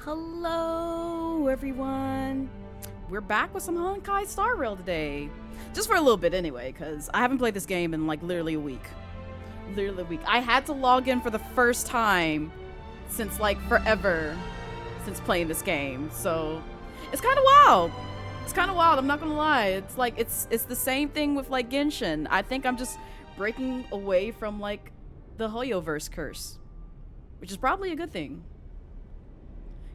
Hello, everyone. We're back with some Honkai Star Rail today. Just for a little bit anyway, because I haven't played this game in like literally a week. I had to log in for the first time since like forever since playing this game. So it's kind of wild. I'm not gonna lie. It's like it's the same thing with like Genshin. I think I'm just breaking away from like the Hoyoverse curse, which is probably a good thing.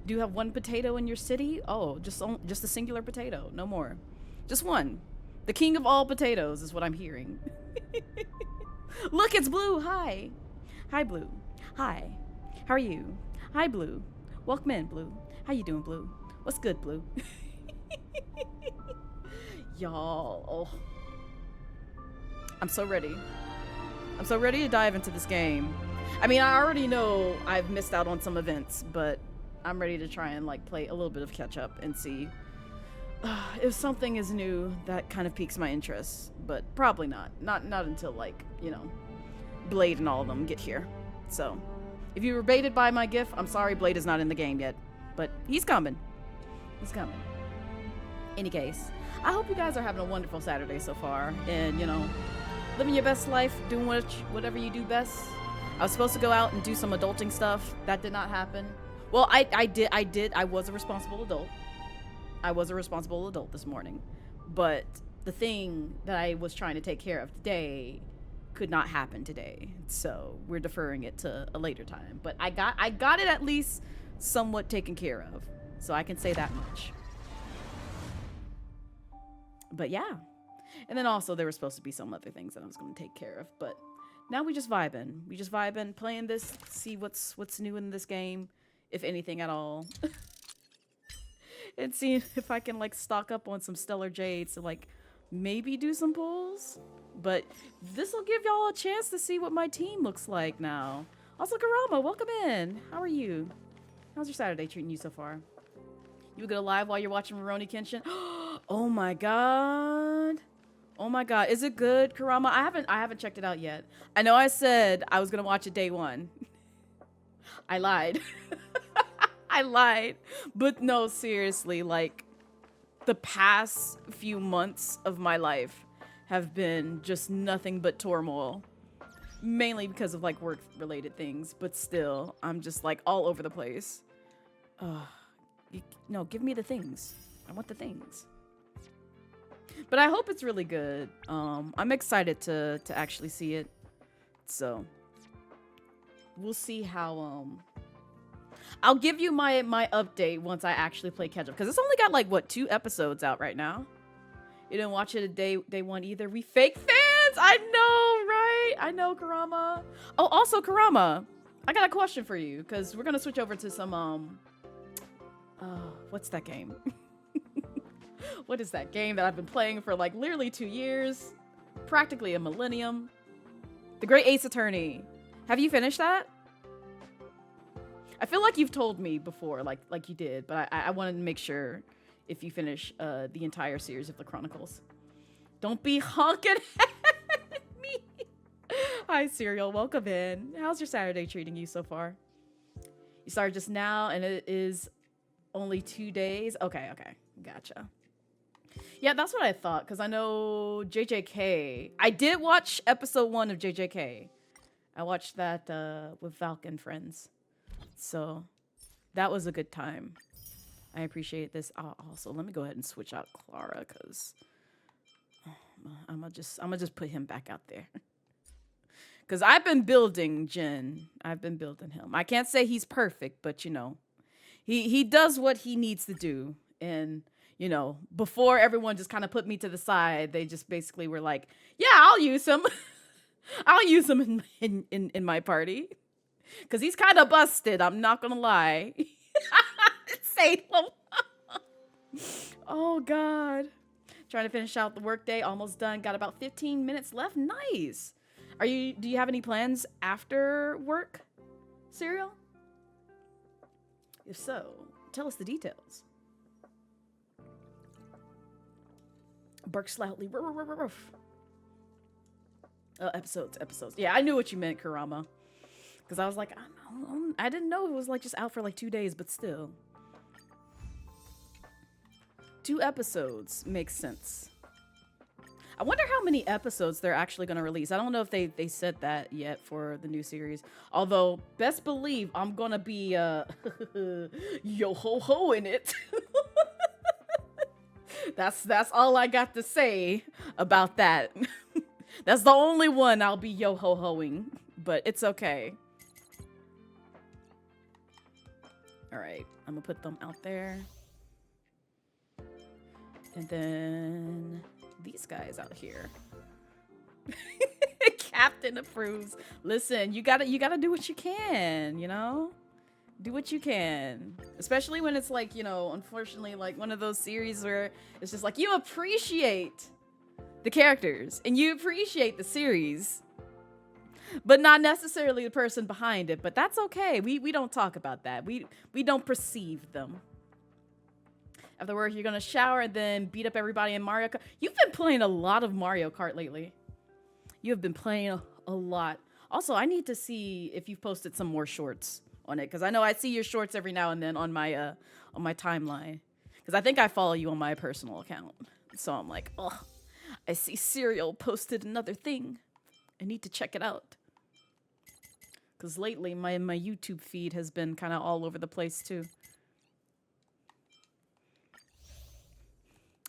Do you have one potato in your city? Oh, just a singular potato, no more. Just one. The king of all potatoes is what I'm hearing. Look, it's Blue. Hi. Hi, Blue. Hi. How are you? Hi, Blue. Welcome in, Blue. How you doing, Blue? What's good, Blue? Y'all. Oh. I'm so ready. I'm so ready to dive into this game. I mean, I already know I've missed out on some events, but I'm ready to try and like play a little bit of catch up and see if something is new that kind of piques my interest. But probably not until like, you know, Blade and all of them get here. So if you were baited by my gif, I'm sorry, Blade is not in the game yet, but he's coming. Any case, I hope you guys are having a wonderful Saturday so far, and you know, living your best life, doing whatever you do best. I was supposed to go out and do some adulting stuff. That did not happen. Well, I did. I was a responsible adult. This morning. But the thing that I was trying to take care of today could not happen today. So we're deferring it to a later time. But I got it at least somewhat taken care of. So I can say that much. But yeah. And then also there were supposed to be some other things that I was going to take care of. But now we just vibing, playing this, see what's new in this game. If anything at all. And see if I can like stock up on some stellar jades to like maybe do some pulls. But this will give y'all a chance to see what my team looks like now. Also, Karama, welcome in. How are you? How's your Saturday treating you so far? You go live while you're watching Rurouni Kenshin? Oh my god. Oh my god. Is it good, Karama? I haven't checked it out yet. I know I said I was gonna watch it day one. I lied. But no, seriously, like the past few months of my life have been just nothing but turmoil, mainly because of like work related things, but still I'm just like all over the place. No, give me the things. I want the things. But I hope it's really good. I'm excited to actually see it, so we'll see how I'll give you my update once I actually play catch up, because it's only got like what 2 episodes out right now. You didn't watch it day one either. We fake fans. I know, right? I know, Karama. Oh, also Karama, I got a question for you, because we're gonna switch over to some what's that game? What is that game that I've been playing for like literally 2 years, practically a millennium? The Great Ace Attorney. Have you finished that? I feel like you've told me before, like you did, but I wanted to make sure if you finish the entire series of the Chronicles. Don't be honking at me. Hi, Serial. Welcome in. How's your Saturday treating you so far? You started just now, and it is only 2 days. Okay, gotcha. Yeah, that's what I thought, because I know JJK. I did watch episode 1 of JJK. I watched that with Valk and friends. So that was a good time. I appreciate this. Also, let me go ahead and switch out Clara, because I'm gonna just put him back out there. Because I've been building Jin. I've been building him. I can't say he's perfect, but you know, he does what he needs to do. And you know, before everyone just kind of put me to the side, they just basically were like, "Yeah, I'll use him. I'll use him in my party." Because he's kind of busted, I'm not going to lie. Salem. Oh, God. Trying to finish out the workday. Almost done. Got about 15 minutes left. Nice. Do you have any plans after work, Serial? If so, tell us the details. Barks loudly. Episodes. Yeah, I knew what you meant, Karama. Because I was like, I didn't know it was like just out for like 2 days, but still. 2 episodes makes sense. I wonder how many episodes they're actually going to release. I don't know if they said that yet for the new series. Although, best believe I'm going to be yo-ho-ho in it. That's all I got to say about that. That's the only one I'll be yo-ho-hoing. But it's okay. Alright, I'm going to put them out there. And then these guys out here. Captain approves. Listen, you gotta do what you can, you know? Do what you can. Especially when it's like, you know, unfortunately, like one of those series where it's just like you appreciate the characters and you appreciate the series, but not necessarily the person behind it. But that's okay. We don't talk about that. We don't perceive them. After work, you're gonna shower and then beat up everybody in Mario Kart. You've been playing a lot of Mario Kart lately. You have been playing a lot. Also, I need to see if you've posted some more shorts on it, because I know I see your shorts every now and then on my timeline. Because I think I follow you on my personal account. So I'm like, oh, I see Serial posted another thing. I need to check it out. Because lately, my YouTube feed has been kind of all over the place too.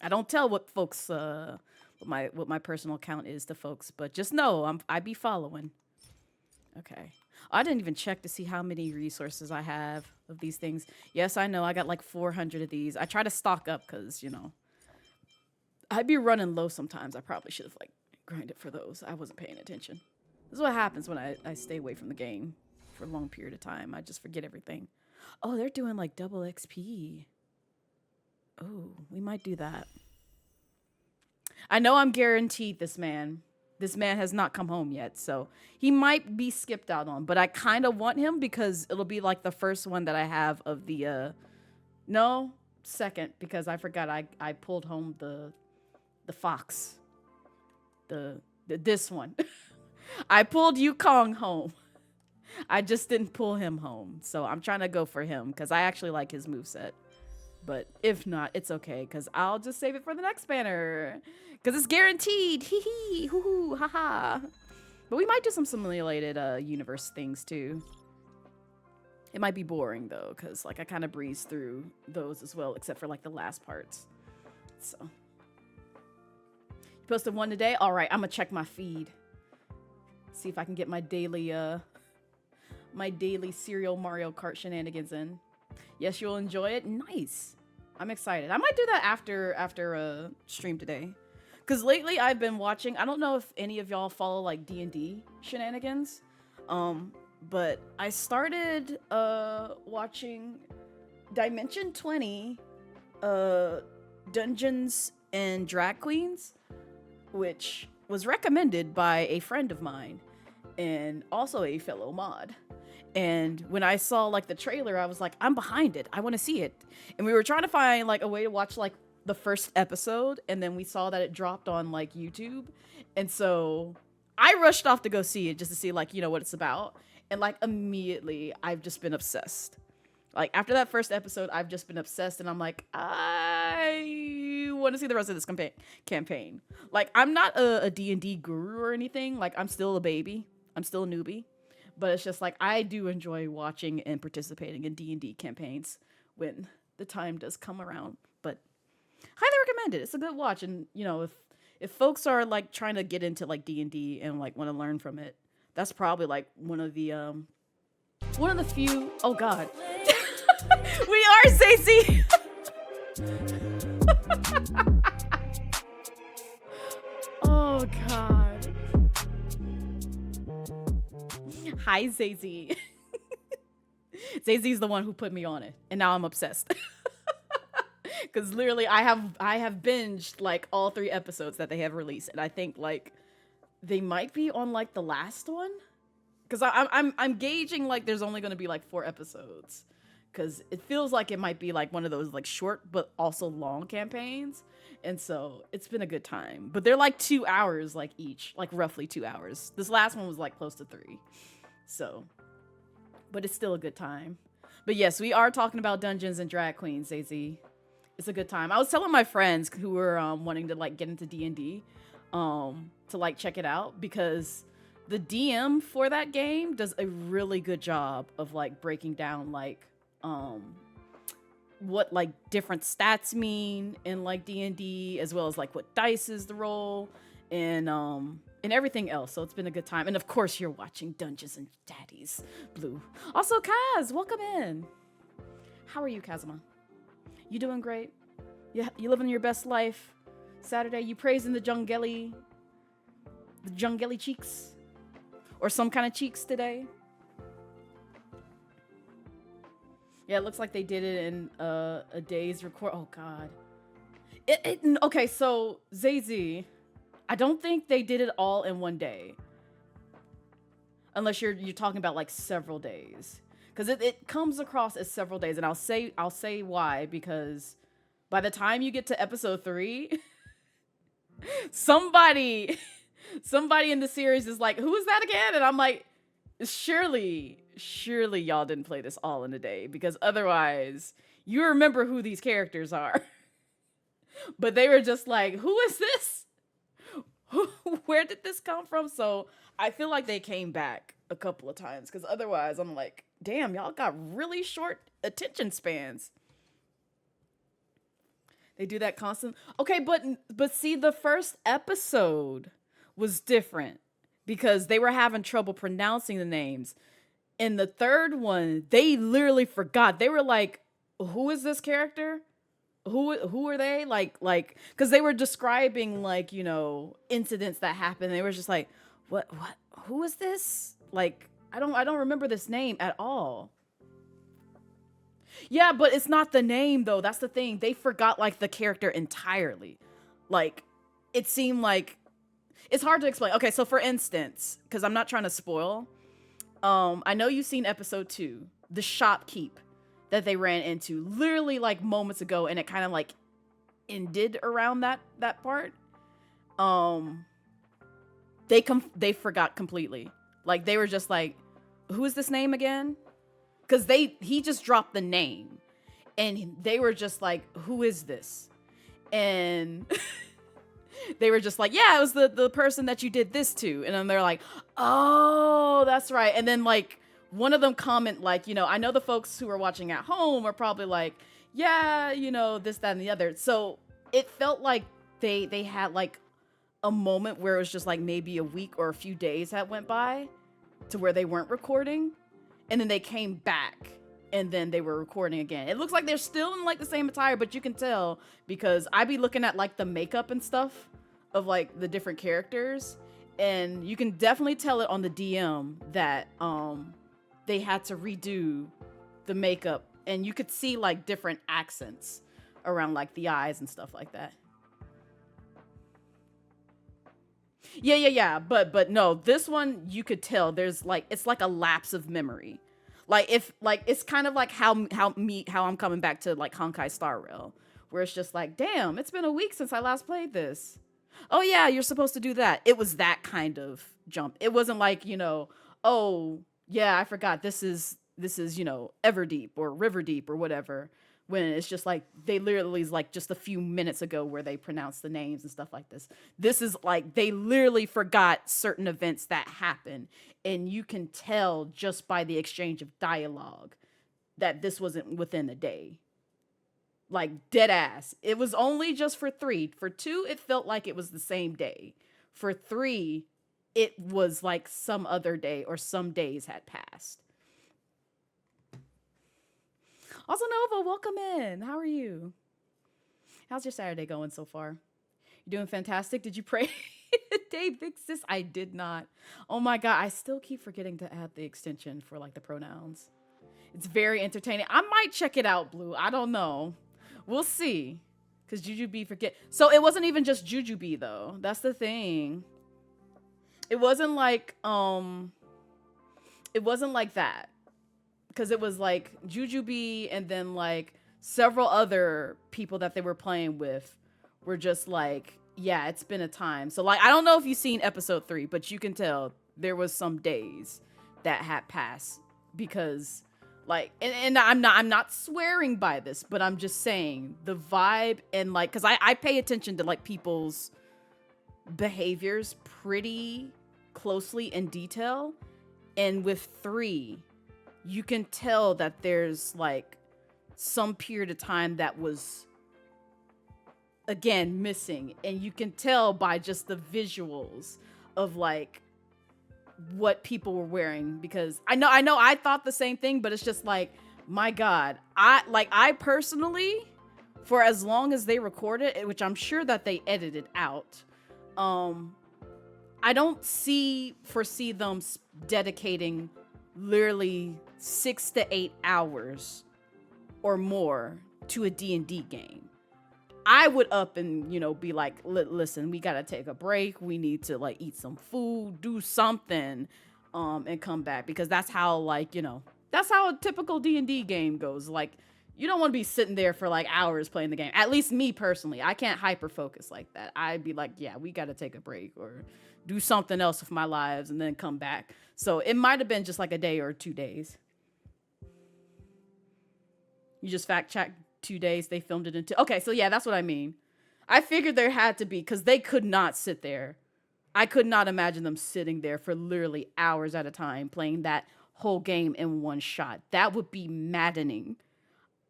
I don't tell what folks, what my personal account is to folks, but just know I be following. Okay. I didn't even check to see how many resources I have of these things. Yes, I know I got like 400 of these. I try to stock up because, you know, I'd be running low sometimes. I probably should have like grinded for those. I wasn't paying attention. This is what happens when I stay away from the game for a long period of time. I just forget everything. Oh, they're doing like double XP. Oh, we might do that. I know I'm guaranteed this man. This man has not come home yet, so he might be skipped out on. But I kind of want him because it'll be like the first one that I have of the, no, second, because I forgot I pulled home the fox. This one. I pulled Yukong home. I just didn't pull him home. So I'm trying to go for him because I actually like his moveset. But if not, it's okay, because I'll just save it for the next banner. Because it's guaranteed. Hee hee. Hoo hoo. Ha ha. But we might do some simulated universe things too. It might be boring though, because like I kind of breeze through those as well, except for like the last parts. So. You posted one today? Alright, I'm gonna check my feed. See if I can get my daily serial Mario Kart shenanigans in. Yes, you'll enjoy it. Nice. I'm excited. I might do that after stream today. Because lately I've been watching, I don't know if any of y'all follow like D&D shenanigans. But I started watching Dimension 20 Dungeons and Drag Queens, which was recommended by a friend of mine and also a fellow mod. And when I saw like the trailer, I was like, I'm behind it. I want to see it. And we were trying to find like a way to watch like the first episode. And then we saw that it dropped on like YouTube. And so I rushed off to go see it just to see like, you know, what it's about. And like immediately I've just been obsessed. Like after that first episode, I've just been obsessed. And I'm like, I want to see the rest of this campaign. Like I'm not a D&D guru or anything. Like I'm still a baby. I'm still a newbie. But it's just like I do enjoy watching and participating in D&D campaigns when the time does come around. But highly recommend it. It's a good watch. And, you know, if folks are like trying to get into like D&D and like want to learn from it, that's probably like one of the few. Oh, God. We are Stacey. Oh, God. Hi, Zazie. Zazie's the one who put me on it, and now I'm obsessed. Because literally, I have binged like all 3 episodes that they have released, and I think like they might be on like the last one. Because I'm gauging like there's only going to be like 4 episodes, because it feels like it might be like one of those like short but also long campaigns, and so it's been a good time. But they're like 2 hours like each, like roughly 2 hours. This last one was like close to 3. So, but it's still a good time. But yes, we are talking about Dungeons and Drag Queens, AZ. It's a good time. I was telling my friends who were wanting to like get into D&D to like check it out, because the DM for that game does a really good job of like breaking down like what like different stats mean in like D&D, as well as like what dice is the roll, and everything else. So it's been a good time. And of course you're watching Dungeons and Daddies, Blue. Also, Kaz, welcome in. How are you, Kazuma? You doing great? You living your best life? Saturday, you praising the Jungeli cheeks? Or some kind of cheeks today? Yeah, it looks like they did it in a day's record. Oh, God. Okay, so, Zay-Z, I don't think they did it all in one day. Unless you're talking about, like, several days. Because it comes across as several days, and I'll say why, because by the time you get to episode 3, somebody in the series is like, who is that again? And I'm like, surely y'all didn't play this all in a day, because otherwise you remember who these characters are. But they were just like, who is this? Where did this come from? So I feel like they came back a couple of times, because otherwise I'm like, damn, y'all got really short attention spans. They do that constant. Okay, but see, the first episode was different because they were having trouble pronouncing the names. In the third one, they literally forgot. They were like, who is this character? Who are they? Like, because they were describing, like, you know, incidents that happened. They were just like, what, who is this? Like, I don't remember this name at all. Yeah, but it's not the name though. That's the thing. They forgot like the character entirely. Like, it seemed like it's hard to explain. Okay, so for instance, because I'm not trying to spoil, I know you've seen episode 2, the shopkeep that they ran into literally like moments ago, and it kind of like ended around that part. They forgot completely. Like, they were just like, who is this name again? Because he just dropped the name, and they were just like, who is this? And they were just like, yeah, it was the person that you did this to. And then they're like, oh, that's right. And then like one of them comment like, you know, I know the folks who are watching at home are probably like, yeah, you know, this, that, and the other. So it felt like they had like a moment where it was just like maybe a week or a few days that went by to where they weren't recording. And then they came back, and then they were recording again. It looks like they're still in like the same attire, but you can tell because I be looking at like the makeup and stuff of like the different characters, and you can definitely tell it on the DM that they had to redo the makeup, and you could see like different accents around like the eyes and stuff like that. Yeah. But no, this one you could tell there's like, it's like a lapse of memory. Like, if like, it's kind of like how I'm coming back to like Honkai Star Rail, where it's just like, damn, it's been a week since I last played this. Oh yeah, you're supposed to do that. It was that kind of jump. It wasn't like, you know, oh yeah, I forgot this is, you know, Everdeep or Riverdeep or whatever. When it's just like, they literally is like just a few minutes ago where they pronounced the names and stuff like this. This is like, they literally forgot certain events that happened. And you can tell just by the exchange of dialogue that this wasn't within a day. Like, dead ass. It was only just for 3. For 2, it felt like it was the same day. For 3, it was like some other day or some days had passed. Also, Nova, welcome in. How are you? How's your Saturday going so far? You're doing fantastic. Did you pray? Dave Vixis? I did not. Oh my God. I still keep forgetting to add the extension for like the pronouns. It's very entertaining. I might check it out, Blue. I don't know. We'll see. Because Jujubee forget. So it wasn't even just Jujubee though. That's the thing. It wasn't like that. Because it was like Jujubee, and then like several other people that they were playing with were just like, yeah, it's been a time. So like, I don't know if you've seen episode 3, but you can tell there was some days that had passed because Like, and I'm not swearing by this, but I'm just saying the vibe and like, cause I pay attention to like people's behaviors pretty closely in detail. And with 3, you can tell that there's like some period of time that was again missing, and you can tell by just the visuals of like what people were wearing, because I know I thought the same thing, but it's just like, my God, I personally, for as long as they recorded it, which I'm sure that they edited out, I don't foresee them dedicating literally 6 to 8 hours or more to a D&D game. I would up and, be like, listen, we gotta take a break. We need to like eat some food, do something, and come back, because that's how that's how a typical D&D game goes. Like, you don't want to be sitting there for like hours playing the game. At least me personally, I can't hyper focus like that. I'd be like, yeah, we gotta take a break or do something else with my lives and then come back. So it might have been just like a day or 2 days. You just fact check 2 days they filmed it in 2. Okay, so yeah, that's what I mean. I figured there had to be, because they could not sit there. I could not imagine them sitting there for literally hours at a time playing that whole game in one shot. That would be maddening.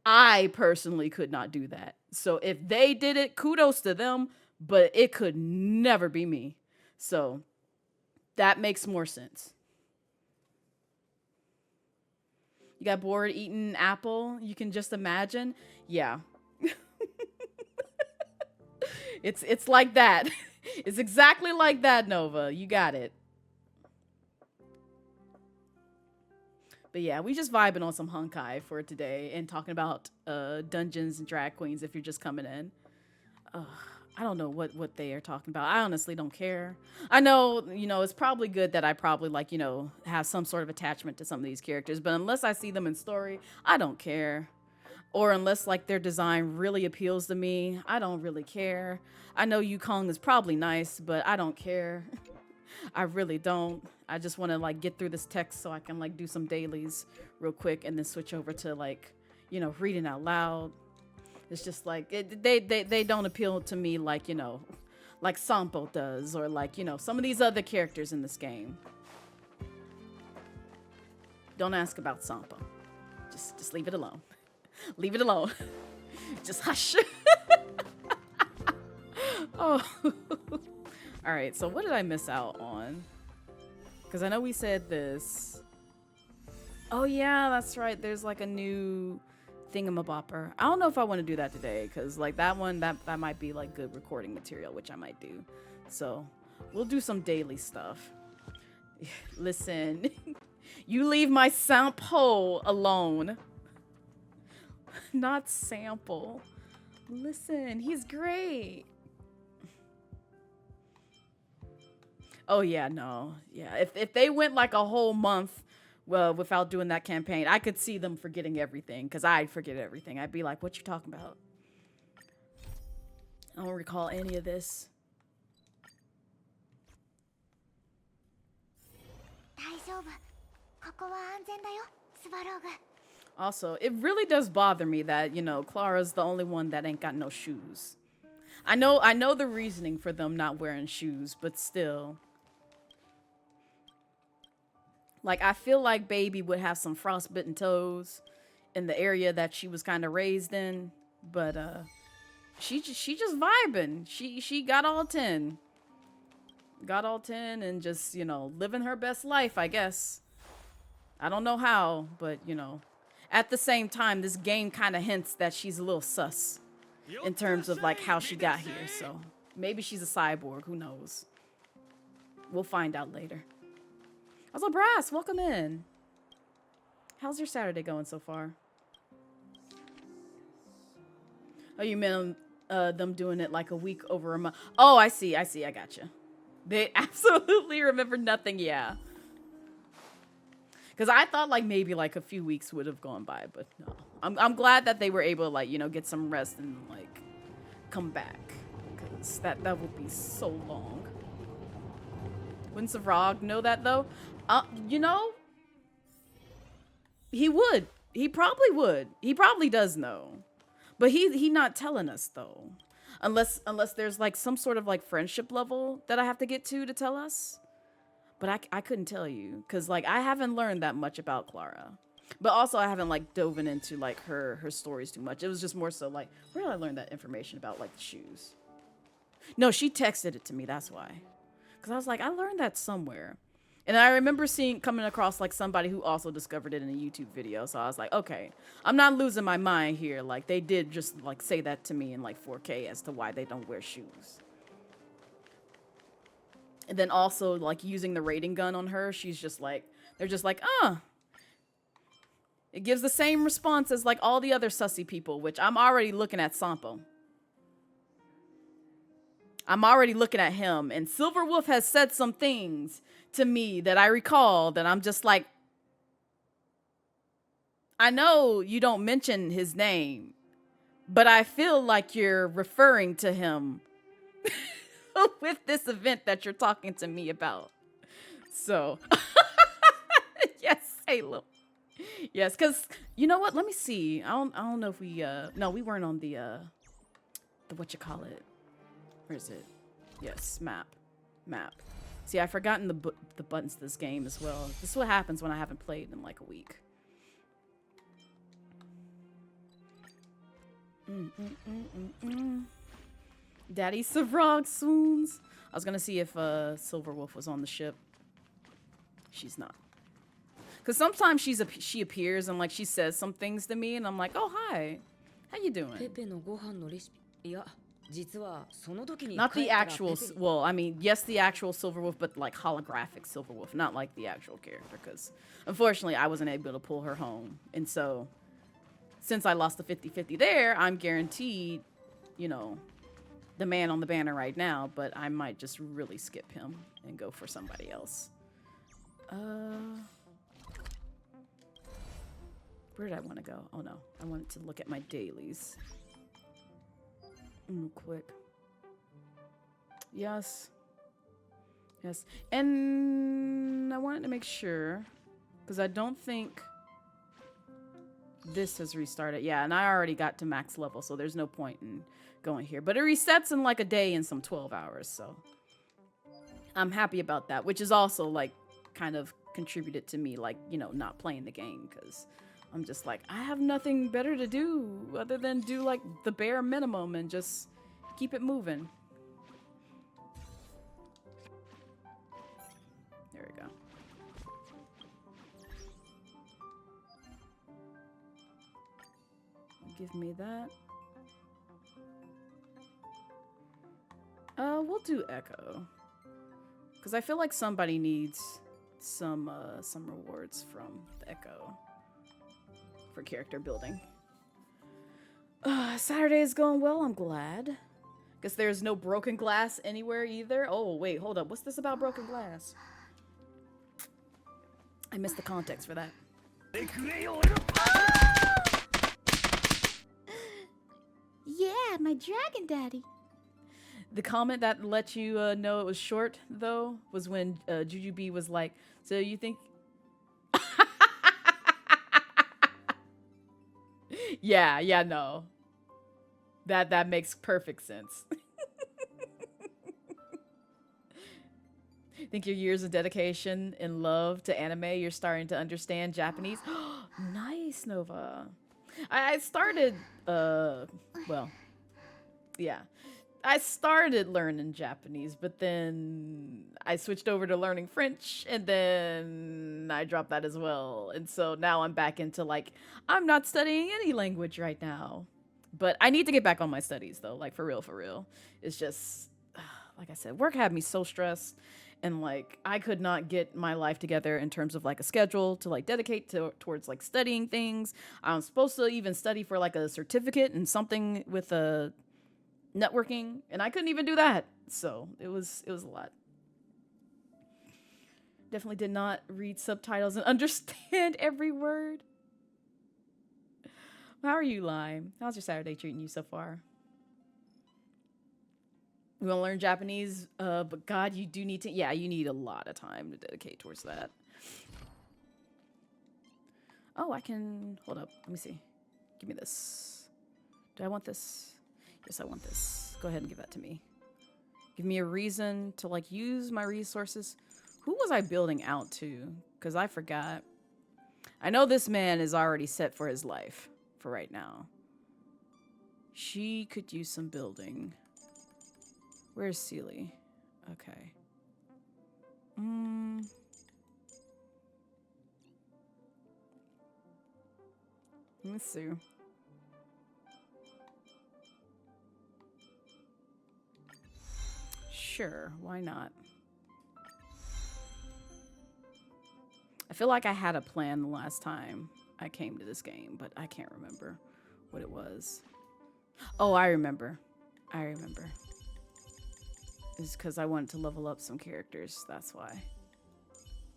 I personally could not do that. So if they did it, kudos to them, but it could never be me. So that makes more sense. You got bored eating an apple? You can just imagine? Yeah. It's like that. It's exactly like that, Nova. You got it. But yeah, we just vibing on some Honkai for today and talking about dungeons and drag queens if you're just coming in. I don't know what they are talking about. I honestly don't care. I know, it's probably good that I probably have some sort of attachment to some of these characters, but unless I see them in story, I don't care. Or unless like their design really appeals to me, I don't really care. I know Yukong is probably nice, but I don't care. I really don't. I just want to like get through this text so I can like do some dailies real quick and then switch over to like, reading out loud. It's just like they don't appeal to me like, like Sampo does, or like, some of these other characters in this game. Don't ask about Sampo. Just leave it alone. Leave it alone. Just hush. Oh. All right, so what did I miss out on? Because I know we said this. Oh yeah, that's right. There's like a new thingamabopper. I don't know if I want to do that today, because like that one, that might be like good recording material, which I might do. So we'll do some daily stuff. Listen, you leave my Sampo alone. Not Sample. Listen, he's great. Oh yeah, no. Yeah, if they went like a whole month without doing that campaign, I could see them forgetting everything, because I'd forget everything. I'd be like, what you talking about? I don't recall any of this. Also, it really does bother me that, Clara's the only one that ain't got no shoes. I know the reasoning for them not wearing shoes, but still. Like, I feel like Baby would have some frostbitten toes in the area that she was kind of raised in, but she just vibing. She got all 10. Got all 10 and just, living her best life, I guess. I don't know how, but, at the same time, this game kind of hints that she's a little sus in terms of like how she got here. So maybe she's a cyborg, who knows? We'll find out later. Also, Brass, welcome in. How's your Saturday going so far? Oh, you meant them doing it like a week over a month. Oh, I see, I gotcha. They absolutely remember nothing, yeah. Because I thought like maybe like a few weeks would have gone by, but no. I'm glad that they were able to like, get some rest and like come back. Because that would be so long. Wouldn't Savrog know that though? He would. He probably would. He probably does know. But he not telling us though. Unless there's like some sort of like friendship level that I have to get to tell us. But I couldn't tell you cuz like I haven't learned that much about Clara. But also I haven't like dove into like her stories too much. It was just more so like where did I learn that information about like the shoes? No, she texted it to me, that's why. Cuz I was like I learned that somewhere. And I remember coming across like somebody who also discovered it in a YouTube video. So I was like, okay, I'm not losing my mind here. Like they did just like say that to me in like 4K as to why they don't wear shoes. And then also like using the rating gun on her, she's just like, they're just like, it gives the same response as like all the other sussy people, which I'm already looking at Sampo. I'm already looking at him, and Silverwolf has said some things to me that I recall that I'm just like, I know you don't mention his name, but I feel like you're referring to him with this event that you're talking to me about. So, yes, Halo. Yes, because you know what? Let me see. I don't know if we no, we weren't on the what you call it. Where is it? Yes, map. See, I've forgotten the buttons to this game as well. This is what happens when I haven't played in like a week. Daddy Savrog swoons. I was gonna see if Silverwolf was on the ship. She's not. Cause sometimes she appears and like she says some things to me and I'm like, oh hi, how you doing? Not the actual, well, I mean, yes, the actual Silverwolf, but like holographic Silverwolf, not like the actual character. Because unfortunately, I wasn't able to pull her home, and so since I lost the 50-50 there, I'm guaranteed, you know, the man on the banner right now. But I might just really skip him and go for somebody else. Where did I want to go? Oh no, I wanted to look at my dailies. Quick. Yes. And I wanted to make sure, because I don't think this has restarted. Yeah, and I already got to max level, so there's no point in going here. But it resets in like a day and some 12 hours, so I'm happy about that, which is also like kind of contributed to me like, you know, not playing the game, because I'm just like, I have nothing better to do other than do like the bare minimum and just keep it moving. There we go. Give me that. We'll do Echo. Because I feel like somebody needs some rewards from the Echo for character building. Saturday is going well, I'm glad. Guess there's no broken glass anywhere either. Oh, wait, hold up. What's this about broken glass? I missed the context for that. Yeah, my dragon daddy. The comment that let you know it was short, though, was when Jujubee was like, so you think... Yeah, no. That makes perfect sense. Think your years of dedication and love to anime, you're starting to understand Japanese? Nice, Nova. I started, well, yeah. I started learning Japanese, but then I switched over to learning French, and then I dropped that as well. And so now I'm back into, like, I'm not studying any language right now. But I need to get back on my studies, though, like, for real. It's just, like I said, work had me so stressed, and, like, I could not get my life together in terms of, like, a schedule to, like, dedicate towards, like, studying things. I'm supposed to even study for, like, a certificate and something with a... networking, and I couldn't even do that, so it was a lot. Definitely did not read subtitles and understand every word. How are you, Lime? How's your Saturday treating you so far? You want to learn Japanese? But God, you do need to. Yeah, you need a lot of time to dedicate towards that. Oh, I can, hold up, let me see. Give me this. Do I want this? Yes, I want this. Go ahead and give that to me. Give me a reason to like use my resources. Who was I building out to? Because I forgot. I know this man is already set for his life for right now. She could use some building. Where's Sealy? Okay. Let's see. Sure, why not? I feel like I had a plan the last time I came to this game, but I can't remember what it was. Oh, I remember. I remember. It's because I wanted to level up some characters, that's why.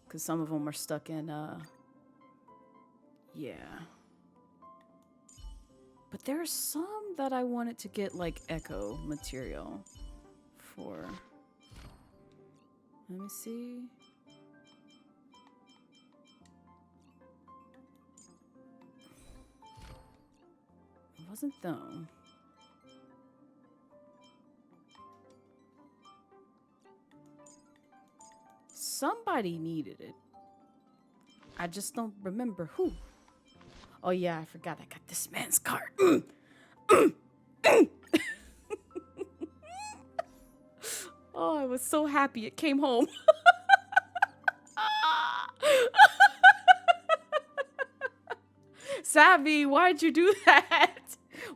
Because some of them are stuck in, yeah. But there are some that I wanted to get, like, echo material for. Let me see. It wasn't them. Somebody needed it. I just don't remember who. Oh yeah, I forgot I got this man's card. Oh, I was so happy it came home. Savvy, why'd you do that?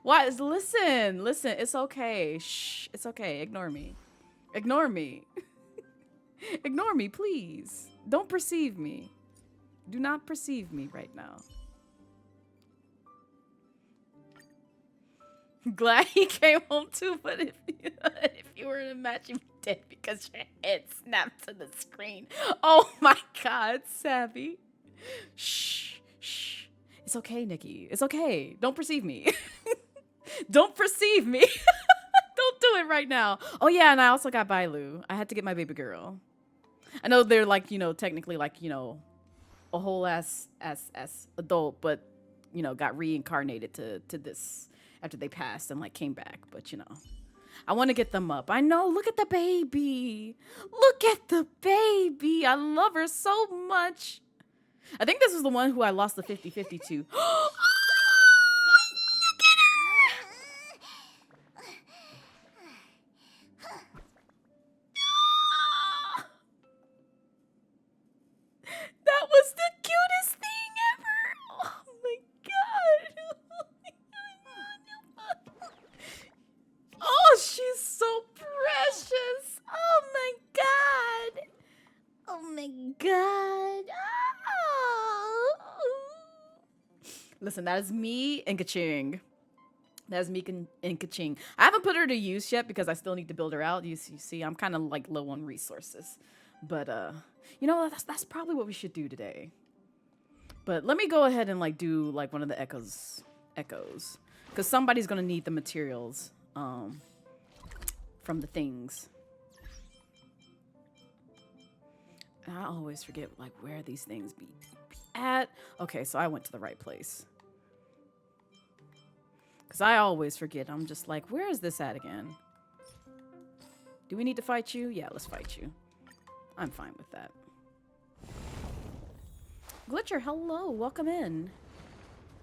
Why? Listen, it's okay. Shh, it's okay. Ignore me. Ignore me. Ignore me, please. Don't perceive me. Do not perceive me right now. Glad he came home too, but if you were in a match, you'd be dead because your head snapped to the screen. Oh my God, Savvy. Shh, shh. It's okay, Nikki. It's okay. Don't perceive me. Don't perceive me. Don't do it right now. Oh yeah, and I also got Bailu. I had to get my baby girl. I know they're like, you know, technically like, you know, a whole ass adult, but, you know, got reincarnated to this after they passed and like came back. But, you know, I want to get them up. I know. Look at the baby. Look at the baby. I love her so much. I think this was the one who I lost the 50-50 to. That was the cutest thing ever. Oh my God. Oh, she's so precious. Oh my God. Oh my God. Oh. Listen, that is me and Kaching. That is me and Kaching. I haven't put her to use yet because I still need to build her out. You see, I'm kind of like low on resources. But, you know, that's probably what we should do today. But let me go ahead and, like, do, like, one of the echoes. Because somebody's going to need the materials, from the things. And I always forget, like, where these things be at. Okay, so I went to the right place. Because I always forget. I'm just like, where is this at again? Do we need to fight you? Yeah, let's fight you. I'm fine with that. Glitcher, hello. Welcome in.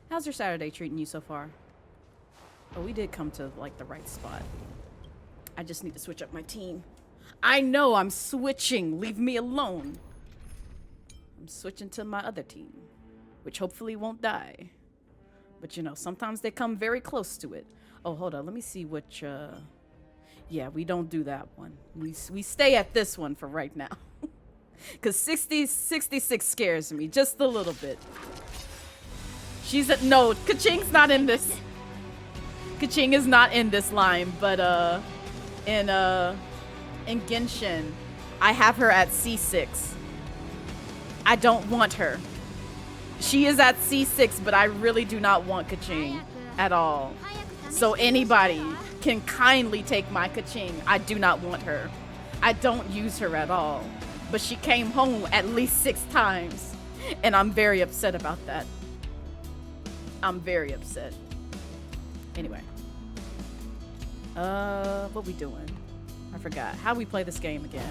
How's your Saturday treating you so far? Oh, we did come to, like, the right spot. I just need to switch up my team. I know I'm switching. Leave me alone. I'm switching to my other team, which hopefully won't die. But, you know, sometimes they come very close to it. Oh, hold on. Let me see which, yeah, we don't do that one. We stay at this one for right now. Because 66 scares me just a little bit. No, Kaching's not in this. Kaching is not in this line, but in Genshin, I have her at C6. I don't want her. She is at C6, but I really do not want Kaching at all. So anybody can kindly take my Kaching. I do not want her. I don't use her at all. But she came home at least 6 times. And I'm very upset about that. I'm very upset. Anyway. What we doing? I forgot. How we play this game again?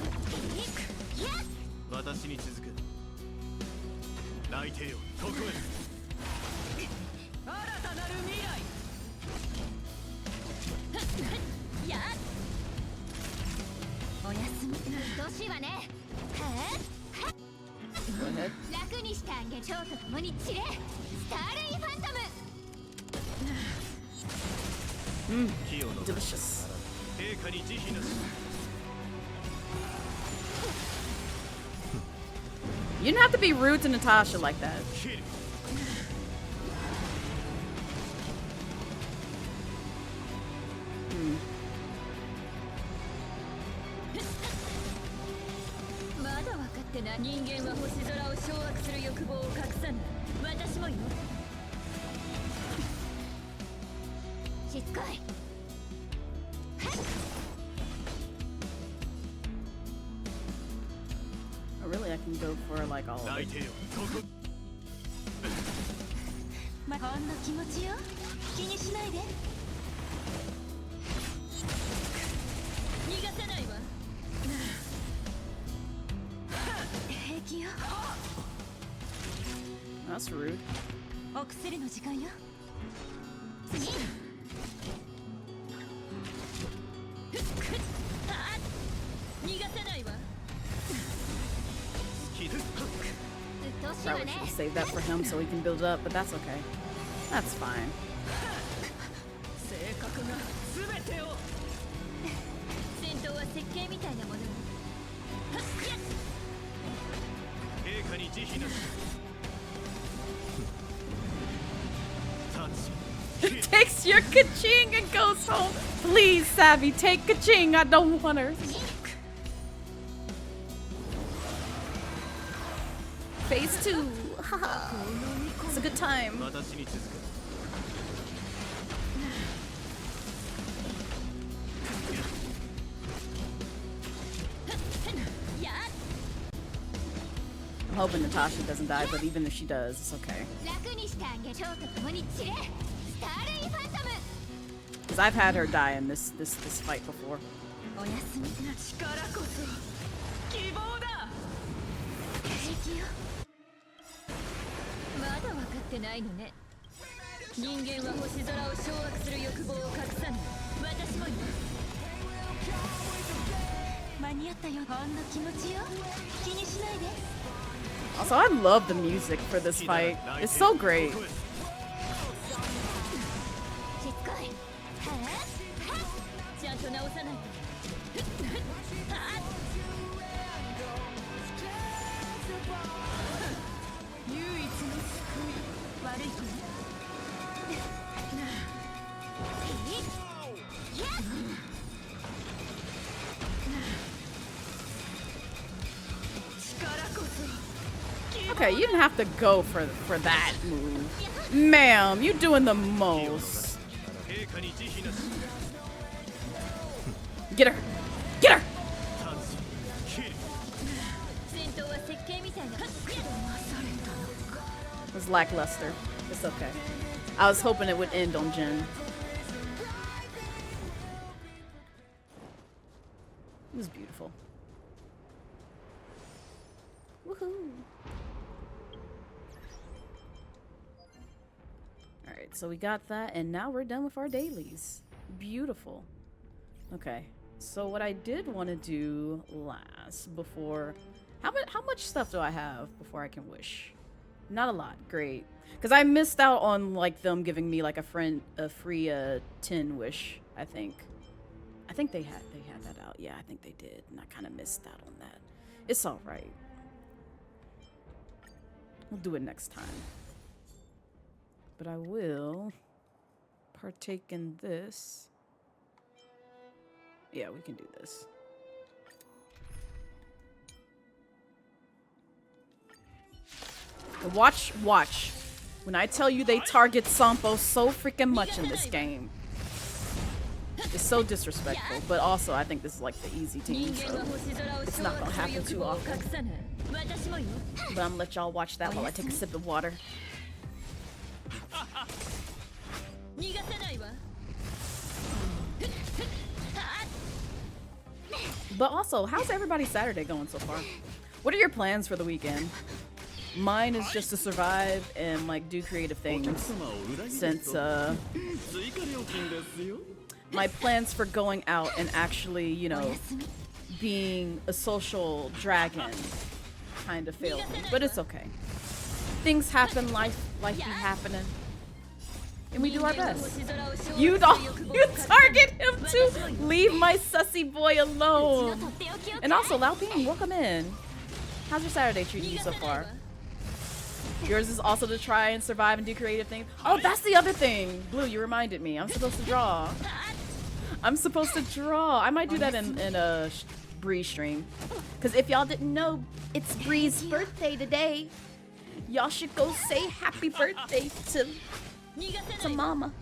Go ahead. Delicious. You didn't have to be rude to Natasha like that. Oh, really, I can go for like all of it. That's rude. Probably should have saved that for him so he can build up, but that's okay. That's fine. Takes your ka-ching and goes home. Please, Savvy, take ka-ching. I don't want her. Phase 2. Haha. It's a good time. I'm hoping Natasha doesn't die, but even if she does, it's okay. Because I've had her die in this fight before. Also, I love the music for this fight. It's so great. Okay, you didn't have to go for that move. Ma'am, you're doing the most. Get her! Get her! It was lackluster. It's okay. I was hoping it would end on Jin. It was beautiful. Woohoo! Alright, so we got that, and now we're done with our dailies. Beautiful. Okay, so what I did want to do last before... How much stuff do I have before I can wish? Not a lot. Great. Because I missed out on, like, them giving me, like, a free 10 wish, I think. I think they had that out. Yeah, I think they did, and I kind of missed out on that. It's alright. We'll do it next time. But I will partake in this. Yeah, we can do this. Watch. When I tell you they target Sampo so freaking much in this game. It's so disrespectful, but also I think this is like the easy team, so it's not gonna happen too often. But I'm gonna let y'all watch that while I take a sip of water. But also, how's everybody's Saturday going so far? What are your plans for the weekend? Mine is just to survive and like do creative things. Since my plans for going out and actually, you know, being a social dragon kind of failed me. But it's okay. Things happen, life be happening. And we do our best. You target him to leave my sussy boy alone. And also, Lao Ping, welcome in. How's your Saturday treating you so far? Yours is also to try and survive and do creative things. Oh, that's the other thing. Blue, you reminded me. I'm supposed to draw. I'm supposed to draw. I might do that in a Bree stream. Because if y'all didn't know, it's Bree's birthday today. Y'all should go say happy birthday to Mama.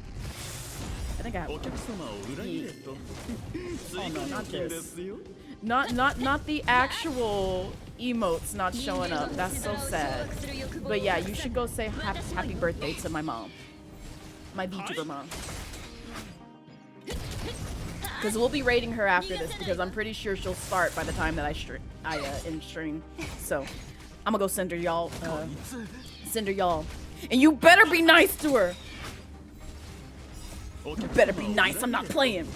I think I have one. Oh no, not this. Not the actual emotes not showing up. That's so sad. But yeah, you should go say happy birthday to my mom. My VTuber mom. Because we'll be rating her after this because I'm pretty sure she'll start by the time that I end stream. So I'm gonna go send her y'all. And you better be nice to her. You better be nice. I'm not playing.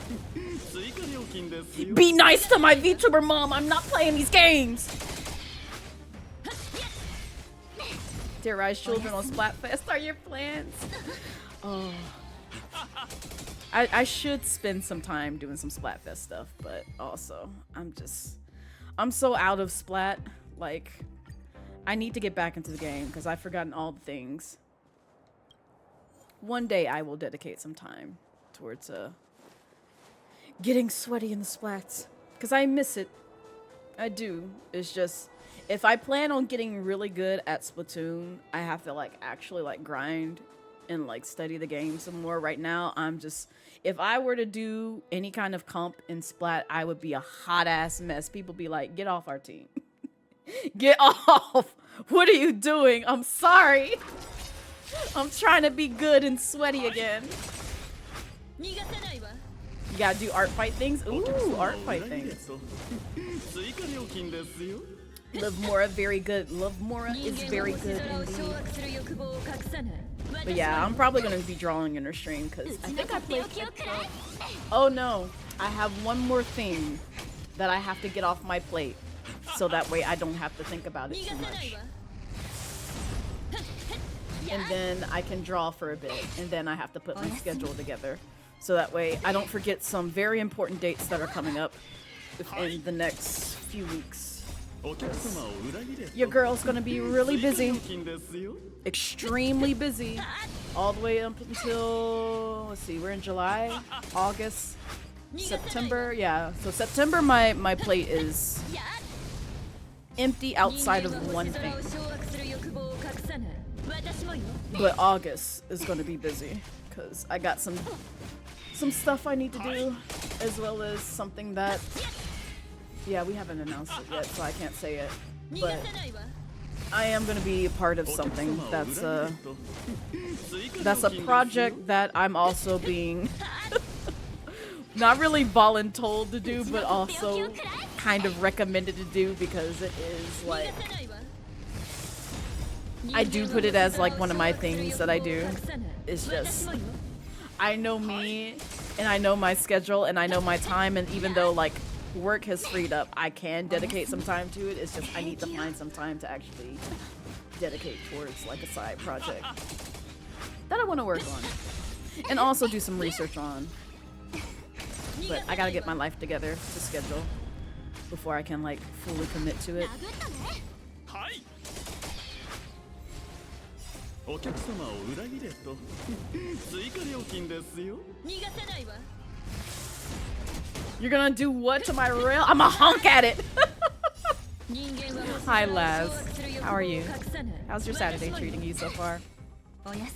Be nice to my VTuber mom. I'm not playing these games. Terrorize children on Splatfest are your plans? Oh. I should spend some time doing some Splatfest stuff, but also I'm so out of Splat. Like, I need to get back into the game because I've forgotten all the things. One day I will dedicate some time towards getting sweaty in the Splats because I miss it. I do. It's just, if I plan on getting really good at Splatoon, I have to like actually like grind and like study the game some more. Right now, I'm just, if I were to do any kind of comp in Splat, I would be a hot ass mess. People be like, get off our team. Get off. What are you doing? I'm sorry. I'm trying to be good and sweaty again. You gotta do art fight things? Ooh, art fight things. Lovmura, very good. Lovmura is very good indeed. But yeah, I'm probably gonna be drawing in her stream because I think I played. Oh no, I have one more thing that I have to get off my plate, so that way I don't have to think about it too much. And then I can draw for a bit, and then I have to put my schedule together, so that way I don't forget some very important dates that are coming up within the next few weeks. Your girl's gonna be really busy, extremely busy, all the way up until, let's see, we're in July, August, September. Yeah, so September my plate is empty outside of one thing. But August is going to be busy because I got some stuff I need to do, as well as something that, yeah, we haven't announced it yet, so I can't say it. But I am going to be a part of something that's a project that I'm also being not really voluntold to do, but also kind of recommended to do because it is like, I do put it as like one of my things that I do. It's just, I know me and I know my schedule and I know my time, and even though like work has freed up, I can dedicate some time to it. It's just I need to find some time to actually dedicate towards like a side project that I want to work on and also do some research on. But I gotta get my life together to schedule before I can like fully commit to it. You're gonna do what to my rail? I'ma honk at it! Hi Laz, how are you? How's your Saturday treating you so far? You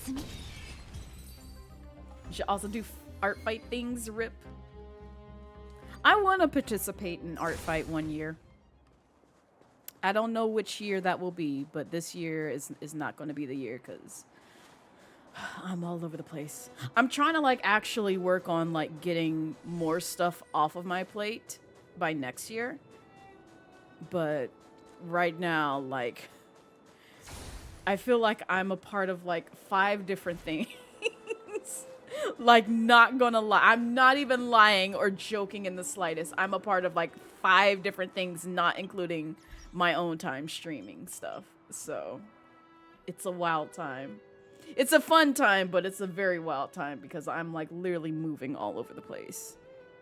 should also do art fight things, Rip. I want to participate in art fight one year. I don't know which year that will be, but this year is not going to be the year because I'm all over the place. I'm trying to like actually work on like getting more stuff off of my plate by next year. But right now, like, I feel like I'm a part of like 5 different things. Like, not gonna lie. I'm not even lying or joking in the slightest. I'm a part of like 5 different things, not including my own time streaming stuff. So it's a wild time. It's a fun time, but it's a very wild time because I'm like literally moving all over the place.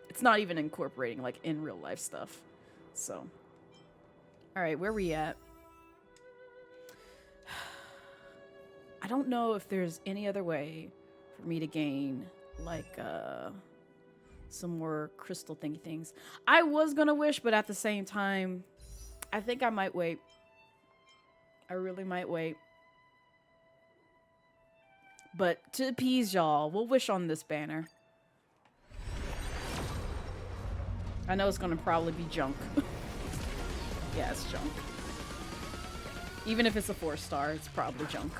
It's not even incorporating like in real life stuff. So, all right, where we at? I don't know if there's any other way for me to gain like some more crystal thingy things. I was gonna wish, but at the same time, I think I might wait. I really might wait. But to appease y'all, we'll wish on this banner. I know it's gonna probably be junk. Yeah, it's junk. Even if it's a 4-star, it's probably junk.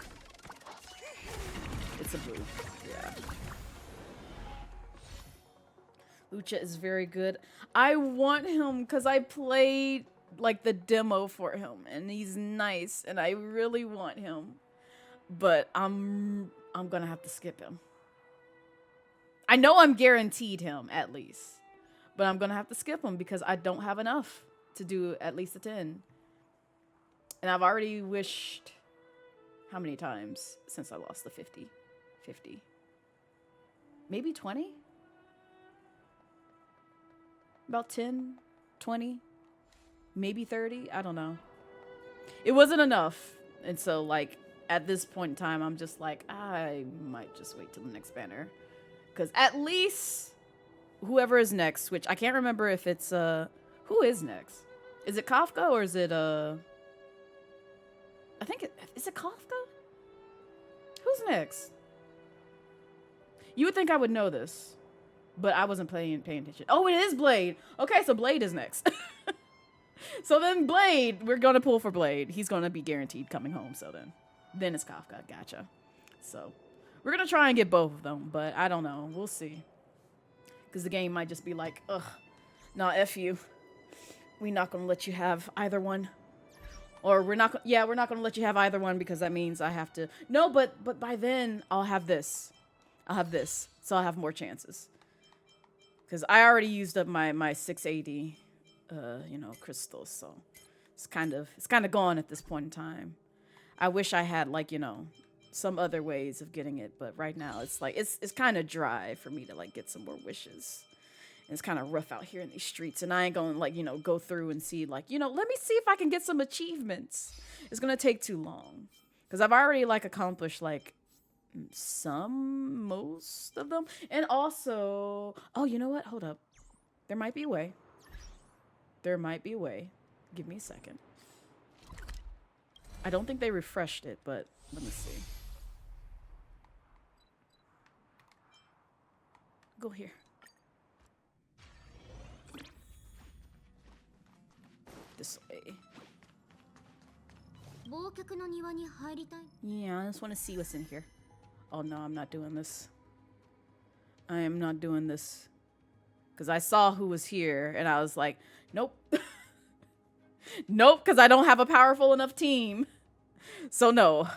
It's a boo. Yeah. Lucha is very good. I want him because I played like the demo for him and he's nice and I really want him. But I'm gonna have to skip him. I know I'm guaranteed him at least. But I'm gonna have to skip him because I don't have enough to do at least a 10. And I've already wished how many times since I lost the 50? 50. Maybe 20? About 10, 20, maybe 30. I don't know. It wasn't enough. And so like at this point in time, I'm just like, I might just wait till the next banner. Because at least whoever is next, which I can't remember if it's, who is next? Is it Kafka or is it, I think is it Kafka? Who's next? You would think I would know this, but I wasn't paying attention. Oh, it is Blade. Okay, so Blade is next. So then Blade, we're going to pull for Blade. He's going to be guaranteed coming home, so then it's Kafka. Gotcha. So we're going to try and get both of them, but I don't know. We'll see. Because the game might just be like, ugh, nah, F you. We're not going to let you have either one. Or we're not going to let you have either one because that means I have to. No, but by then I'll have this. I'll have this. So I'll have more chances. Because I already used up my 680, crystals. So it's kind of gone at this point in time. I wish I had like, some other ways of getting it, but right now it's like it's kind of dry for me to like get some more wishes. And it's kind of rough out here in these streets, and I ain't gonna like go through and see like let me see if I can get some achievements. It's gonna take too long because I've already like accomplished like most of them, and also you know what? Hold up, there might be a way. There might be a way. Give me a second. I don't think they refreshed it, but let me see. Go here. This way. Yeah, I just want to see what's in here. Oh no, I'm not doing this. I am not doing this. Because I saw who was here and I was like, nope. Nope, because I don't have a powerful enough team. So no.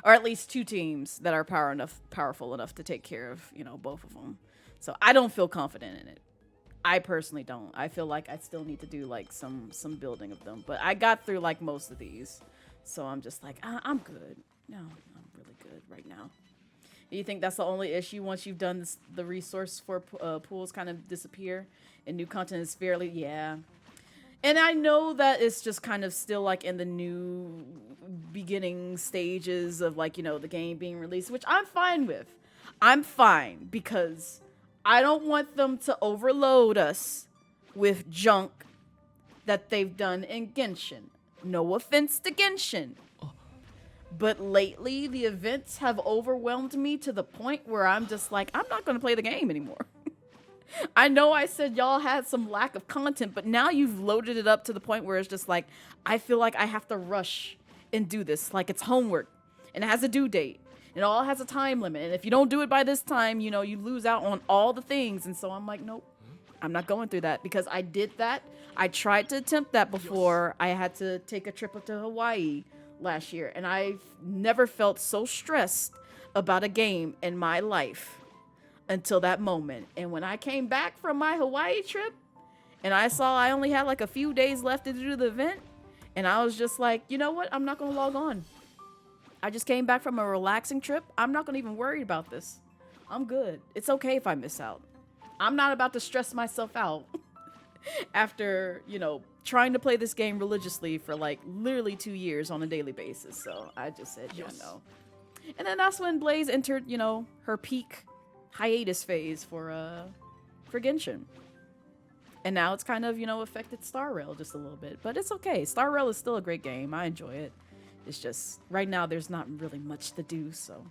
Or at least 2 teams that are powerful enough to take care of, both of them. So I don't feel confident in it. I personally don't. I feel like I still need to do like some building of them. But I got through like most of these. So I'm just like, I'm good. No, I'm really good right now. You think that's the only issue once you've done this, the resource for pools kind of disappear and new content is fairly, yeah. And I know that it's just kind of still like in the new beginning stages of like, the game being released, which I'm fine with. I'm fine because I don't want them to overload us with junk that they've done in Genshin. No offense to Genshin. But lately, the events have overwhelmed me to the point where I'm just like, I'm not going to play the game anymore. I know I said y'all had some lack of content, but now you've loaded it up to the point where it's just like, I feel like I have to rush and do this. Like it's homework and it has a due date. It all has a time limit. And if you don't do it by this time, you know, you lose out on all the things. And so I'm like, nope, I'm not going through that because I did that. I tried to attempt that before. I had to take a trip up to Hawaii last year. And I've never felt so stressed about a game in my life until that moment. And when I came back from my Hawaii trip and I saw I only had like a few days left to do the event, and I was just like, you know what? I'm not going to log on. I just came back from a relaxing trip. I'm not going to even worry about this. I'm good. It's okay if I miss out. I'm not about to stress myself out after, you know, trying to play this game religiously for like literally 2 years on a daily basis. So I just said, yeah, no. And then that's when Blaze entered, you know, her peak hiatus phase for Genshin. And now it's kind of, you know, affected Star Rail just a little bit. But it's okay. Star Rail is still a great game. I enjoy it. It's just, right now, there's not really much to do, so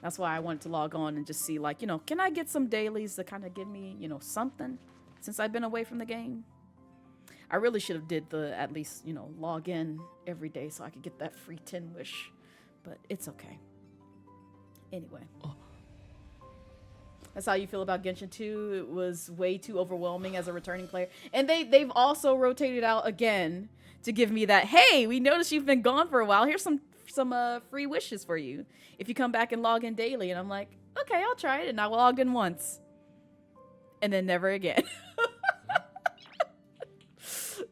that's why I wanted to log on and just see, like, you know, can I get some dailies to kind of give me, you know, something since I've been away from the game? I really should have did the, at least, you know, log in every day so I could get that free 10 wish, but it's okay. Anyway. That's how you feel about Genshin 2. It was way too overwhelming as a returning player. And they've also rotated out again to give me that, hey, we noticed you've been gone for a while. Here's some free wishes for you if you come back and log in daily. And I'm like, okay, I'll try it. And I logged in once. And then never again.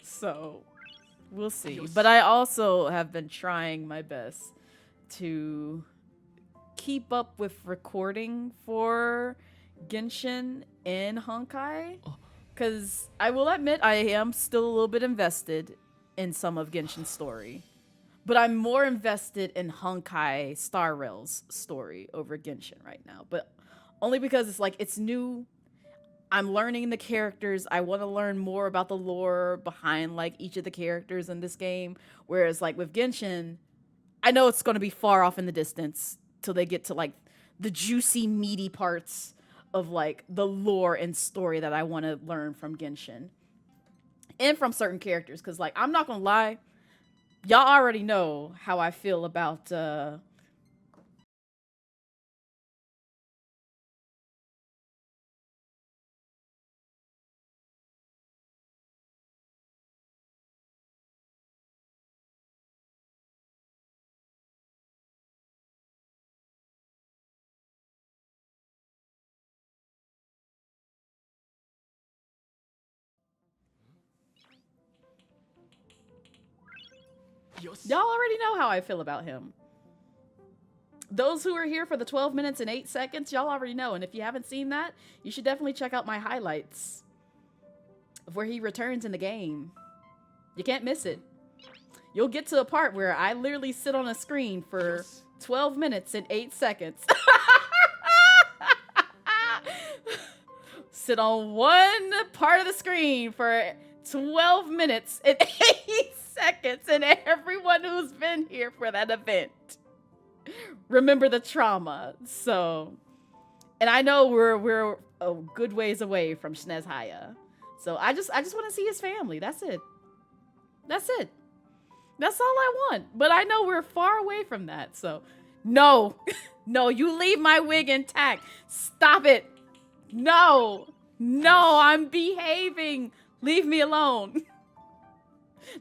So, we'll see. But I also have been trying my best to keep up with recording for Genshin and Honkai. Because I will admit I am still a little bit invested in some of Genshin's story. But I'm more invested in Honkai Star Rail's story over Genshin right now. But only because it's like, it's new. I'm learning the characters. I want to learn more about the lore behind like each of the characters in this game. Whereas like with Genshin, I know it's going to be far off in the distance till they get to like the juicy, meaty parts of like the lore and story that I want to learn from Genshin. And from certain characters. Because like, I'm not going to lie. Y'all already know how I feel about y'all already know how I feel about him. Those who are here for the 12 minutes and 8 seconds, y'all already know. And if you haven't seen that, you should definitely check out my highlights of where he returns in the game. You can't miss it. You'll get to a part where I literally sit on a screen for 12 minutes and 8 seconds. Sit on one part of the screen for 12 minutes and 8 seconds, and everyone who's been here for that event remember the trauma. So, and I know we're a good ways away from Snezhaya. So I just want to see his family. That's it. That's it. That's all I want. But I know we're far away from that. So no. No, you leave my wig intact. Stop it. No. No, I'm behaving. Leave me alone.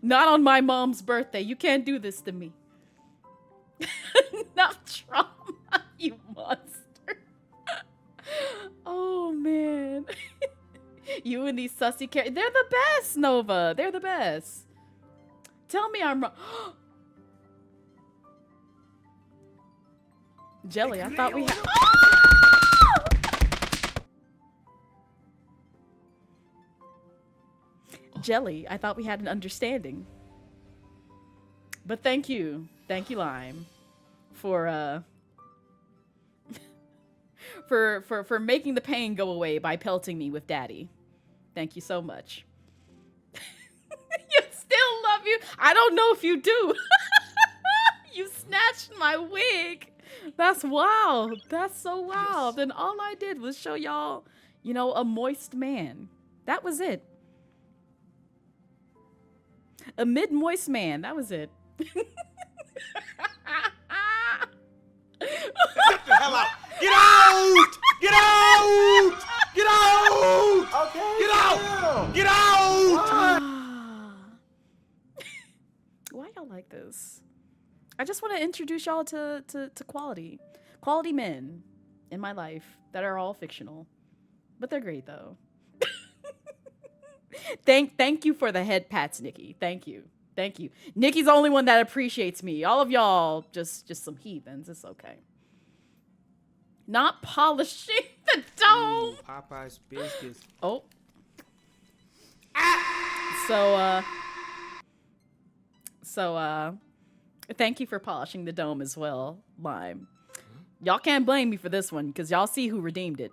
Not on my mom's birthday. You can't do this to me. Not trauma, you monster. Oh, man. You and these sussy characters. They're the best, Nova. They're the best. Tell me I'm wrong. Jelly, I thought we had... Jelly, I thought we had an understanding. But thank you. Thank you, Lime, for for making the pain go away by pelting me with Daddy. Thank you so much. You still love you. I don't know if you do. You snatched my wig. That's wild. That's so wild. Yes. And all I did was show y'all, you know, a moist man. That was it. A mid-moist man. That was it. hell out. Get out! Get out! Get out! Okay. Get out! Get out! Why y'all like this? I just want to introduce y'all to quality men in my life that are all fictional, but they're great though. Thank you for the head pats, Nikki. Thank you. Nikki's the only one that appreciates me. All of y'all just some heathens. It's okay. Not polishing the dome. Ooh, Popeye's biscuits. Oh. So thank you for polishing the dome as well, Lime. Y'all can't blame me for this one because y'all see who redeemed it.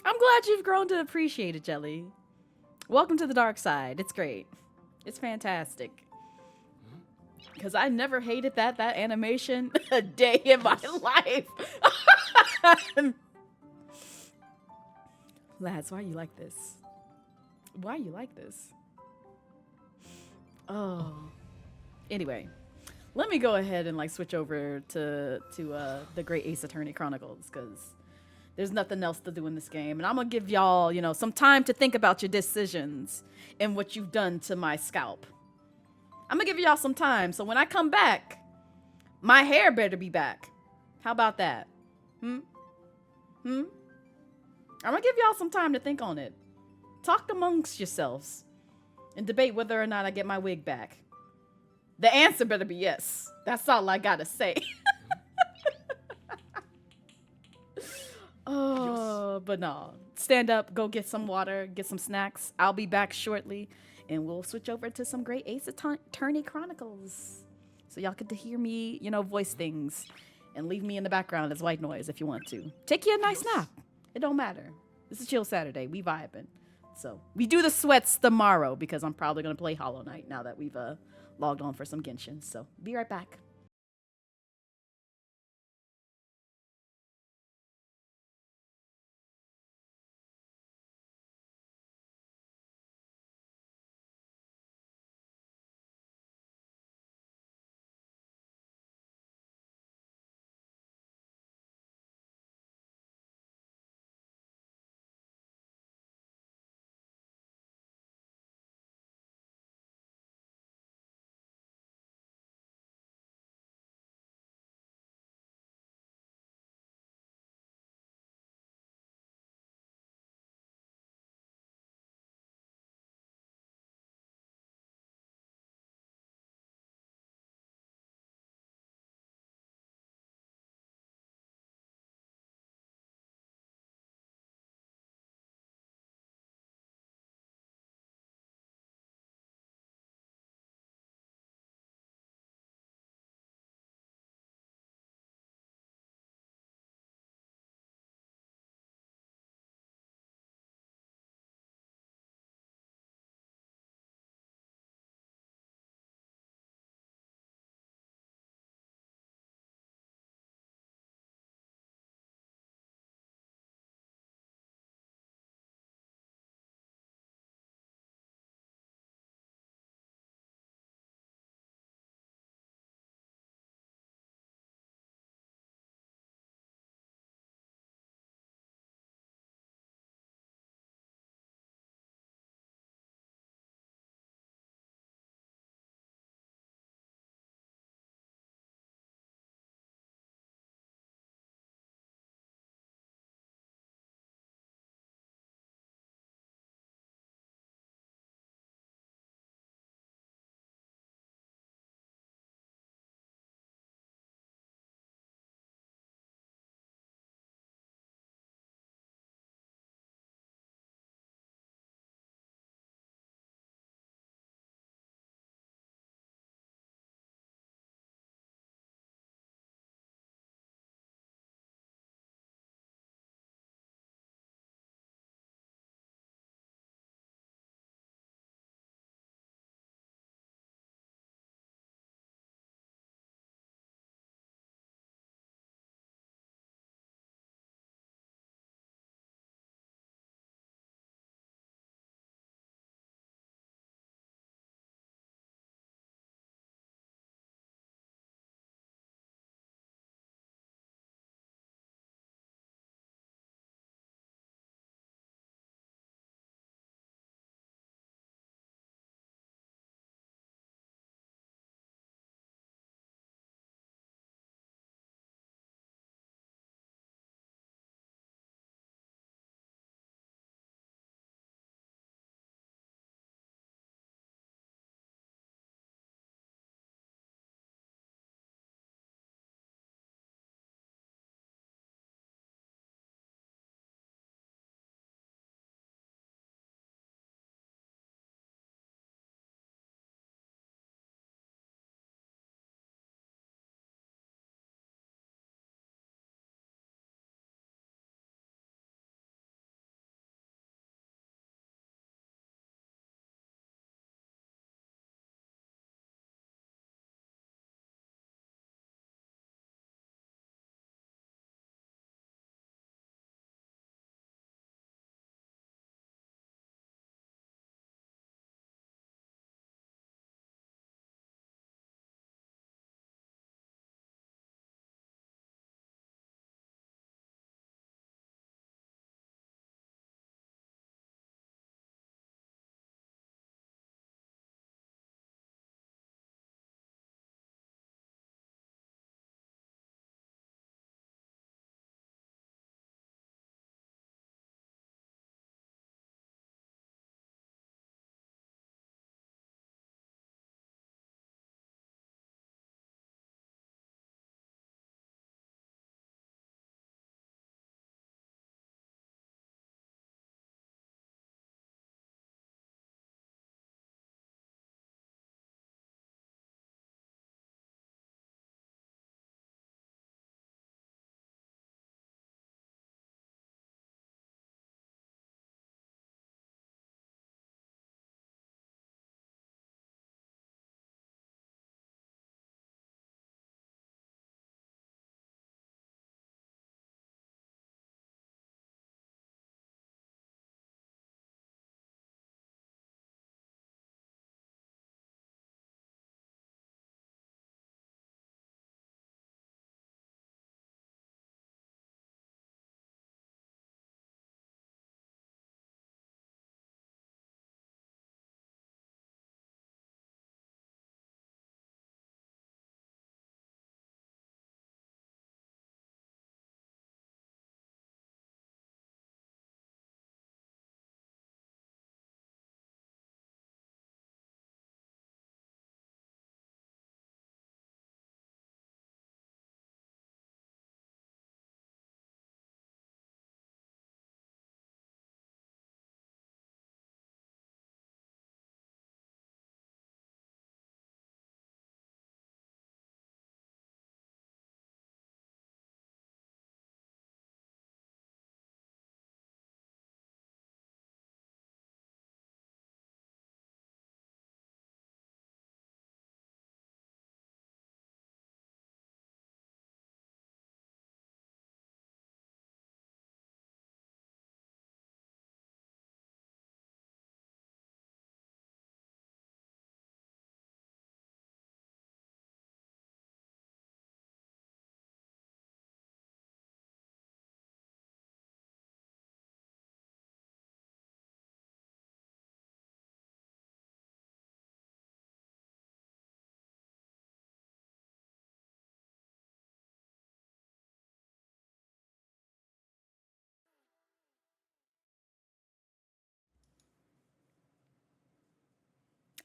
I'm glad you've grown to appreciate it, Jelly. Welcome to the dark side. It's great. It's fantastic. Because I never hated that animation a day in my life. Lads, why you like this? Why you like this? Oh. Anyway, let me go ahead and like switch over to the Great Ace Attorney Chronicles because there's nothing else to do in this game. And I'm going to give y'all, you know, some time to think about your decisions and what you've done to my scalp. I'm going to give y'all some time. So when I come back, my hair better be back. How about that? I'm going to give y'all some time to think on it. Talk amongst yourselves and debate whether or not I get my wig back. The answer better be yes. That's all I got to say. Oh, but no. Stand up, go get some water, get some snacks. I'll be back shortly, and we'll switch over to some Great Ace Attorney Chronicles. So y'all get to hear me, you know, voice things, and leave me in the background as white noise if you want to. Take you a nice nap. It don't matter. This is Chill Saturday. We vibing. So we do the sweats tomorrow because I'm probably going to play Hollow Knight now that we've logged on for some Genshin. So be right back.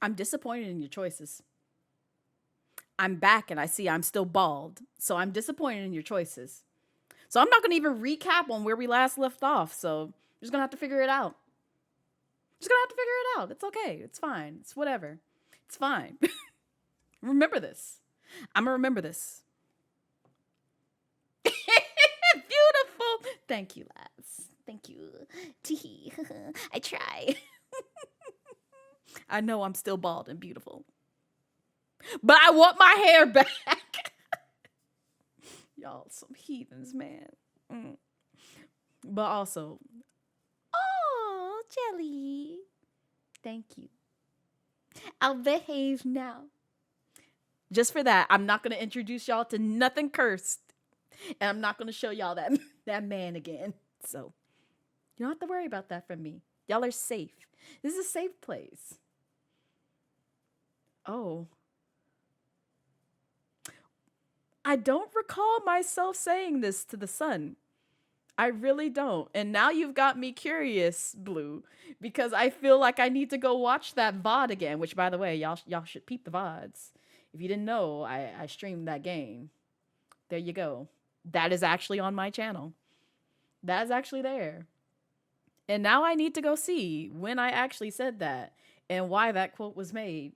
I'm disappointed in your choices. I'm back and I see I'm still bald. So I'm disappointed in your choices. So I'm not going to even recap on where we last left off. So you're just going to have to figure it out. Just going to have to figure it out. It's okay. It's fine. It's whatever. It's fine. Remember this. I'm going to remember this. Beautiful. Thank you, lads. Thank you. Tee. I try. I know I'm still bald and beautiful. But I want my hair back. Y'all, some heathens, man. But also, oh, Jelly. Thank you. I'll behave now. Just for that, I'm not going to introduce y'all to nothing cursed. And I'm not going to show y'all that man again. So, you don't have to worry about that from me. Y'all are safe. This is a safe place. Oh. I don't recall myself saying this to the sun. I really don't. And now you've got me curious, Blue, because I feel like I need to go watch that VOD again, which, by the way, y'all should peep the VODs. If you didn't know, I streamed that game. There you go. That is actually on my channel. That is actually there. And now I need to go see when I actually said that and why that quote was made,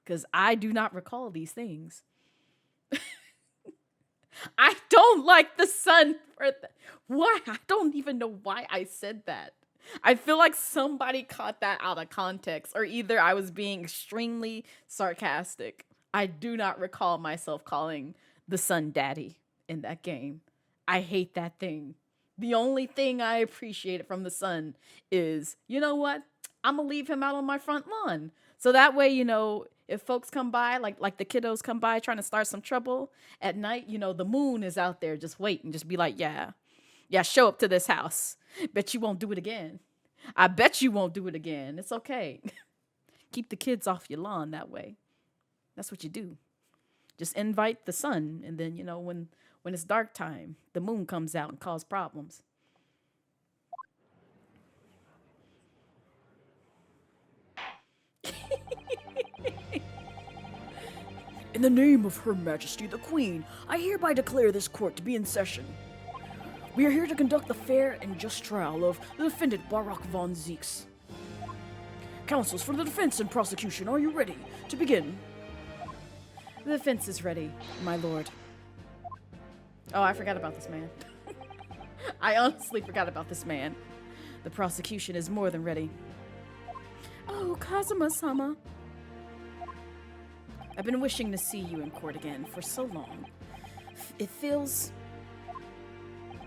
because I do not recall these things. I don't like the sun for why? I don't even know why I said that. I feel like somebody caught that out of context, or either I was being extremely sarcastic. I do not recall myself calling the sun daddy in that game. I hate that thing. The only thing I appreciate from the sun is, you know what? I'm gonna leave him out on my front lawn. So that way, you know, if folks come by, like the kiddos come by trying to start some trouble at night, you know, the moon is out there just waiting, just be like, yeah, show up to this house. Bet you won't do it again. I bet you won't do it again. It's okay. Keep the kids off your lawn that way. That's what you do. Just invite the sun, and then, you know, when it's dark time, the moon comes out and cause problems. In the name of Her Majesty the Queen, I hereby declare this court to be in session. We are here to conduct the fair and just trial of the defendant Barak von Zeeks. Counsels for the defense and prosecution, are you ready to begin? The defense is ready, my lord. Oh, I forgot about this man. I honestly forgot about this man. The prosecution is more than ready. Oh, Kazuma-sama. I've been wishing to see you in court again for so long. It feels...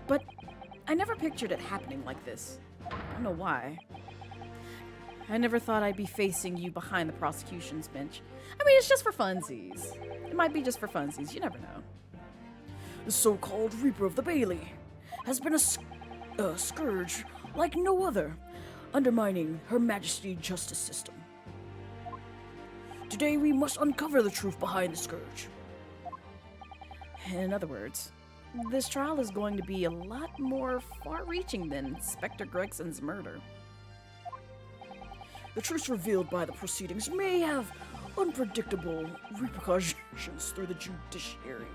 But I never pictured it happening like this. I don't know why. I never thought I'd be facing you behind the prosecution's bench. I mean, it's just for funsies. It might be just for funsies. You never know. The so-called Reaper of the Bailey has been a scourge like no other, undermining Her Majesty's justice system. Today we must uncover the truth behind the scourge. In other words, this trial is going to be a lot more far-reaching than Inspector Gregson's murder. The truths revealed by the proceedings may have unpredictable repercussions through the judiciary.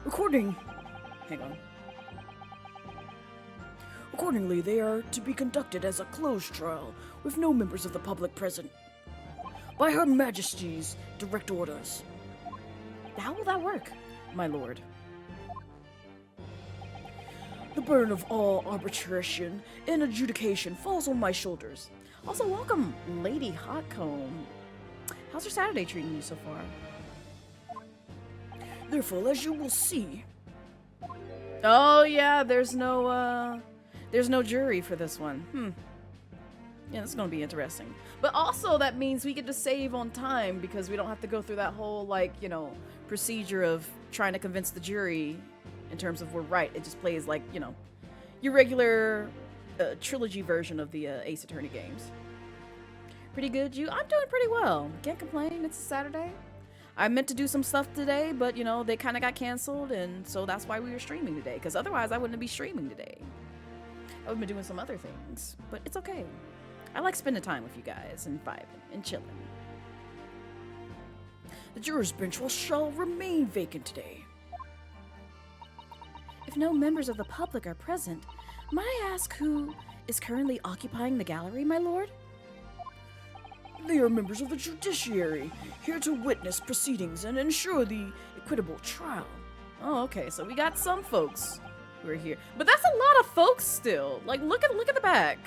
Accordingly, they are to be conducted as a closed trial with no members of the public present. By Her Majesty's direct orders. How will that work, my lord? The burden of all arbitration and adjudication falls on my shoulders. Also, welcome, Lady Hotcomb. How's your Saturday treating you so far? Therefore, as you will see... Oh, yeah, there's no jury for this one. Yeah, this is gonna be interesting. But also, that means we get to save on time because we don't have to go through that whole, like, you know, procedure of trying to convince the jury in terms of we're right. It just plays like, you know, your regular trilogy version of the Ace Attorney games. Pretty good, you? I'm doing pretty well. Can't complain. It's a Saturday. I meant to do some stuff today, but, you know, they kind of got canceled, and so that's why we were streaming today, because otherwise I wouldn't be streaming today. I would have been doing some other things, but it's okay. I like spending time with you guys and vibing and chilling. The juror's bench shall remain vacant today. If no members of the public are present, might I ask who is currently occupying the gallery, my lord? They are members of the judiciary, here to witness proceedings and ensure the equitable trial. Oh, okay, so we got some folks who are here. But that's a lot of folks still. Like, look at the back.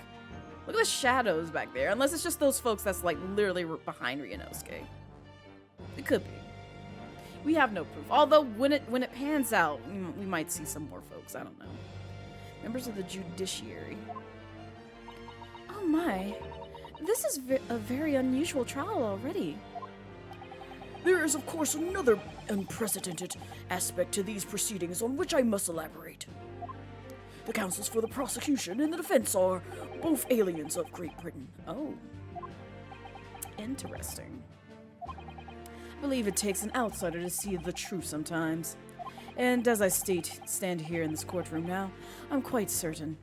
Look at the shadows back there. Unless it's just those folks that's, like, literally behind Ryunosuke. It could be. We have no proof. Although, when it pans out, we might see some more folks. I don't know. Members of the judiciary. Oh my. This is a very unusual trial already. There is, of course, another unprecedented aspect to these proceedings on which I must elaborate. The counsels for the prosecution and the defense are both aliens of Great Britain. Oh. Interesting. I believe it takes an outsider to see the truth sometimes. And as I stand here in this courtroom now, I'm quite certain.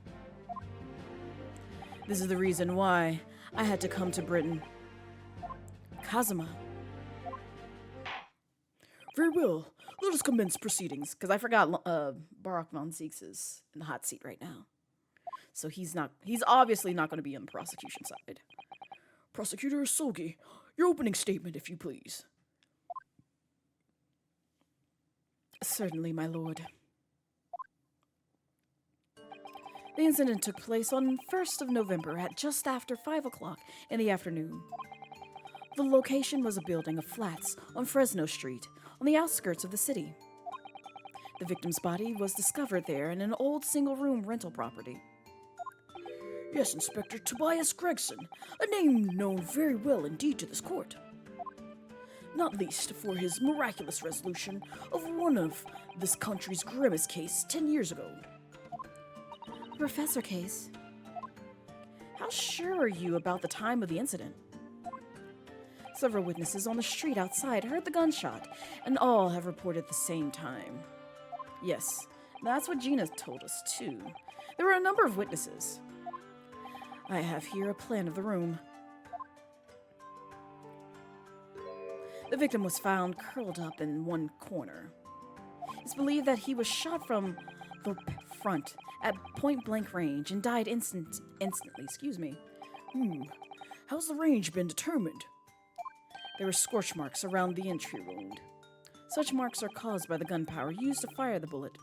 This is the reason why I had to come to Britain. Kazuma. Very well. Let us commence proceedings. Because I forgot Barak von Zieks is in the hot seat right now. So he's obviously not going to be on the prosecution side. Prosecutor Sogi, your opening statement, if you please. Certainly, my lord. The incident took place on 1st of November at just after 5 o'clock in the afternoon. The location was a building of flats on Fresno Street, on the outskirts of the city. The victim's body was discovered there in an old single-room rental property. Yes, Inspector Tobias Gregson, a name known very well indeed to this court. Not least for his miraculous resolution of one of this country's grimmest case 10 years ago. Professor case. How sure are you about the time of the incident? Several witnesses on the street outside heard the gunshot, and all have reported the same time. Yes, that's what Gina told us too. There were a number of witnesses. I have here a plan of the room. The victim was found curled up in one corner. It's believed that he was shot from the front at point-blank range and died instantly. How's the range been determined? There were scorch marks around the entry wound. Such marks are caused by the gunpowder used to fire the bullet.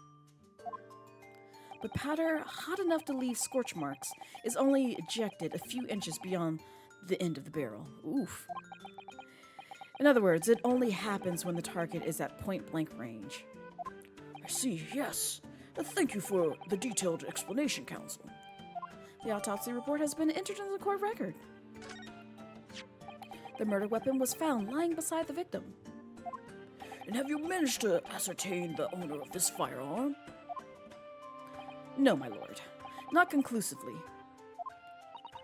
But powder hot enough to leave scorch marks is only ejected a few inches beyond the end of the barrel. Oof. In other words, it only happens when the target is at point-blank range. I see, yes. Thank you for the detailed explanation, counsel. The autopsy report has been entered into the court record. The murder weapon was found lying beside the victim. And have you managed to ascertain the owner of this firearm? No, my lord. Not conclusively.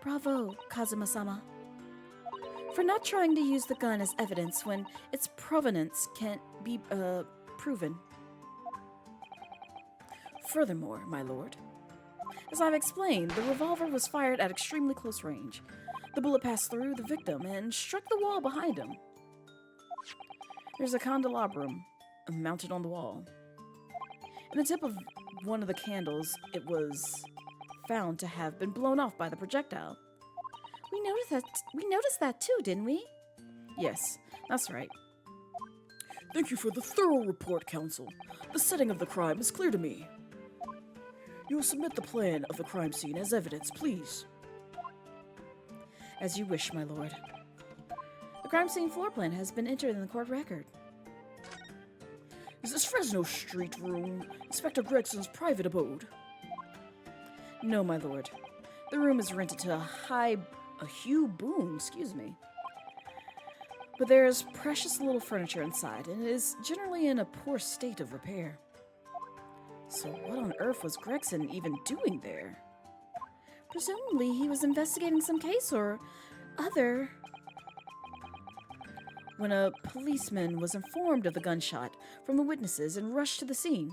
Bravo, Kazuma-sama. For not trying to use the gun as evidence when its provenance can't be, proven. Furthermore, my lord, as I've explained, the revolver was fired at extremely close range. The bullet passed through the victim and struck the wall behind him. There's a candelabrum mounted on the wall. In the tip of one of the candles, it was found to have been blown off by the projectile. We noticed that too, didn't we? Yes, that's right. Thank you for the thorough report, counsel. The setting of the crime is clear to me. You will submit the plan of the crime scene as evidence, please. As you wish, my lord. The crime scene floor plan has been entered in the court record. Is this Fresno Street room Inspector Gregson's private abode? No, my lord. The room is rented to Hugh Boone, But there is precious little furniture inside, and it is generally in a poor state of repair. So what on earth was Gregson even doing there? Presumably he was investigating some case or other. When a policeman was informed of the gunshot from the witnesses and rushed to the scene,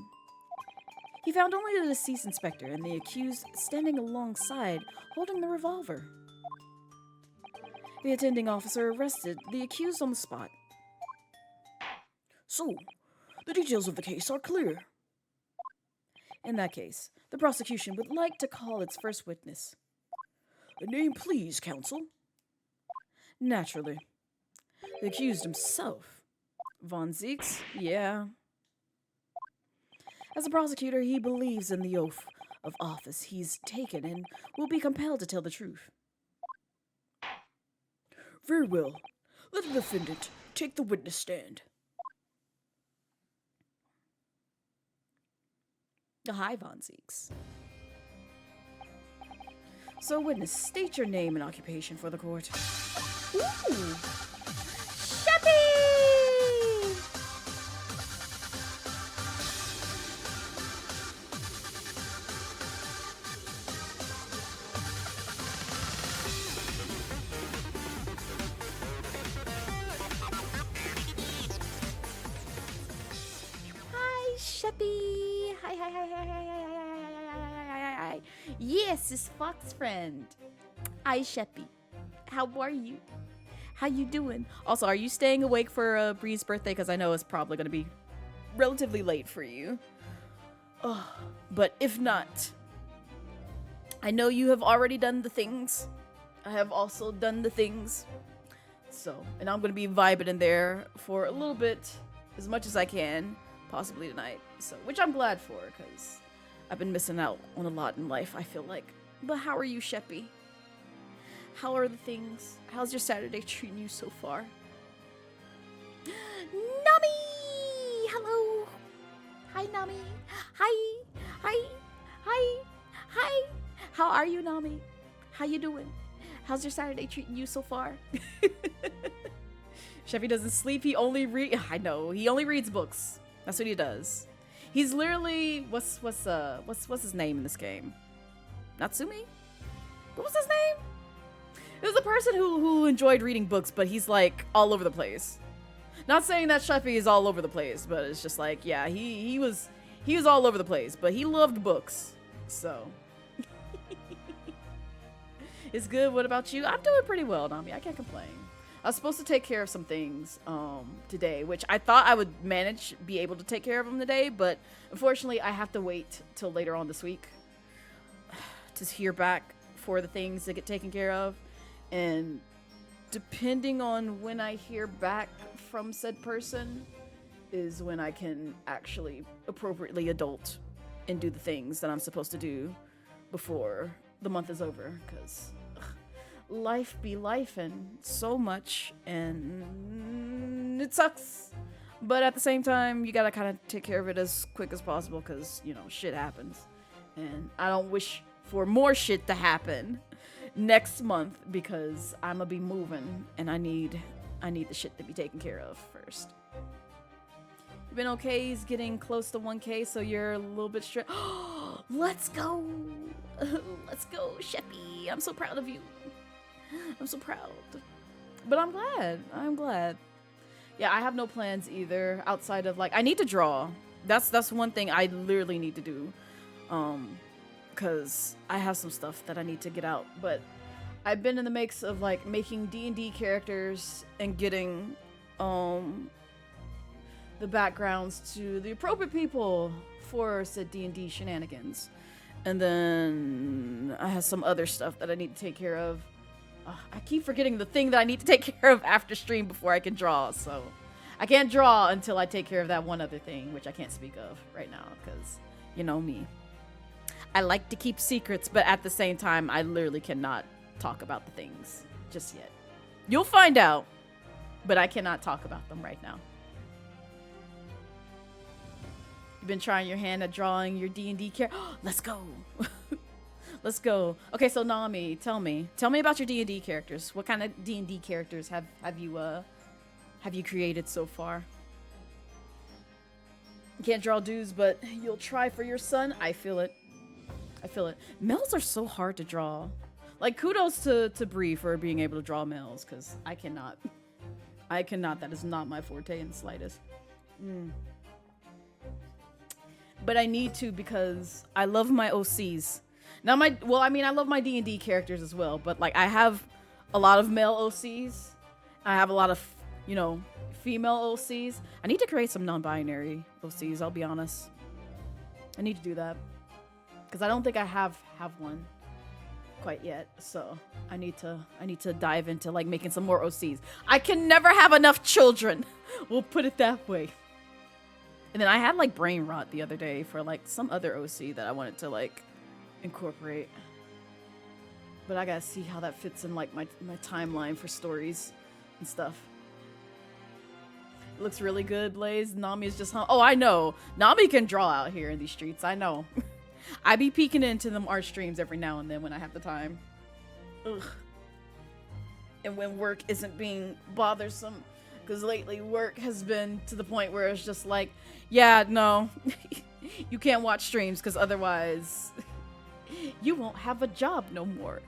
he found only the deceased inspector and the accused standing alongside holding the revolver. The attending officer arrested the accused on the spot. So, the details of the case are clear. In that case, the prosecution would like to call its first witness. A name, please, counsel. Naturally. The accused himself. Von Zieks? Yeah. As a prosecutor, he believes in the oath of office he's taken and will be compelled to tell the truth. Very well. Let the defendant take the witness stand. Hi, Von Zieks. So, witness, state your name and occupation for the court. Ooh! Sheppy! Hi, Sheppy! Hi. Yes, it's Fox friend. Hi, Sheppy. How are you? How you doing? Also, are you staying awake for Bree's birthday? Because I know it's probably going to be relatively late for you. Oh, but if not, I know you have already done the things. I have also done the things. So, and I'm going to be vibing in there for a little bit, as much as I can, possibly tonight. So, which I'm glad for, because I've been missing out on a lot in life, I feel like. But how are you, Sheppy? How are the things? How's your Saturday treating you so far? Nami! Hello! Hi, Nami! Hi! Hi! Hi! Hi! How are you, Nami? How you doing? How's your Saturday treating you so far? Sheppy doesn't sleep, he only I know, he only reads books. That's what he does. He's literally, what's his name in this game? Natsumi? What was his name? It was a person who enjoyed reading books, but he's like all over the place. Not saying that Sheppy is all over the place, but it's just like, yeah, he was all over the place, but he loved books. So it's good. What about you? I'm doing pretty well, Nami. I can't complain. I was supposed to take care of some things today, which I thought I would be able to take care of them today, but unfortunately I have to wait till later on this week to hear back for the things that get taken care of. And depending on when I hear back from said person is when I can actually appropriately adult and do the things that I'm supposed to do before the month is over, because life be life and so much, and it sucks. But at the same time, you gotta kind of take care of it as quick as possible, because, you know, shit happens. And I don't wish for more shit to happen next month, because I'm gonna be moving and I need the shit to be taken care of first. You've been okay? He's getting close to 1K, so you're a little bit stressed. Let's go! Let's go, Sheppy! I'm so proud of you. I'm so proud. But I'm glad. Yeah, I have no plans either, outside of, like, I need to draw. That's one thing I literally need to do. Because I have some stuff that I need to get out. But I've been in the mix of, like, making D&D characters and getting the backgrounds to the appropriate people for said D&D shenanigans. And then I have some other stuff that I need to take care of. I keep forgetting the thing that I need to take care of after stream before I can draw, so I can't draw until I take care of that one other thing, which I can't speak of right now, because you know me. I like to keep secrets, but at the same time, I literally cannot talk about the things just yet. You'll find out, but I cannot talk about them right now. You've been trying your hand at drawing your D&D character. Let's go. Let's go. Okay, so Nami, tell me about your D&D characters. What kind of D&D characters have you created so far? You can't draw dudes, but you'll try for your son. I feel it. Males are so hard to draw. Like, kudos to Bree for being able to draw males, because I cannot. That is not my forte in the slightest. But I need to, because I love my OCs. Now I love my D&D characters as well, but like I have a lot of male OCs. I have a lot of, female OCs. I need to create some non-binary OCs, I'll be honest. I need to do that. Because I don't think I have one quite yet. So I need to dive into like making some more OCs. I can never have enough children. We'll put it that way. And then I had like brain rot the other day for like some other OC that I wanted to like incorporate. But I gotta see how that fits in like my timeline for stories and stuff. It looks really good, Blaze. Nami is just oh, I know. Nami can draw out here in these streets. I know. I be peeking into them art streams every now and then when I have the time. Ugh. And when work isn't being bothersome. Because lately work has been to the point where it's just like, yeah, no. You can't watch streams because otherwise you won't have a job no more.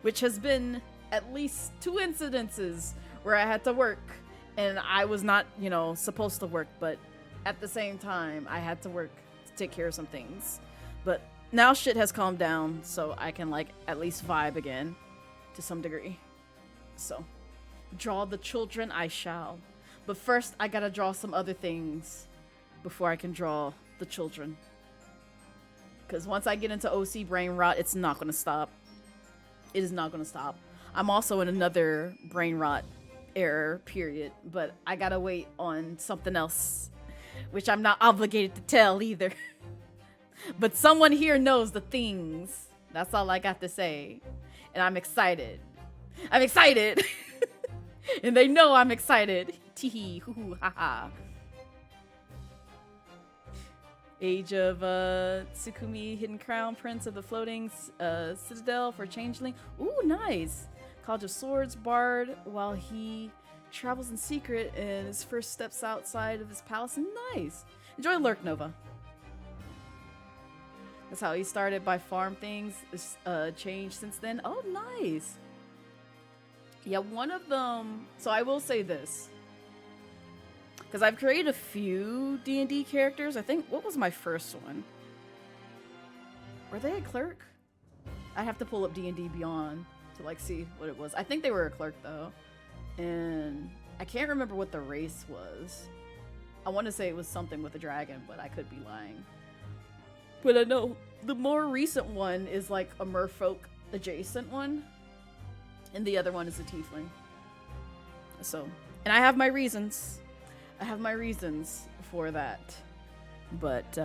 Which has been at least 2 incidences where I had to work. And I was not, supposed to work. But at the same time, I had to work to take care of some things. But now shit has calmed down, so I can, like, at least vibe again to some degree. So, draw the children I shall. But first, I gotta draw some other things before I can draw the children. Because once I get into OC brain rot, it's not gonna stop. It is not gonna stop. I'm also in another brain rot error period, but I gotta wait on something else, which I'm not obligated to tell either. But someone here knows the things. That's all I got to say. And I'm excited. I'm excited! And they know I'm excited. Teehee, hoo hoo, ha ha. Age of Tsukumi, Hidden Crown, Prince of the Floating Citadel for Changeling. Ooh, nice! College of Swords, Bard, while he travels in secret and his first steps outside of his palace. Nice! Enjoy Lurk Nova. That's how he started by farm things. It's changed since then. Oh, nice. Yeah, one of them... So I will say this. Because I've created a few D&D characters. I think... What was my first one? Were they a clerk? I have to pull up D&D Beyond to like see what it was. I think they were a clerk though. And I can't remember what the race was. I want to say it was something with a dragon, but I could be lying. But I know the more recent one is like a merfolk adjacent one. And the other one is a tiefling. So, and I have my reasons. I have my reasons for that. But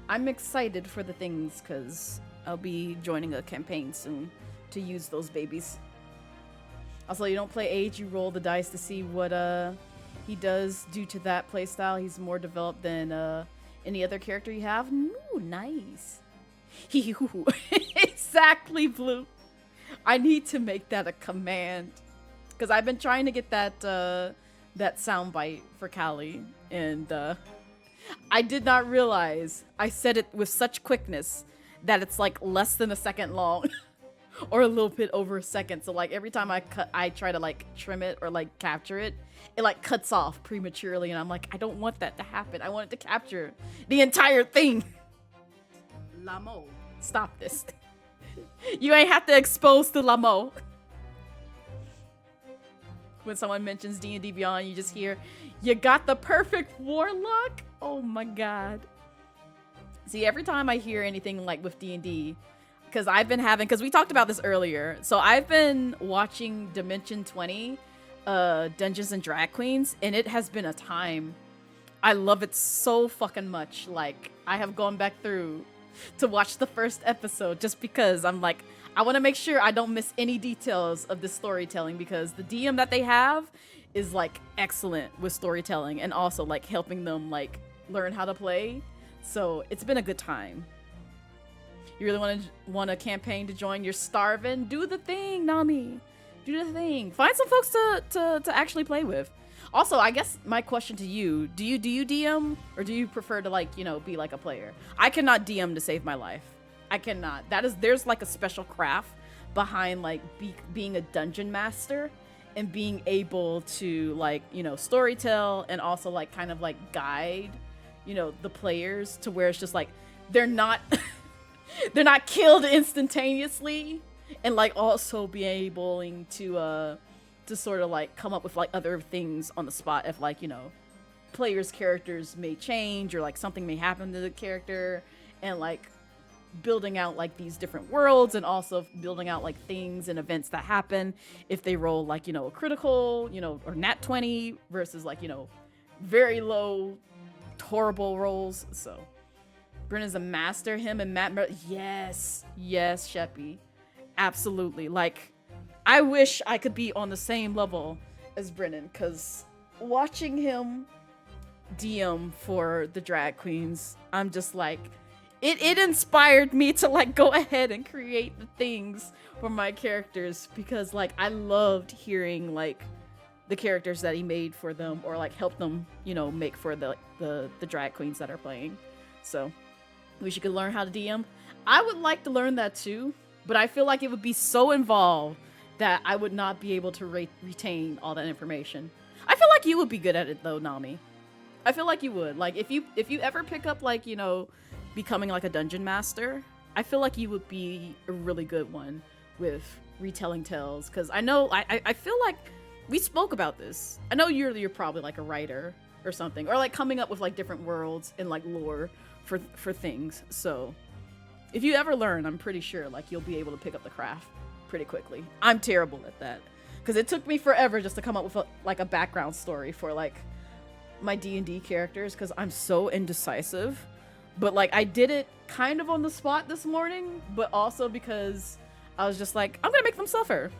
I'm excited for the things because I'll be joining a campaign soon to use those babies. Also, you don't play Age, you roll the dice to see what he does due to that playstyle. He's more developed than any other character you have. Ooh, nice. Exactly, Blue. I need to make that a command. Because I've been trying to get that that soundbite for Callie. And I did not realize I said it with such quickness that it's like less than a second long. Or a little bit over a second. So like every time I try to like trim it or like capture it, it like cuts off prematurely. And I'm like, I don't want that to happen. I want it to capture the entire thing. Lamo, stop this. You ain't have to expose to Lamo. When someone mentions D&D Beyond, you just hear, you got the perfect warlock? Oh my god. See, every time I hear anything like with D&D, because we talked about this earlier. So I've been watching Dimension 20, Dungeons and Drag Queens, and it has been a time. I love it so fucking much. Like, I have gone back through to watch the first episode just because I'm like, I want to make sure I don't miss any details of the storytelling because the DM that they have is like excellent with storytelling and also like helping them like learn how to play. So it's been a good time. You really want a campaign to join? You're starving? Do the thing, Nami. Do the thing. Find some folks to actually play with. Also, I guess my question to you, do you DM or do you prefer to like, be like a player? I cannot DM to save my life. I cannot. There's like a special craft behind like being a dungeon master and being able to like, storytell and also like kind of like guide, the players to where it's just like they're not they're not killed instantaneously and like also be able to sort of like come up with like other things on the spot if like, you know, players' characters may change or like something may happen to the character, and like building out like these different worlds, and also building out like things and events that happen if they roll like, you know, a critical, you know, or nat 20 versus like, you know, very low horrible rolls. So Brennan's a master. Him and Matt yes Sheppy, absolutely. Like I wish I could be on the same level as Brennan, because watching him DM for the drag queens, I'm just like, it inspired me to like go ahead and create the things for my characters, because like I loved hearing like the characters that he made for them, or like helped them, you know, make for the drag queens that are playing. So wish you could learn how to DM. I would like to learn that too, but I feel like it would be so involved that I would not be able to retain all that information. I feel like you would be good at it though, Nami. I feel like you would. Like if you ever pick up like, you know, becoming like a dungeon master, I feel like you would be a really good one with retelling tales, because I know I feel like we spoke about this. I know you're probably like a writer or something, or like coming up with like different worlds and like lore for things. So if you ever learn, I'm pretty sure like you'll be able to pick up the craft pretty quickly. I'm terrible at that, because it took me forever just to come up with like a background story for like my D&D characters, because I'm so indecisive. But like I did it kind of on the spot this morning, but also because I was just like, I'm gonna make them suffer.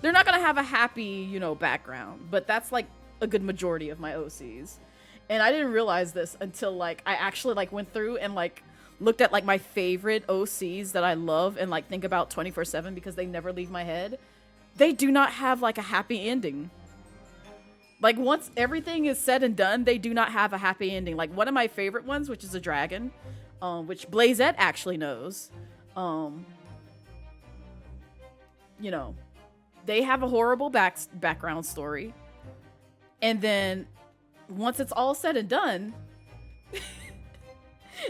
They're not gonna have a happy, you know, background, but that's like a good majority of my OCs. And I didn't realize this until like I actually like went through and like looked at like my favorite OCs that I love and like think about 24/7, because they never leave my head. They do not have like a happy ending. Like once everything is said and done, they do not have a happy ending. Like one of my favorite ones, which is a dragon, which Blazette actually knows. You know, they have a horrible background story. And then once it's all said and done,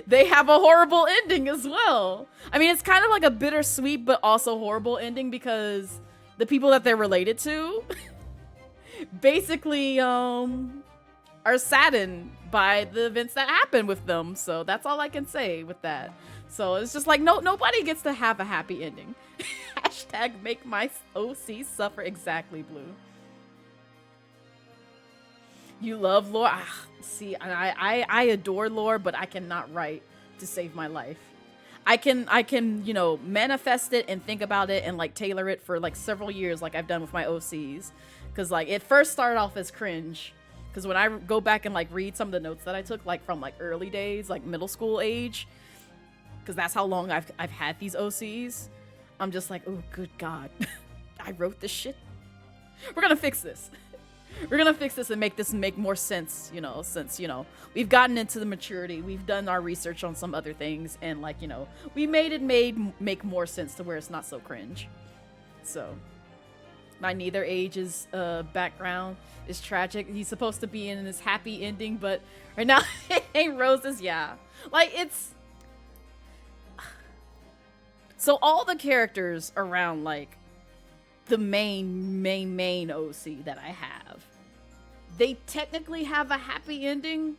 they have a horrible ending as well. I mean, it's kind of like a bittersweet but also horrible ending, because the people that they're related to basically are saddened by the events that happen with them. So that's all I can say with that. So it's just like nobody gets to have a happy ending. Hashtag make my OC suffer. Exactly, Blue. You love lore. See, I adore lore, but I cannot write to save my life. I can, you know, manifest it and think about it and like tailor it for like several years, like I've done with my OCs. Because like it first started off as cringe, because when I go back and like read some of the notes that I took like from like early days, like middle school age, because that's how long I've had these OCs, I'm just like, oh good God, I wrote this shit. We're gonna fix this. We're gonna fix this and make this make more sense, you know, since, you know, we've gotten into the maturity, we've done our research on some other things, and like, you know, we made it make more sense to where it's not so cringe. So my neither age's background is tragic. He's supposed to be in this happy ending, but right now it ain't roses. Yeah, like it's so all the characters around like the main OC that I have, they technically have a happy ending,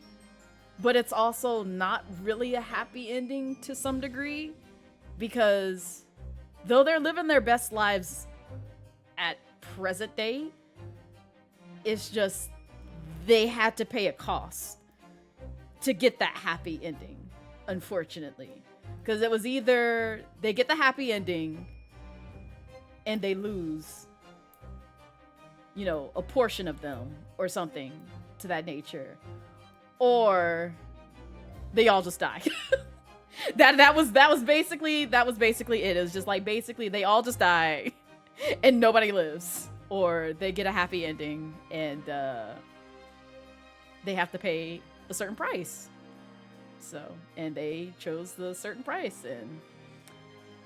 but it's also not really a happy ending to some degree, because though they're living their best lives at present day, it's just they had to pay a cost to get that happy ending, unfortunately, because it was either they get the happy ending and they lose, you know, a portion of them or something to that nature, or they all just die. that was basically it. It was just like basically they all just die and nobody lives, or they get a happy ending and they have to pay a certain price. So, and they chose the certain price, and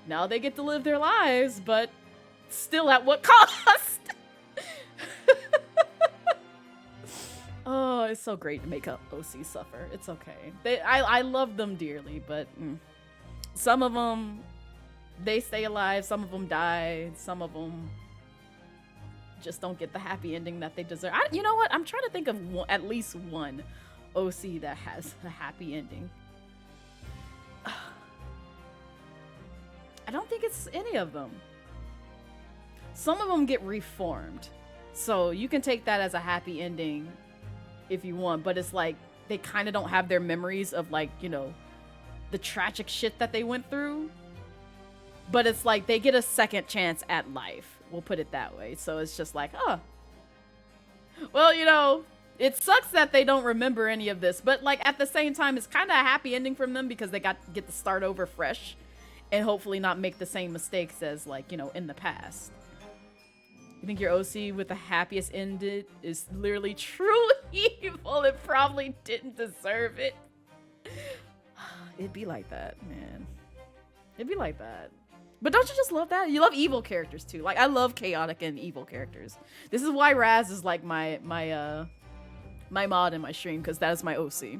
now they get to live their lives, but still at what cost? Oh, it's so great to make OC suffer. It's okay. I love them dearly, but some of them, they stay alive. Some of them die. Some of them just don't get the happy ending that they deserve. You know what? I'm trying to think of at least one OC that has a happy ending. I don't think it's any of them. Some of them get reformed. So you can take that as a happy ending if you want, but it's like they kind of don't have their memories of, like, you know, the tragic shit that they went through. But it's like they get a second chance at life. We'll put it that way. So it's just like, oh. Well, you know, it sucks that they don't remember any of this, but like at the same time, it's kind of a happy ending from them because they get to start over fresh and hopefully not make the same mistakes as, like, you know, in the past. You think your OC with the happiest ended is literally true evil? It probably didn't deserve it. It'd be like that, man. It'd be like that. But don't you just love that? You love evil characters too. Like, I love chaotic and evil characters. This is why Raz is like my mod in my stream, because that is my OC.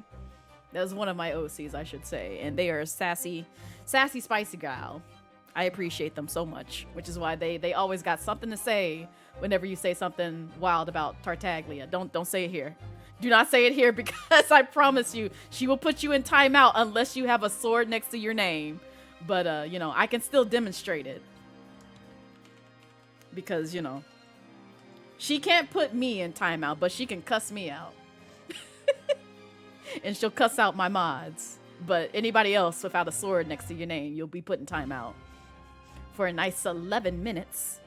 That is one of my OCs, I should say. And they are a sassy, spicy gal. I appreciate them so much, which is why they always got something to say whenever you say something wild about Tartaglia. Don't say it here. Do not say it here, because I promise you, she will put you in timeout unless you have a sword next to your name. But, you know, I can still demonstrate it. Because, you know, she can't put me in timeout, but she can cuss me out. And she'll cuss out my mods. But anybody else without a sword next to your name, you'll be put in timeout for a nice 11 minutes.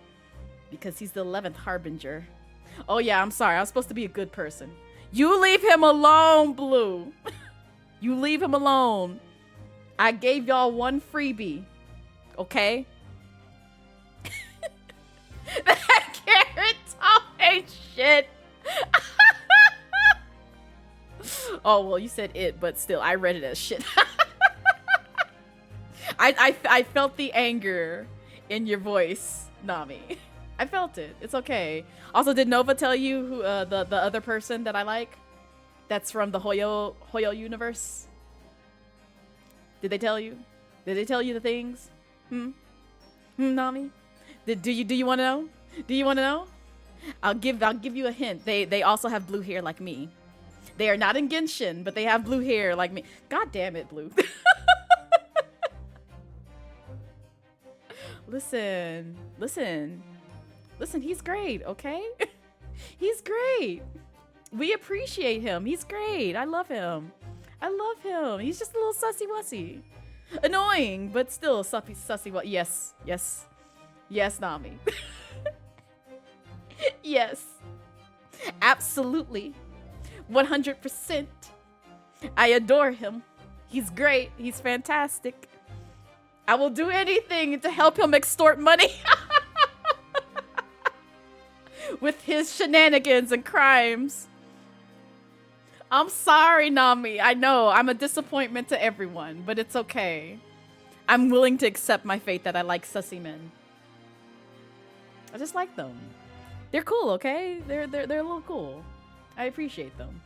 Because he's the 11th Harbinger. Oh, yeah, I'm sorry. I was supposed to be a good person. You leave him alone, Blue. You leave him alone. I gave y'all one freebie. Okay? That carrot top ain't shit. Oh, well, you said it, but still, I read it as shit. I felt the anger in your voice, Nami. I felt it. It's okay. Also, did Nova tell you who the other person that I like? That's from the Hoyo universe? Did they tell you? Did they tell you the things? Nami? Do you want to know? Do you want to know? I'll give you a hint. They also have blue hair like me. They are not in Genshin, but they have blue hair like me. God damn it, Blue. Listen, he's great, okay? He's great. We appreciate him. He's great. I love him. He's just a little sussy-wussy. Annoying, but still sussy-wussy. Yes, Nami. Yes. Absolutely. 100%. I adore him. He's great. He's fantastic. I will do anything to help him extort money. With his shenanigans and crimes. I'm sorry, Nami. I know, I'm a disappointment to everyone, but it's okay. I'm willing to accept my fate that I like sussy men. I just like them. They're cool, okay? They're a little cool. I appreciate them.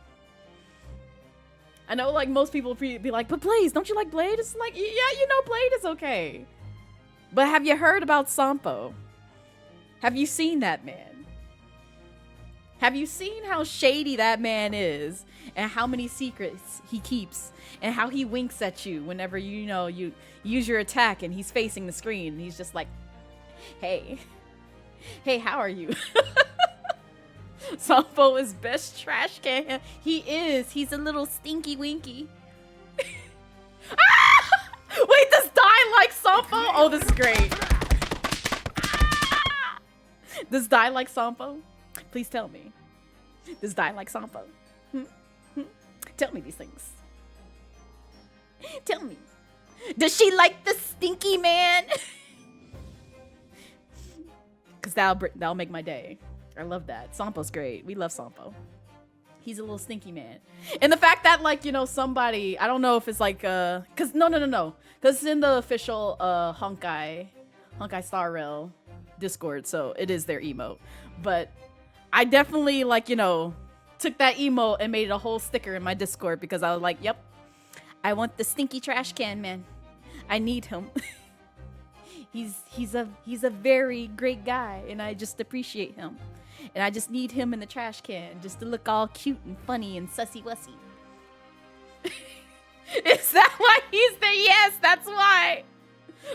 I know, like, most people be like, but Blaze, don't you like Blade? It's like, yeah, you know, Blade is okay. But have you heard about Sampo? Have you seen that man? Have you seen how shady that man is? And how many secrets he keeps? And how he winks at you whenever, you know, you use your attack and he's facing the screen. And he's just like, hey, how are you? Sampo is best trash can. He is. He's a little stinky winky. Ah! Wait, does Die like Sampo? Oh, this is great. Ah! Does Die like Sampo? Please tell me. Does Die like Sampo? Tell me these things. Tell me. Does she like the stinky man? Because that'll make my day. I love that. Sampo's great. We love Sampo. He's a little stinky man. And the fact that, like, you know, somebody, I don't know if it's like, because no. Because it's in the official Honkai Star Rail Discord, so it is their emote. But I definitely, like, you know, took that emote and made it a whole sticker in my Discord because I was like, yep, I want the stinky trash can man. I need him. He's a very great guy, and I just appreciate him. And I just need him in the trash can just to look all cute and funny and sussy-wussy. Is that why he's there? Yes, that's why.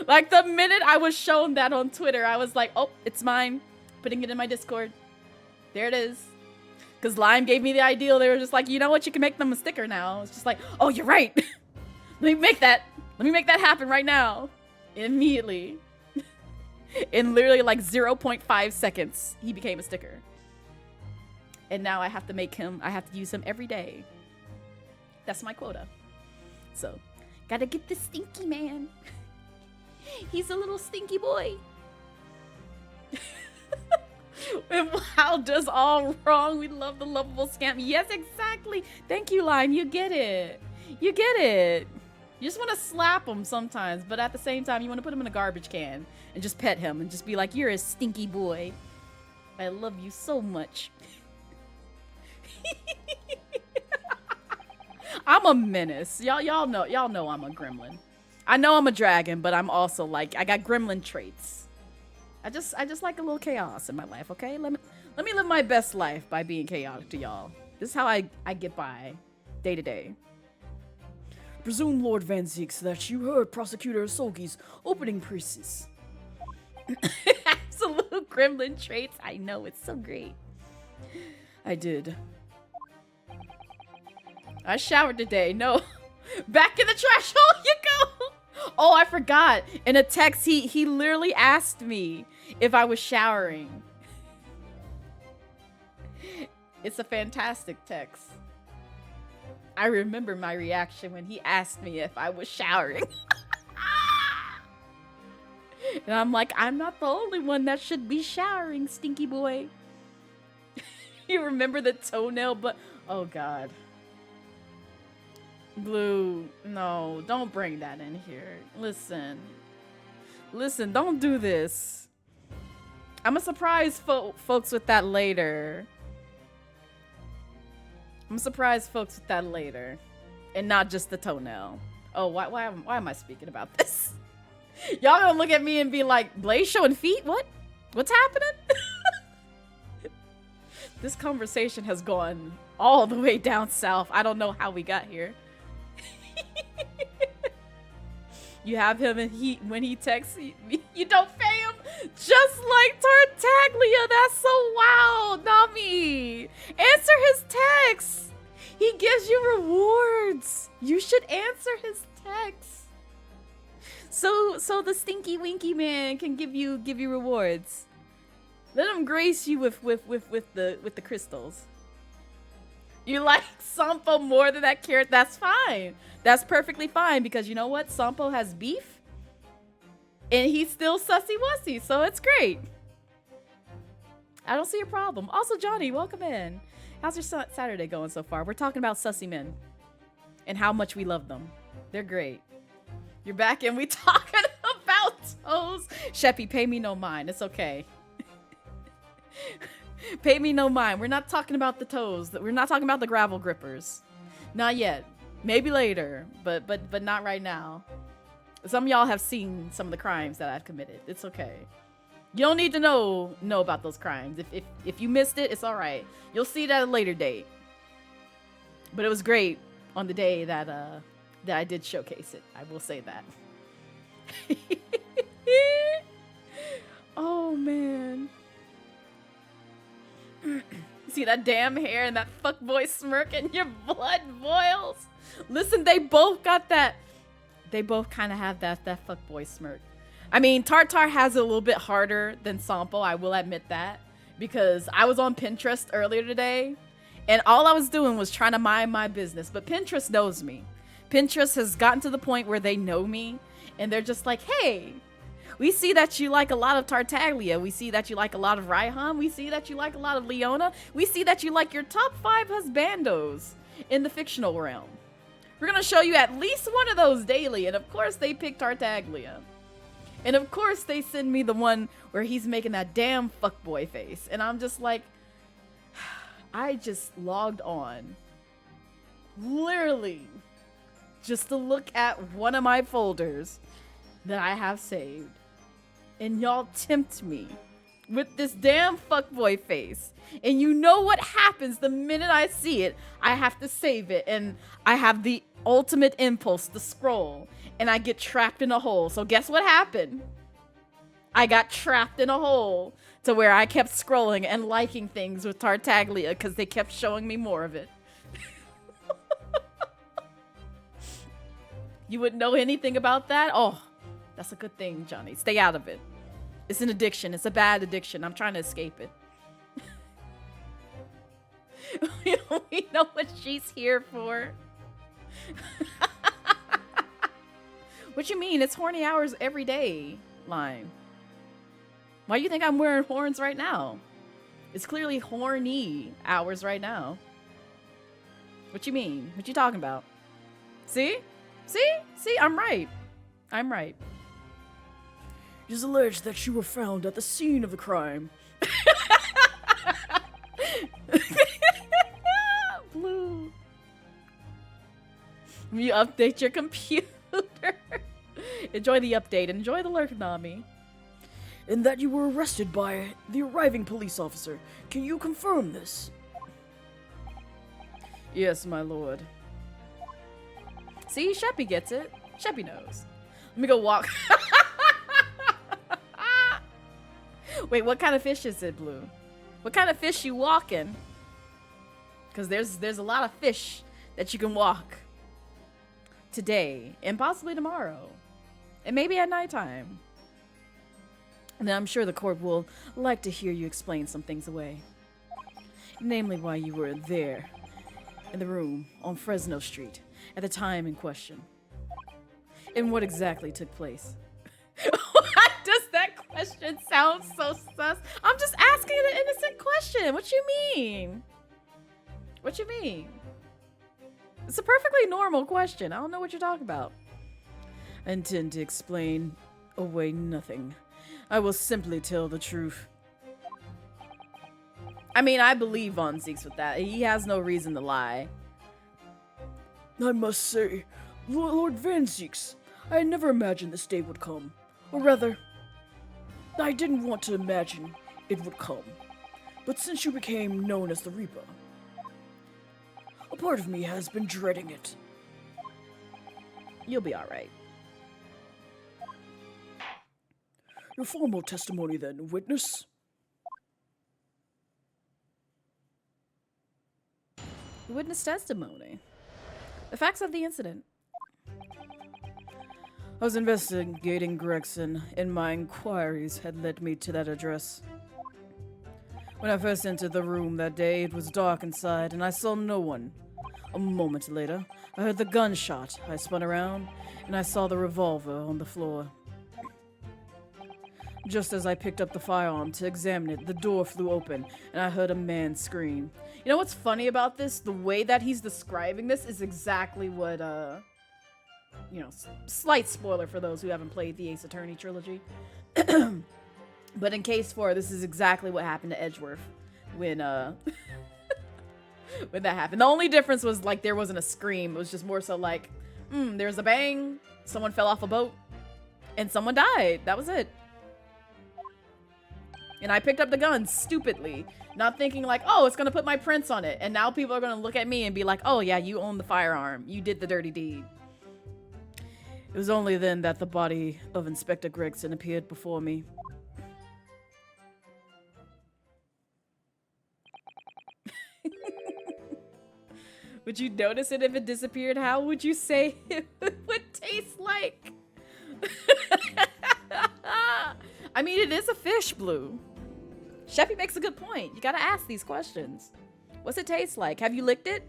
Like, the minute I was shown that on Twitter, I was like, oh, it's mine. Putting it in my Discord. There it is. Because Lime gave me the idea. They were just like, you know what? You can make them a sticker now. It's just like, oh, you're right. Let me make that happen right now. Immediately. In literally like 0.5 seconds, he became a sticker. And now I have to make him, I have to use him every day. That's my quota. So, gotta get the stinky man. He's a little stinky boy. And how does all wrong? We love the lovable scamp. Yes, exactly. Thank you, Line. You get it. You get it. You just want to slap him sometimes, but at the same time, you want to put him in a garbage can and just pet him and just be like, you're a stinky boy. I love you so much. I'm a menace. Y'all know I'm a gremlin. I know I'm a dragon, but I'm also like, I got gremlin traits. I just like a little chaos in my life, okay? Let me live my best life by being chaotic to y'all. This is how I get by day to day. Presume Lord Van Zeeks that you heard Prosecutor Sogi's opening pieces. Absolute gremlin traits. I know, it's so great. I did. I showered today. No. Back in the trash hole you go. Oh, I forgot. In a text, he literally asked me if I was showering. It's a fantastic text. I remember my reaction when he asked me if I was showering. And I'm like, I'm not the only one that should be showering, stinky boy. You remember the toenail, but oh God. Blue, no, don't bring that in here. Listen, don't do this. I'm gonna surprise folks with that later. And not just the toenail. Oh, why am I speaking about this? Y'all gonna look at me and be like, Blaze showing feet? What? What's happening? This conversation has gone all the way down south. I don't know how we got here. You have him and when he texts you don't pay him, just like Tartaglia. That's so wild, Nami. Answer his texts. He gives you rewards. You should answer his texts. So the stinky winky man can give you rewards. Let him grace you with the crystals. You like Sampo more than that carrot? That's fine. That's perfectly fine because you know what? Sampo has beef. And he's still sussy-wussy, so it's great. I don't see a problem. Also, Johnny, welcome in. How's your Saturday going so far? We're talking about sussy men. And how much we love them. They're great. You're back and we talking about toes. Sheppy, pay me no mind. It's okay. Pay me no mind. We're not talking about the toes. We're not talking about the gravel grippers. Not yet. Maybe later, but not right now. Some of y'all have seen some of the crimes that I've committed. It's okay. You don't need to know about those crimes. If you missed it, it's all right. You'll see it at a later date. But it was great on the day that I did showcase it. I will say that. Oh man. See that damn hair and that fuckboy smirk and your blood boils. Listen, they both got that. They both kind of have that fuckboy smirk. I mean, Tartar has it a little bit harder than Sampo, I will admit that. Because I was on Pinterest earlier today, and all I was doing was trying to mind my business. But Pinterest knows me. Pinterest has gotten to the point where they know me, and they're just like, hey, we see that you like a lot of Tartaglia. We see that you like a lot of Raihan. We see that you like a lot of Leona. We see that you like your top 5 husbandos in the fictional realm. We're going to show you at least one of those daily. And of course, they pick Tartaglia. And of course, they send me the one where he's making that damn fuckboy face. And I'm just like, I just logged on. Literally. Just to look at one of my folders that I have saved. and y'all tempt me with this damn fuckboy face. And you know what happens the minute I see it? I have to save it, and I have the ultimate impulse to scroll, and I get trapped in a hole. So guess what happened? I got trapped in a hole to where I kept scrolling and liking things with Tartaglia because they kept showing me more of it. You wouldn't know anything about that? Oh, that's a good thing, Johnny. Stay out of it. It's an addiction. It's a bad addiction. I'm trying to escape it. We know what she's here for. What you mean? It's horny hours every day, Lime. Why do you think I'm wearing horns right now? It's clearly horny hours right now. What you mean? What you talking about? See? See? I'm right. I'm right. It is alleged that you were found at the scene of the crime. Blue. You update your computer. Enjoy the update. Enjoy the lurk, Nami. And that you were arrested by the arriving police officer. Can you confirm this? Yes, my lord. See, Sheppy gets it. Sheppy knows. Let me go walk. Wait, what kind of fish is it, Blue? What kind of fish you walking? Because there's a lot of fish that you can walk today and possibly tomorrow and maybe at nighttime. And then I'm sure the court will like to hear you explain some things away. Namely why you were there in the room on Fresno Street at the time in question. And what exactly took place. Why does that question sound so sus? I'm just asking an innocent question. What you mean? What you mean? It's a perfectly normal question. I don't know what you're talking about. I intend to explain away nothing. I will simply tell the truth. I mean, I believe Von Zeeks with that. He has no reason to lie. I must say, Lord Van Zeeks, I had never imagined this day would come. Or rather, I didn't want to imagine it would come. But since you became known as the Reaper, a part of me has been dreading it. You'll be alright. Your formal testimony then, witness? Witness testimony. The facts of the incident. I was investigating Gregson, and my inquiries had led me to that address. When I first entered the room that day, it was dark inside, and I saw no one. A moment later, I heard the gunshot. I spun around, and I saw the revolver on the floor. Just as I picked up the firearm to examine it, the door flew open, and I heard a man scream. You know what's funny about this? The way that he's describing this is exactly what, you know, slight spoiler for those who haven't played the Ace Attorney trilogy. But in case 4, this is exactly what happened to Edgeworth when, when that happened. The only difference was, like, there wasn't a scream. It was just more so like, there's a bang, someone fell off a boat, and someone died. That was it. And I picked up the gun stupidly, not thinking like, oh, it's gonna put my prints on it. And now people are gonna look at me and be like, oh yeah, you own the firearm. You did the dirty deed. It was only then that the body of Inspector Gregson appeared before me. Would you notice it if it disappeared? How would you say it would taste like? I mean, it is a fish, Blue. Sheppy makes a good point. You gotta ask these questions. What's it taste like? Have you licked it?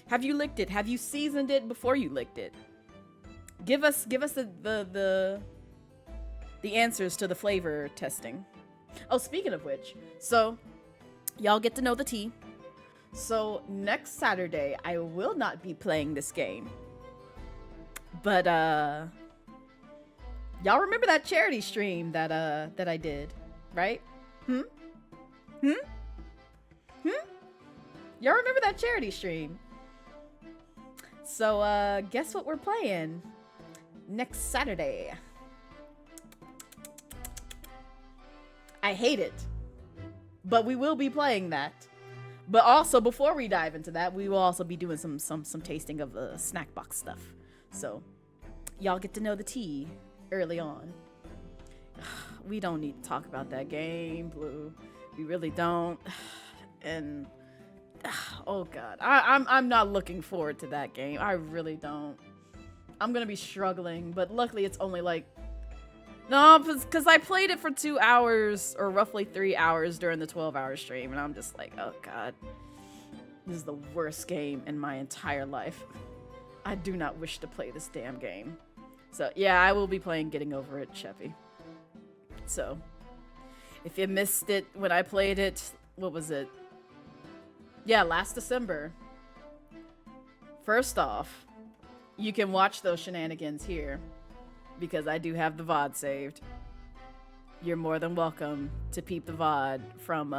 Have you licked it? Have you seasoned it before you licked it? Give us the answers to the flavor testing. Oh, speaking of which, so y'all get to know the tea. So next Saturday, I will not be playing this game. But y'all remember that charity stream that I did, right? Y'all remember that charity stream? So guess what we're playing next Saturday? I hate it. But we will be playing that. But also, before we dive into that, we will also be doing some tasting of the snack box stuff. So, y'all get to know the tea early on. We don't need to talk about that game, Blue. We really don't. And oh god, I'm not looking forward to that game. I really don't. I'm gonna be struggling, but luckily it's only like no, because I played it for 2 hours or roughly 3 hours during the 12-hour stream, and I'm just like, oh god, this is the worst game in my entire life. I do not wish to play this damn game. So yeah, I will be playing Getting Over It, Sheppy. So if you missed it when I played it, what was it? Yeah, last December. First off, you can watch those shenanigans here because I do have the VOD saved. You're more than welcome to peep the VOD from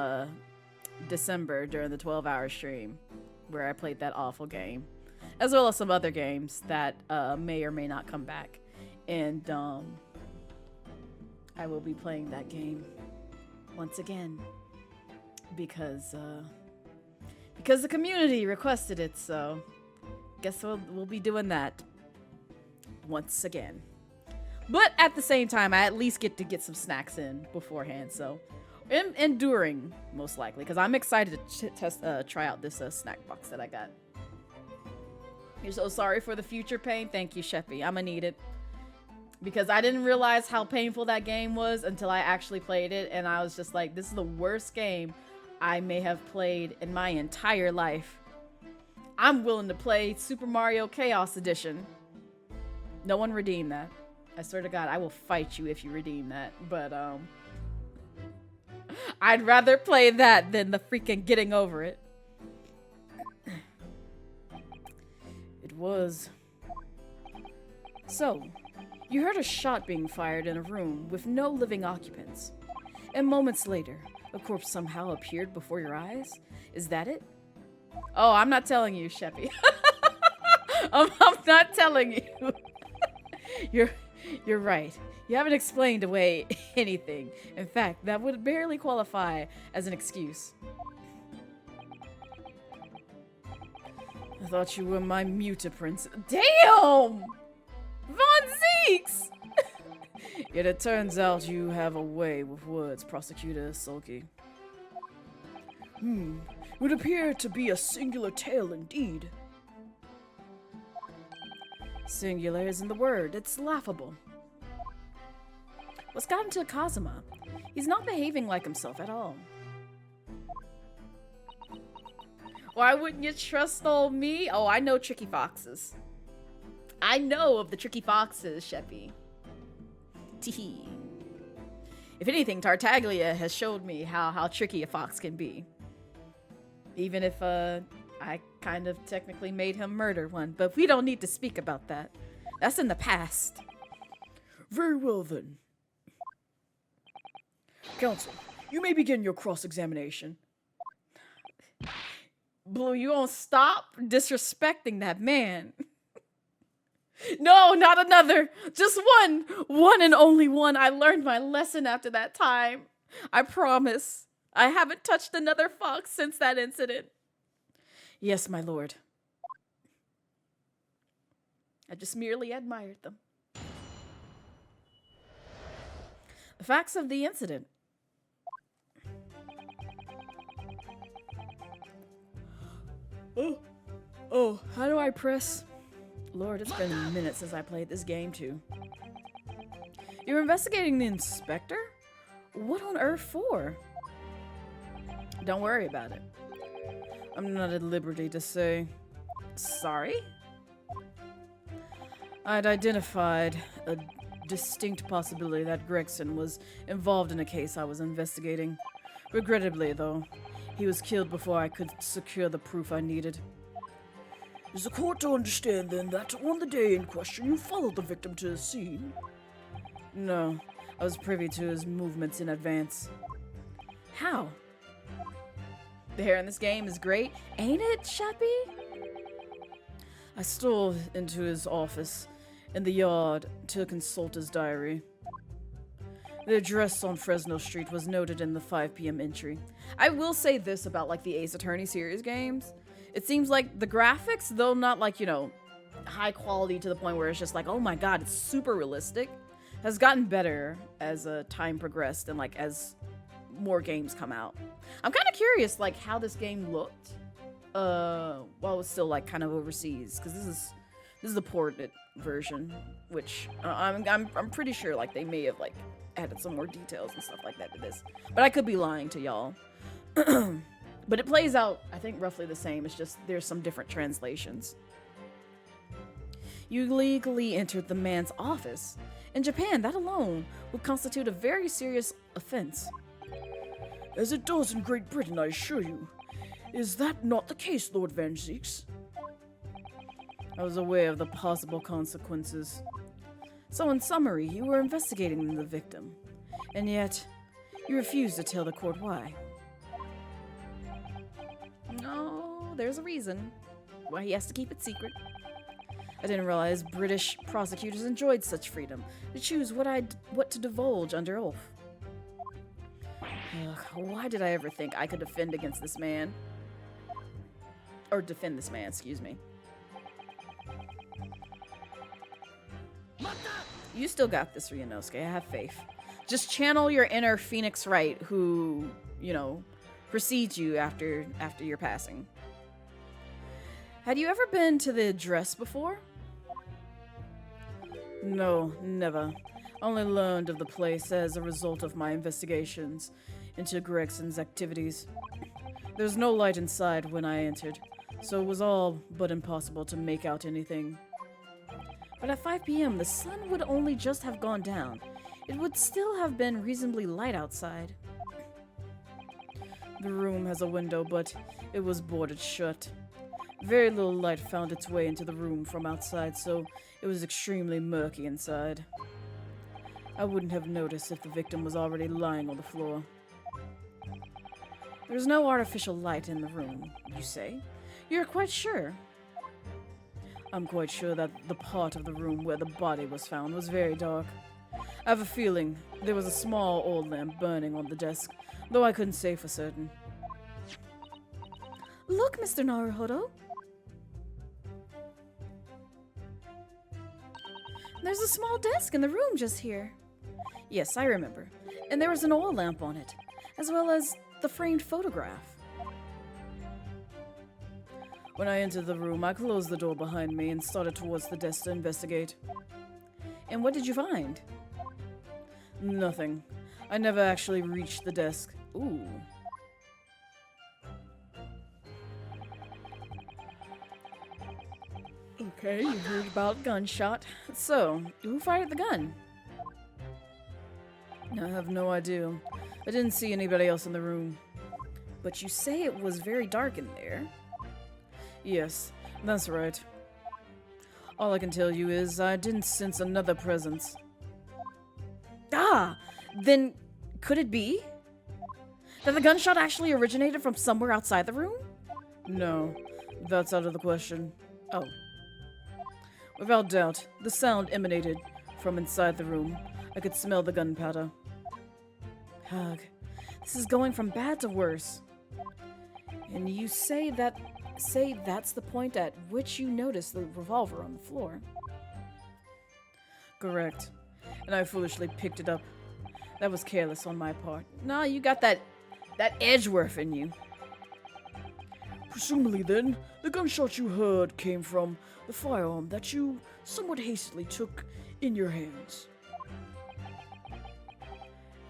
December during the 12-hour stream where I played that awful game, as well as some other games that may or may not come back. And I will be playing that game once again because the community requested it, so guess we'll be doing that once again. But at the same time, I at least get to get some snacks in beforehand, so and during, most likely, because I'm excited to try out this snack box that I got. You're so sorry for the future pain. Thank you, Sheppy. I'ma need it. Because I didn't realize how painful that game was until I actually played it, and I was just like, this is the worst game I may have played in my entire life. I'm willing to play Super Mario Chaos Edition. No one redeemed that. I swear to God, I will fight you if you redeem that. But, I'd rather play that than the freaking Getting Over It. It was. So, you heard a shot being fired in a room with no living occupants. And moments later, a corpse somehow appeared before your eyes? Is that it? Oh, I'm not telling you, Sheppy. I'm not telling you. You're right. You haven't explained away anything. In fact, that would barely qualify as an excuse. I thought you were my Muta prince. Damn! Von Zeeks! Yet it turns out you have a way with words, Prosecutor Sulky. Would appear to be a singular tale indeed. Singular isn't the word, it's laughable. What's got into Kazuma? He's not behaving like himself at all. Why wouldn't you trust old me? Oh, I know tricky foxes. I know of the tricky foxes, Sheppy. Teehee. If anything, Tartaglia has showed me how tricky a fox can be. Even if I kind of technically made him murder one, but we don't need to speak about that. That's in the past. Very well then. Counsel, you may begin your cross-examination. Blue, you won't stop disrespecting that man. No, not another. Just one. One and only one. I learned my lesson after that time. I promise. I haven't touched another fox since that incident. Yes, my lord. I just merely admired them. The facts of the incident. Oh, how do I press? Lord, it's been a minute since I played this game too. You're investigating the inspector? What on earth for? Don't worry about it. I'm not at liberty to say. Sorry? I'd identified a distinct possibility that Gregson was involved in a case I was investigating. Regrettably, though, he was killed before I could secure the proof I needed. Is the court to understand, then, that on the day in question you followed the victim to the scene? No, I was privy to his movements in advance. How? The hair in this game is great, ain't it, Sheppy? I stole into his office in the yard to consult his diary. The address on Fresno Street was noted in the 5 p.m. entry. I will say this about like the Ace Attorney series games. It seems like the graphics, though not like, you know, high quality to the point where it's just like, oh my god, it's super realistic, has gotten better as time progressed and like as more games come out. I'm kind of curious like how this game looked while it's still like kind of overseas, because this is the ported version, which I'm pretty sure like they may have like added some more details and stuff like that to this, but I could be lying to y'all. But it plays out, I think, roughly the same. It's just there's some different translations. You legally entered the man's office. In Japan, that alone would constitute a very serious offense. As it does in Great Britain, I assure you. Is that not the case, Lord Van Zieks? I was aware of the possible consequences. So in summary, you were investigating the victim. And yet, you refused to tell the court why. No, there's a reason why he has to keep it secret. I didn't realize British prosecutors enjoyed such freedom to choose what to divulge under oath. Ugh, why did I ever think I could defend against this man? Or defend this man, excuse me. You still got this, Ryunosuke. I have faith. Just channel your inner Phoenix Wright who, you know, precedes you after your passing. Had you ever been to the address before? No, never. Only learned of the place as a result of my investigations into Gregson's activities. There's no light inside when I entered, so it was all but impossible to make out anything. But at 5 p.m., the sun would only just have gone down. It would still have been reasonably light outside. The room has a window, but it was boarded shut. Very little light found its way into the room from outside, so it was extremely murky inside. I wouldn't have noticed if the victim was already lying on the floor. There's no artificial light in the room, you say? You're quite sure? I'm quite sure that the part of the room where the body was found was very dark. I have a feeling there was a small oil lamp burning on the desk, though I couldn't say for certain. Look, Mr. Naruhodo. There's a small desk in the room just here. Yes, I remember. And there was an oil lamp on it, as well as the framed photograph. When I entered the room, I closed the door behind me and started towards the desk to investigate. And what did you find? Nothing. I never actually reached the desk. Ooh. Okay, you heard about gunshot. So, who fired the gun? I have no idea. I didn't see anybody else in the room. But you say it was very dark in there. Yes, that's right. All I can tell you is I didn't sense another presence. Ah! Then, could it be that the gunshot actually originated from somewhere outside the room? No, that's out of the question. Oh. Without doubt, the sound emanated from inside the room. I could smell the gunpowder. Ugh, this is going from bad to worse. And you say that's the point at which you noticed the revolver on the floor. Correct. And I foolishly picked it up. That was careless on my part. Nah, you got that Edgeworth in you. Presumably then, the gunshot you heard came from the firearm that you somewhat hastily took in your hands.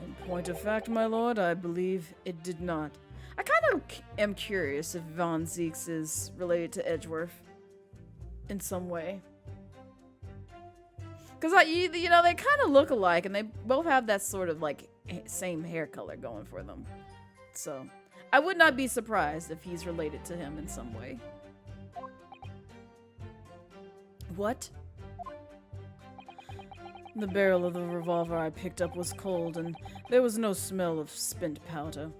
In point of fact, my lord, I believe it did not. I kind of am curious if Von Zieks is related to Edgeworth in some way. Because, you know, they kind of look alike, and they both have that sort of, like, same hair color going for them. So, I would not be surprised if he's related to him in some way. What? The barrel of the revolver I picked up was cold, and there was no smell of spent powder.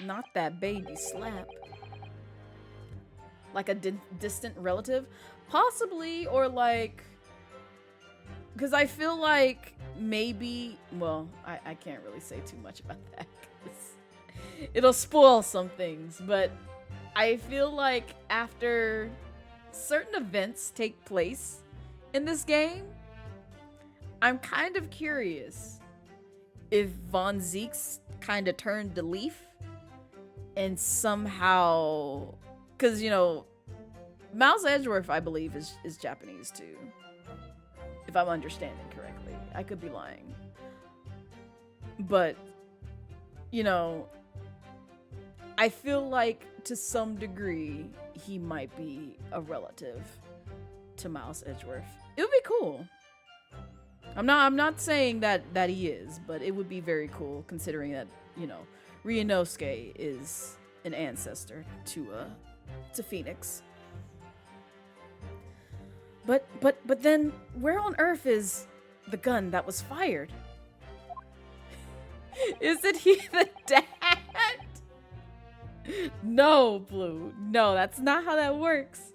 Not that baby slap. Like a distant relative? Possibly, or like... Because I feel like maybe, well, I can't really say too much about that. 'Cause it'll spoil some things, but I feel like after certain events take place in this game, I'm kind of curious if Von Zeke's kind of turned the leaf and somehow, because, you know, Mouse Edgeworth, I believe, is Japanese too. If I'm understanding correctly. I could be lying. But, you know, I feel like to some degree he might be a relative to Mouse Edgeworth. It would be cool. I'm not saying that he is, but it would be very cool considering that, you know, Ryunosuke is an ancestor to Phoenix. But then where on earth is the gun that was fired? Isn't he the dad? No, Blue. No, that's not how that works.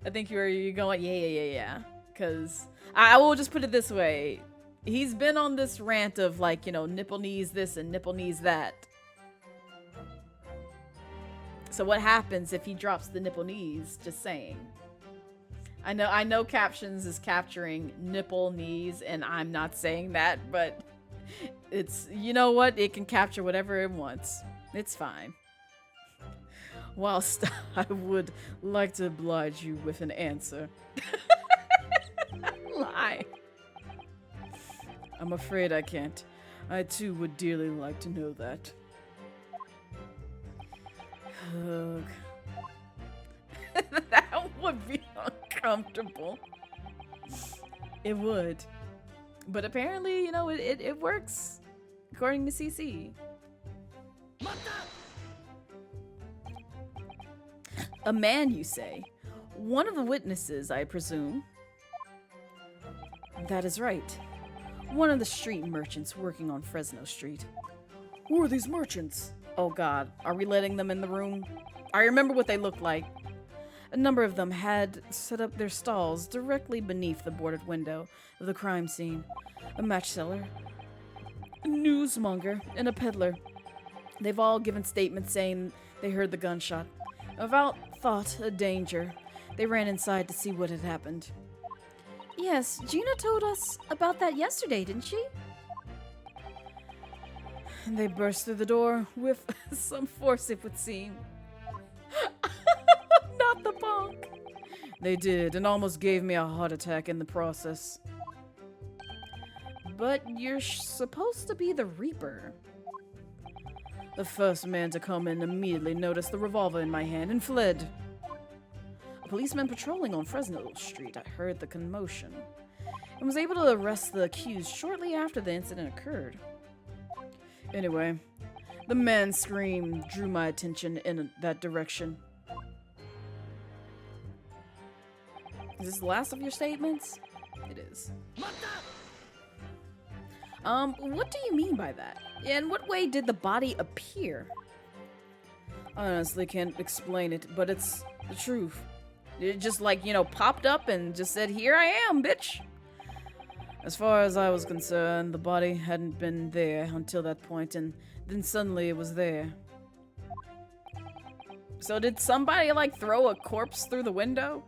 I think you're going, yeah. Because I will just put it this way. He's been on this rant of like, you know, nipple knees this and nipple knees that. So what happens if he drops the nipple knees? Just saying. I know captions is capturing nipple knees, and I'm not saying that, but it's, you know what? It can capture whatever it wants. It's fine. Whilst I would like to oblige you with an answer. Lie. I'm afraid I can't. I too would dearly like to know that. Ugh. That would be uncomfortable. It would. But apparently, you know, it works. According to CC. A man, you say? One of the witnesses, I presume. That is right. One of the street merchants working on Fresno Street. Who are these merchants? Oh god, are we letting them in the room? I remember what they looked like. A number of them had set up their stalls directly beneath the boarded window of the crime scene. A match seller, a newsmonger, and a peddler. They've all given statements saying they heard the gunshot. Without thought of danger, they ran inside to see what had happened. Yes, Gina told us about that yesterday, didn't she? They burst through the door with some force, it would seem. Not the punk. They did, and almost gave me a heart attack in the process. But you're supposed to be the Reaper. The first man to come in immediately noticed the revolver in my hand and fled. A policeman patrolling on Fresno Street, I heard the commotion, and was able to arrest the accused shortly after the incident occurred. Anyway, the man's scream drew my attention in that direction. Is this the last of your statements? It is. What do you mean by that? In what way did the body appear? I honestly can't explain it, but it's the truth. It just like, you know, popped up and just said, "Here I am, bitch." As far as I was concerned, the body hadn't been there until that point, and then suddenly it was there. So did somebody, like, throw a corpse through the window?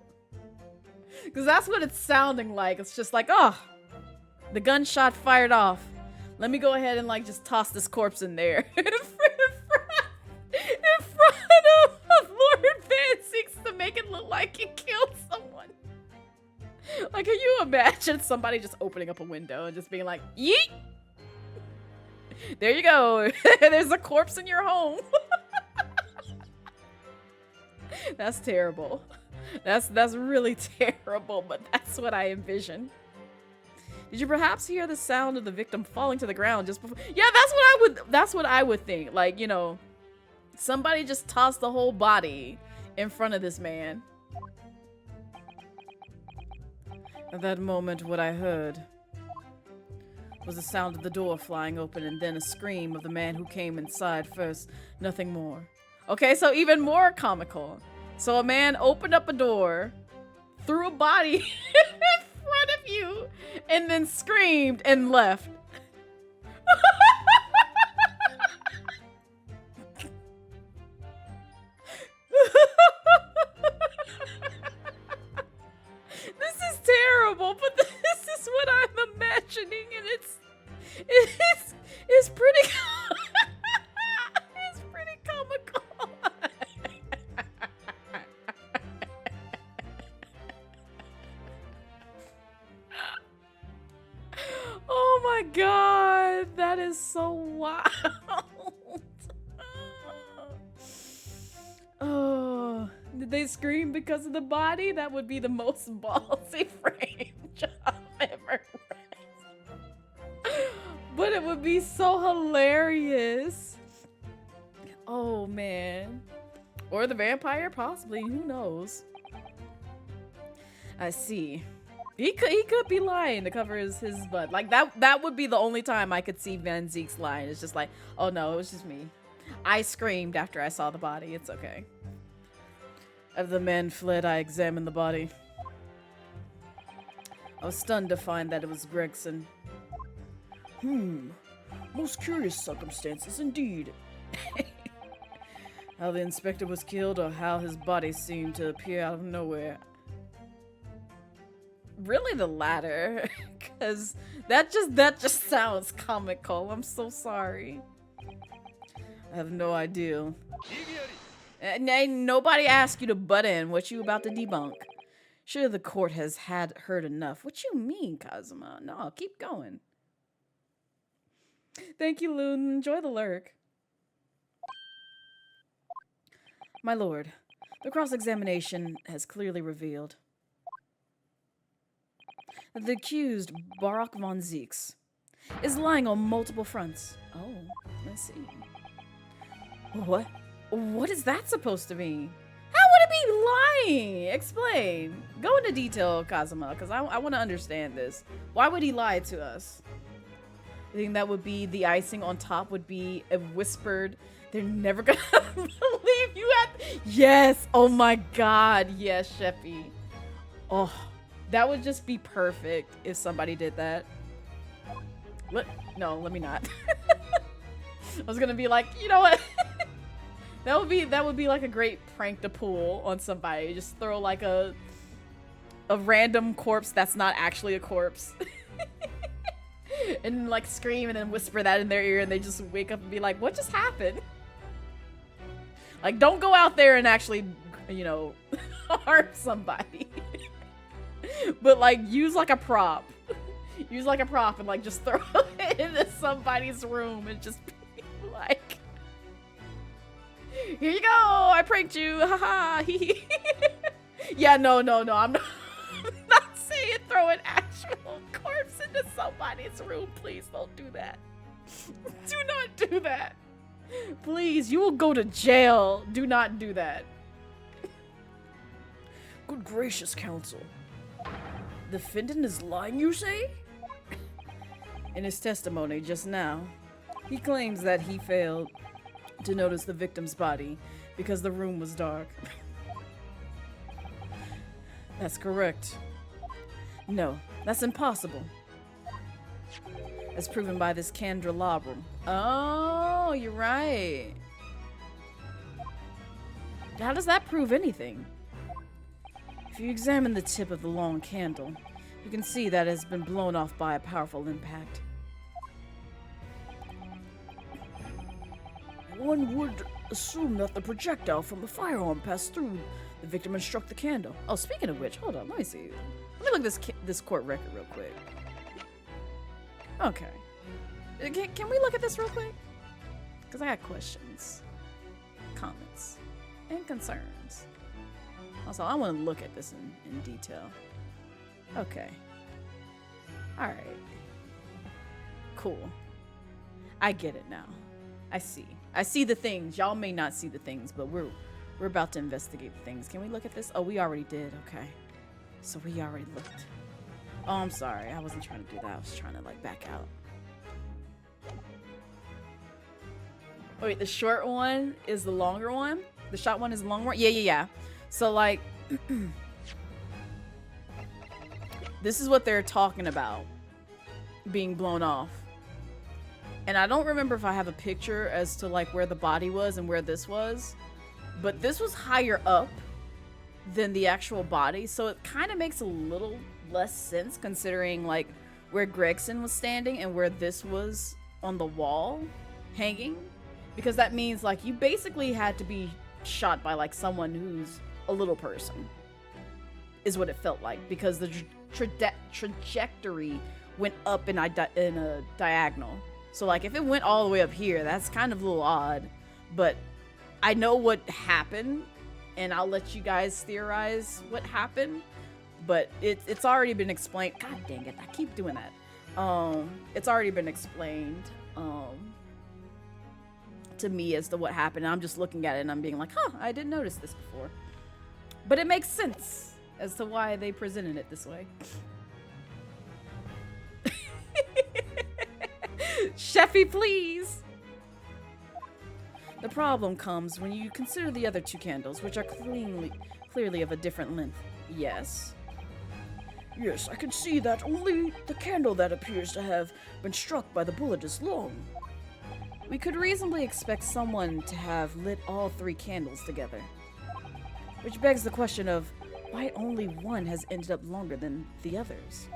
Because that's what it's sounding like. It's just like, oh, the gunshot fired off. Let me go ahead and, like, just toss this corpse in there. in front of Lord Van Seeks to make it look like he killed someone. Like, can you imagine somebody just opening up a window and just being like, yeet! There you go. There's a corpse in your home. That's terrible. That's really terrible, but that's what I envision. Did you perhaps hear the sound of the victim falling to the ground just before? Yeah, that's what I would think. Like, you know, somebody just tossed the whole body in front of this man. At that moment, what I heard was the sound of the door flying open and then a scream of the man who came inside first. Nothing more. Okay, so even more comical. So a man opened up a door, threw a body in front of you and then screamed and left. This is terrible, but this is what I'm imagining, and it's pretty it's pretty comical. Oh my god, that is so wild. Oh, did they scream because of the body? That would be the most ballsy frame job ever read. But it would be so hilarious. Oh man. Or the vampire, possibly, who knows? I see. He could be lying to cover his butt. Like that would be the only time I could see Van Zeke's lying. It's just like, oh no, it was just me. I screamed after I saw the body. It's okay. As the men fled, I examined the body. I was stunned to find that it was Gregson. Most curious circumstances indeed. How the inspector was killed or how his body seemed to appear out of nowhere. Really the latter, because that just sounds comical. I'm so sorry. I have no idea. Nobody asked you to butt in. What you about to debunk? Sure, the court has heard enough. What you mean, Kazuma? No, keep going. Thank you, Loon. Enjoy the lurk. My lord, the cross-examination has clearly revealed that the accused, Barak von Zeeks, is lying on multiple fronts. Oh, let's see. What? What is that supposed to mean? How would it be lying? Explain. Go into detail, Kazuma, because I want to understand this. Why would he lie to us? I think that would be the icing on top would be a whispered, they're never gonna believe you at. Yes. Oh my god. Yes, Sheppy. Oh, that would just be perfect if somebody did that. What? No, let me not. I was gonna be like, you know what? That would be like a great prank to pull on somebody. Just throw like a random corpse that's not actually a corpse. And like scream and then whisper that in their ear and they just wake up and be like, what just happened? Like, don't go out there and actually, you know, harm somebody. But like use like a prop. Use like a prop and like just throw it into somebody's room and just be like, here you go, I pranked you, haha. Yeah, no, I'm not saying throw an actual corpse into somebody's room. Please don't do that. Do not do that. Please, you will go to jail. Do not do that. Good gracious, counsel. The defendant is lying, you say? In his testimony just now, he claims that he failed to notice the victim's body because the room was dark. That's correct. No, that's impossible. As proven by this candelabrum. Oh, you're right. How does that prove anything? If you examine the tip of the long candle, you can see that it has been blown off by a powerful impact. One would assume that the projectile from the firearm passed through the victim and struck the candle. Oh, speaking of which, hold on, let me see. Let me look at this court record real quick. Okay. Can we look at this real quick? Because I got questions, comments, and concerns. Also, I want to look at this in detail. Okay. Alright. Cool. I get it now. I see. I see the things. Y'all may not see the things, but we're about to investigate the things. Can we look at this? Oh, we already did. Okay. So we already looked. Oh, I'm sorry. I wasn't trying to do that. I was trying to, like, back out. Oh, wait, the short one is the longer one? The short one is the long one? Yeah. So, like... This is what they're talking about being blown off. And I don't remember if I have a picture as to like where the body was and where this was, but this was higher up than the actual body, so it kind of makes a little less sense considering like where Gregson was standing and where this was on the wall hanging, because that means like you basically had to be shot by like someone who's a little person is what it felt like, because the trajectory went up in a diagonal. So like if it went all the way up here, that's kind of a little odd, but I know what happened and I'll let you guys theorize what happened, but it's already been explained. God dang it, I keep doing that. It's already been explained to me as to what happened. And I'm just looking at it and I'm being like, huh, I didn't notice this before. But it makes sense as to why they presented it this way. Sheffy, please. The problem comes when you consider the other two candles, which are clearly of a different length. Yes. Yes, I can see that only the candle that appears to have been struck by the bullet is long. We could reasonably expect someone to have lit all three candles together. Which begs the question of why only one has ended up longer than the others.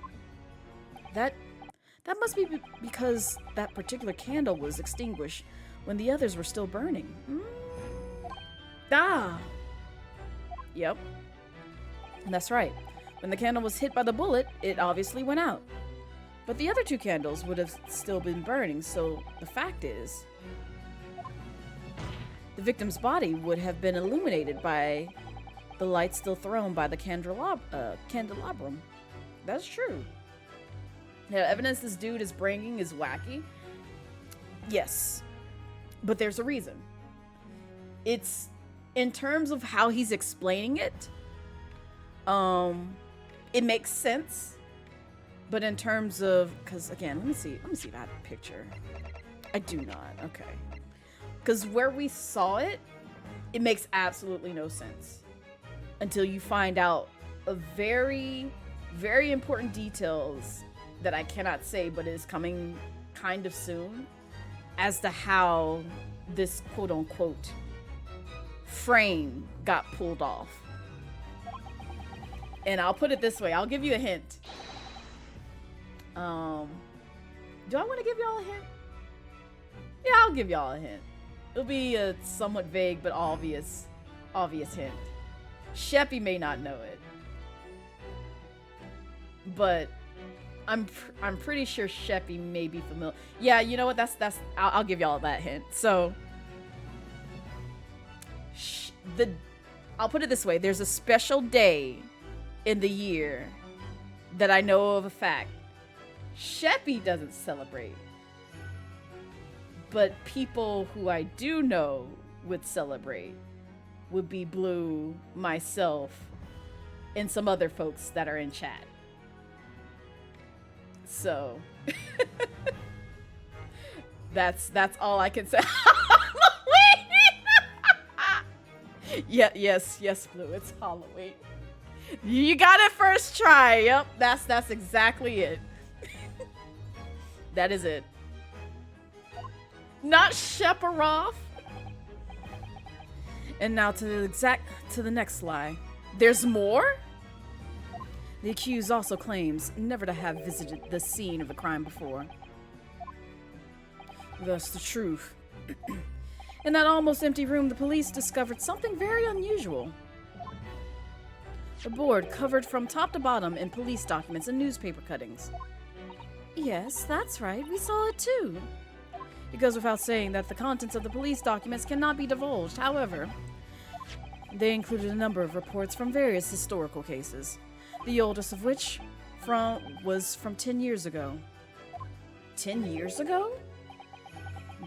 That must be because that particular candle was extinguished when the others were still burning. Ah! Yep. That's right. When the candle was hit by the bullet, it obviously went out. But the other two candles would have still been burning, so the fact is, the victim's body would have been illuminated by the light still thrown by the candelabrum. That's true. The evidence this dude is bringing is wacky. Yes. But there's a reason. It's, in terms of how he's explaining it, it makes sense. But in terms of, because again, let me see if I have a picture. I do not. Okay. Because where we saw it, it makes absolutely no sense until you find out a very, very important details that I cannot say, but is coming kind of soon, as to how this quote-unquote frame got pulled off. And I'll put it this way. I'll give you a hint. Do I want to give y'all a hint? Yeah, I'll give y'all a hint. It'll be a somewhat vague but obvious hint. Sheppy may not know it, but I'm pretty sure Sheppy may be familiar. Yeah, you know what? I'll give y'all that hint. So, I'll put it this way. There's a special day in the year that I know of a fact Sheppy doesn't celebrate. But people who I do know would celebrate would be Blue, myself, and some other folks that are in chat. So that's all I can say. Yeah, yes, Blue, it's Halloween. You got it first try. Yep, that's exactly it. That is it. Not Sheparov. And now to the next lie. There's more? The accused also claims never to have visited the scene of the crime before. Thus the truth. In that almost empty room, the police discovered something very unusual. A board covered from top to bottom in police documents and newspaper cuttings. Yes, that's right. We saw it too. It goes without saying that the contents of the police documents cannot be divulged. However, they included a number of reports from various historical cases, the oldest of which was from 10 years ago. 10 years ago?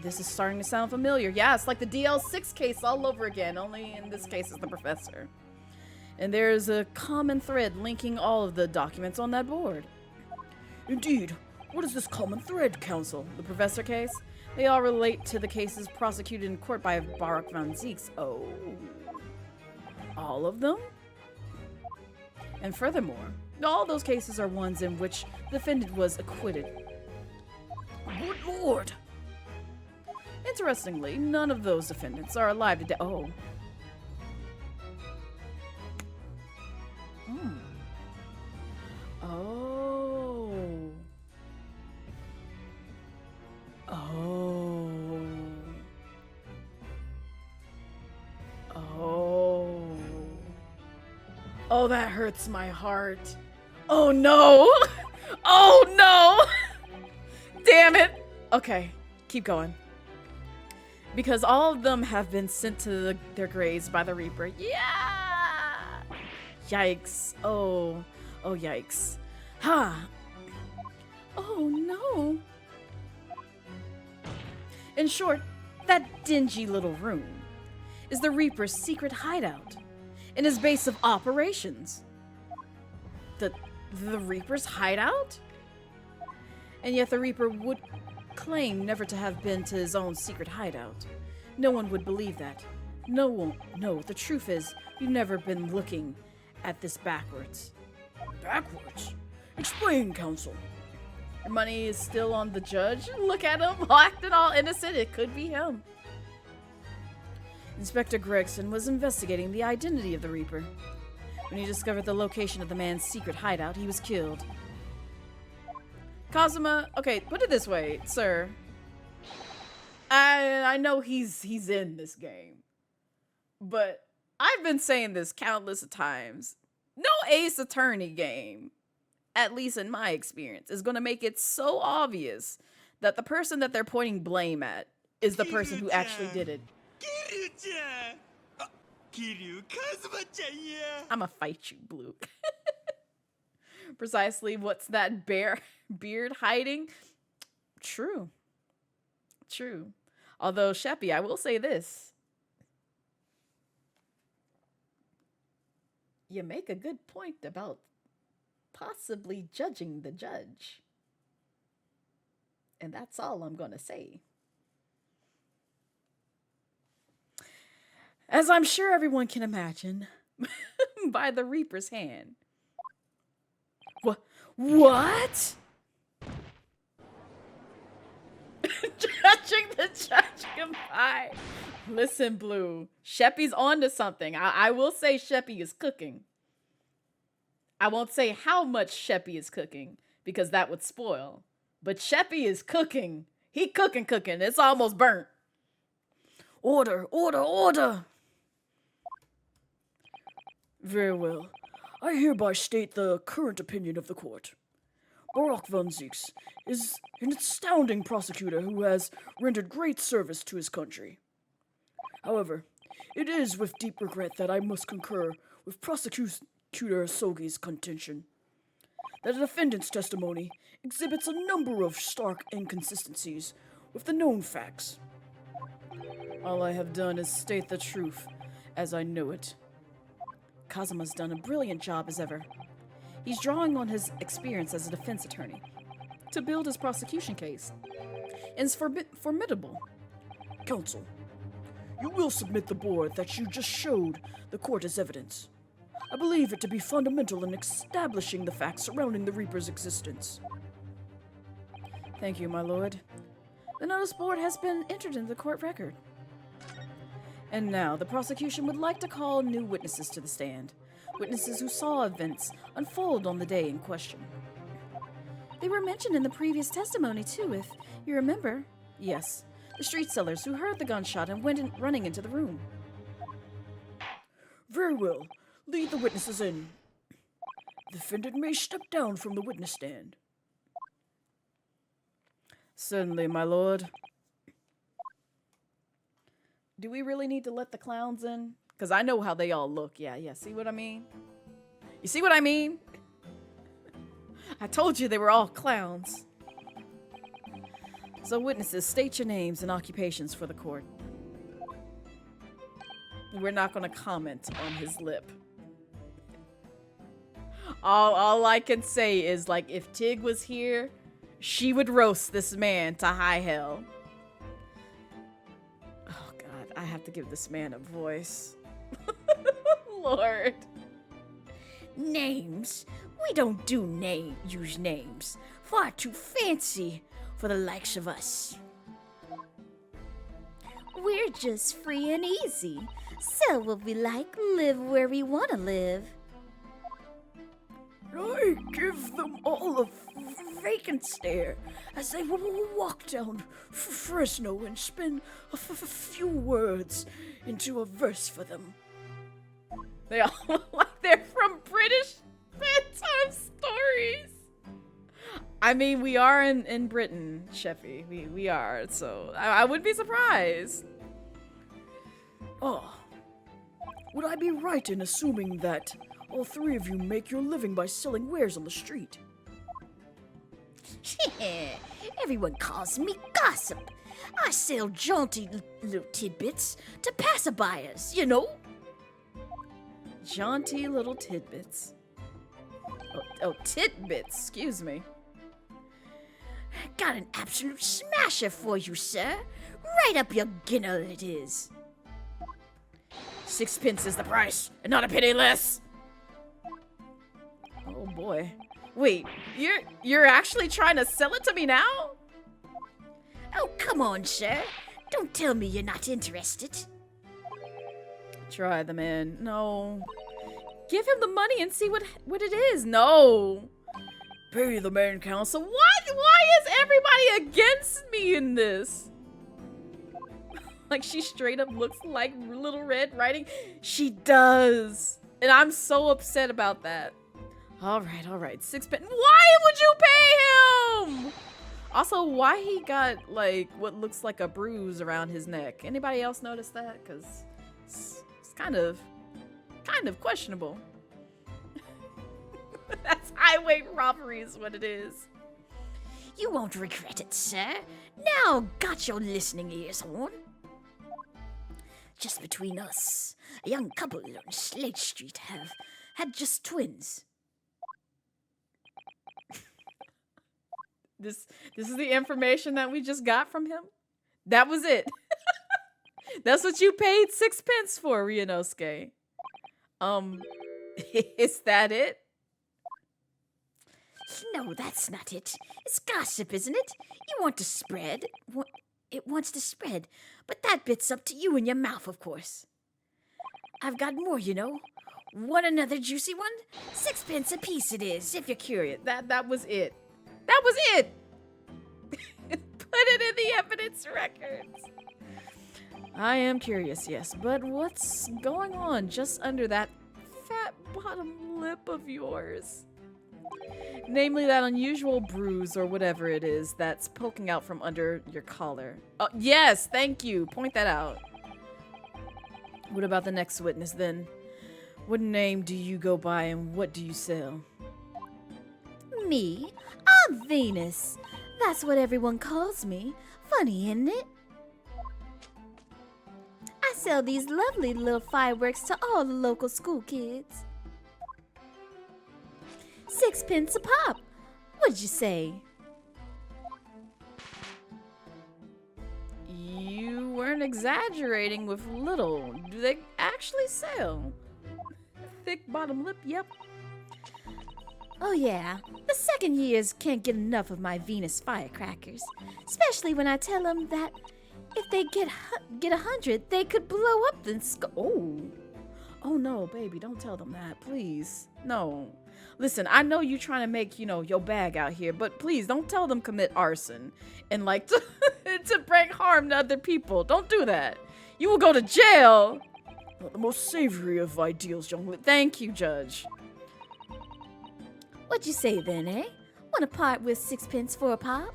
This is starting to sound familiar. Yeah, it's like the DL6 case all over again, only in this case it's the professor. And there's a common thread linking all of the documents on that board. Indeed. What is this common thread, Counsel? The professor case? They all relate to the cases prosecuted in court by Baruch von Zieks. Oh. All of them? And furthermore, All those cases are ones in which the defendant was acquitted. Good lord! Interestingly, none of those defendants are alive today. Oh. Hmm. Oh. Oh. Oh. Oh, that hurts my heart. Oh no! Oh no! Damn it! Okay, keep going. Because all of them have been sent to their graves by the Reaper. Yeah! Yikes. Oh. Oh, yikes. Ha! Oh, no. In short, that dingy little room is the Reaper's secret hideout and his base of operations. The Reaper's hideout? And yet the Reaper would claim never to have been to his own secret hideout. No one would believe that. No one. No, the truth is, we've never been looking at this backwards. Backwards? Explain, Counsel. Your money is still on the judge. Look at him, acting all innocent. It could be him. Inspector Gregson was investigating the identity of the Reaper. When he discovered the location of the man's secret hideout, he was killed. Kazuma, okay, put it this way, sir. I know he's in this game, but I've been saying this countless of times. No Ace Attorney game, at least in my experience, is going to make it so obvious that the person that they're pointing blame at is the person who actually did it. I'ma fight you, Blue. Precisely, what's that beard hiding? True. True. Although, Sheppy, I will say this. You make a good point about possibly judging the judge. And that's all I'm gonna say. As I'm sure everyone can imagine, by the Reaper's hand. What? Judging the judge goodbye. Listen, Blue. Sheppy's on to something. I will say Sheppy is cooking. I won't say how much Sheppy is cooking, because that would spoil. But Sheppy is cooking. He cooking. It's almost burnt. Order, order, order! Very well. I hereby state the current opinion of the court. Barak von Zieks is an astounding prosecutor who has rendered great service to his country. However, it is with deep regret that I must concur with Prosecutor Sogi's contention that the defendant's testimony exhibits a number of stark inconsistencies with the known facts. All I have done is state the truth as I know it. Kazuma's done a brilliant job as ever. He's drawing on his experience as a defense attorney to build his prosecution case. And it's formidable. Counsel, you will submit the board that you just showed the court as evidence. I believe it to be fundamental in establishing the facts surrounding the Reaper's existence. Thank you, my lord. The notice board has been entered into the court record. And now, the prosecution would like to call new witnesses to the stand. Witnesses who saw events unfold on the day in question. They were mentioned in the previous testimony, too, if you remember. Yes, the street sellers who heard the gunshot and went running into the room. Very well. Lead the witnesses in. The defendant may step down from the witness stand. Certainly, my lord. Do we really need to let the clowns in? Because I know how they all look. Yeah, see what I mean? You see what I mean? I told you they were all clowns. So witnesses, state your names and occupations for the court. We're not going to comment on his lip. All I can say is, like, if Tig was here, she would roast this man to high hell. Oh, God, I have to give this man a voice. Lord. Names? We don't use names. Far too fancy for the likes of us. We're just free and easy. Sell what we like, live where we want to live. I give them all a vacant stare as they walk down Fresno and spin a few words into a verse for them. They all look like they're from British bedtime stories. I mean, we are in Britain, Sheffy. We are, so I wouldn't be surprised. Oh, would I be right in assuming that all three of you make your living by selling wares on the street? Everyone calls me gossip. I sell jaunty little tidbits to passerbyers, you know. Jaunty little tidbits. Oh, tidbits, excuse me. Got an absolute smasher for you, sir. Right up your ginner it is. 6 is the price, and not a penny less. Oh boy. Wait, you're actually trying to sell it to me now? Oh, come on, sir. Don't tell me you're not interested. Try the man. No. Give him the money and see what it is. No. Pay the man council. Why is everybody against me in this? Like, she straight up looks like Little Red Riding. She does. And I'm so upset about that. All right. 6 pence. Why would you pay him? Also, why he got, like, what looks like a bruise around his neck? Anybody else notice that? Because it's kind of questionable. That's highway robbery is what it is. You won't regret it, sir. Now got your listening ears on. Just between us, a young couple on Slate Street have had just twins. This is the information that we just got from him? That was it. That's what you paid 6 pence for, Ryunosuke. Is that it? No, that's not it. It's gossip, isn't it? You want to spread. It wants to spread. But that bit's up to you and your mouth, of course. I've got more, you know. Want another juicy one? 6 pence a piece it is, if you're curious. That was it. That was it! Put it in the evidence records. I am curious, yes, but what's going on just under that fat bottom lip of yours? Namely, that unusual bruise or whatever it is that's poking out from under your collar. Oh, yes, thank you. Point that out. What about the next witness then? What name do you go by and what do you sell? Me? I'm Venus. That's what everyone calls me. Funny, isn't it? I sell these lovely little fireworks to all the local school kids. 6 pence a pop. What'd you say? You weren't exaggerating with little. Do they actually sell? Thick bottom lip, yep. Oh yeah, the second years can't get enough of my Venus firecrackers. Especially when I tell them that if they get 100, they could blow up the Oh no, baby, don't tell them that, please. No. Listen, I know you trying to make, your bag out here, but please don't tell them commit arson and like to bring harm to other people. Don't do that. You will go to jail. Not the most savory of ideals, young lady. Thank you, Judge. What'd you say then, eh? Want to part with 6 pence for a pop?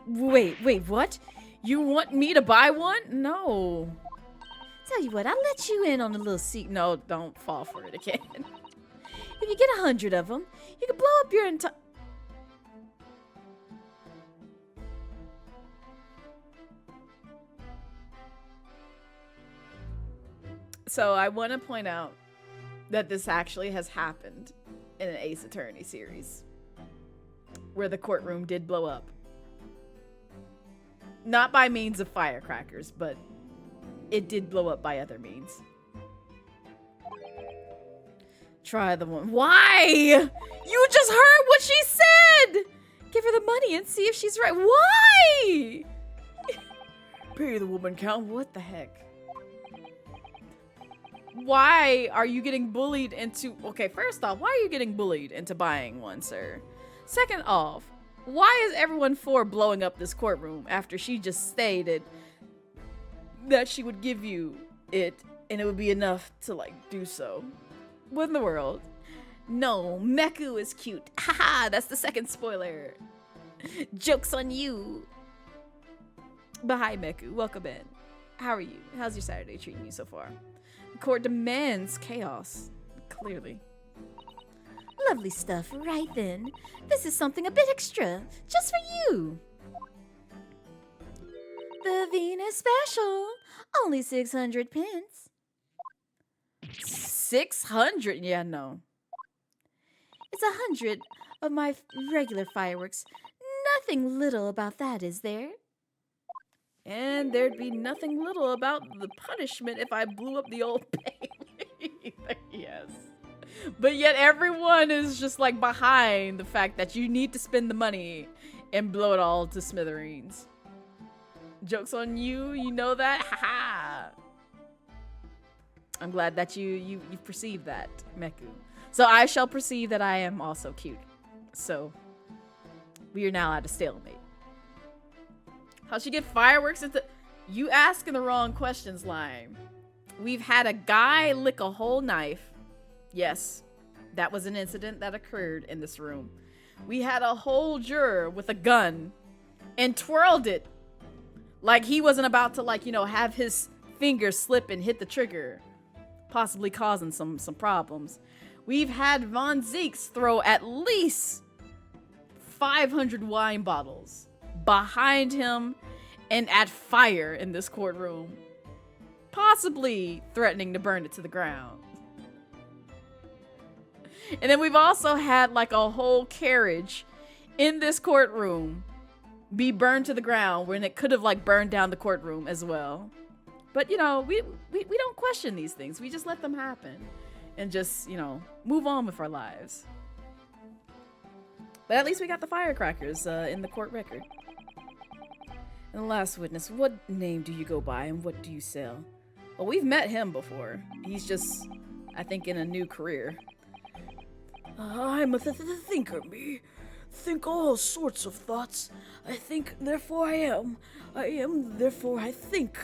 Wait, what? You want me to buy one? No. Tell you what, I'll let you in on a little secret. No, don't fall for it again. If you get 100 of them, you can blow up your entire... So I want to point out that this actually has happened in an Ace Attorney series where the courtroom did blow up. Not by means of firecrackers, but it did blow up by other means. Try the one. Why? You just heard what she said! Give her the money and see if she's right. Why? Pay the woman count. What the heck? Why are you getting bullied into... Okay, first off, why are you getting bullied into buying one, sir? Second off, why is everyone for blowing up this courtroom after she just stated that she would give you it and it would be enough to, like, do so? What in the world? No, Meku is cute. Haha, that's the second spoiler. Joke's on you. But hi, Meku. Welcome in. How are you? How's your Saturday treating you so far? The court demands chaos. Clearly. Lovely stuff, right then. This is something a bit extra, just for you. The Venus Special. Only 600 pence. 600? Yeah, no. It's 100 of my regular fireworks. Nothing little about that, is there? And there'd be nothing little about the punishment if I blew up the old baby. Yes. But yet everyone is just like behind the fact that you need to spend the money and blow it all to smithereens. Joke's on you, you know that? Haha. I'm glad that you perceive that, Meku. So I shall perceive that I am also cute. So we are now at a stalemate. How'd she get fireworks into... You asking the wrong questions, Lime. We've had a guy lick a whole knife. Yes, that was an incident that occurred in this room. We had a whole juror with a gun and twirled it like he wasn't about to, like, you know, have his finger slip and hit the trigger, possibly causing some problems. We've had Von Zeeks throw at least 500 wine bottles behind him and at fire in this courtroom, possibly threatening to burn it to the ground. And then we've also had like a whole carriage in this courtroom be burned to the ground when it could have like burned down the courtroom as well. But you know, we don't question these things. We just let them happen and just, you know, move on with our lives. But at least we got the firecrackers in the court record. And the last witness, what name do you go by and what do you sell? Well, we've met him before. He's just, I think, in a new career. I'm a thinker, me. Think all sorts of thoughts. I think, therefore I am. I am, therefore I think.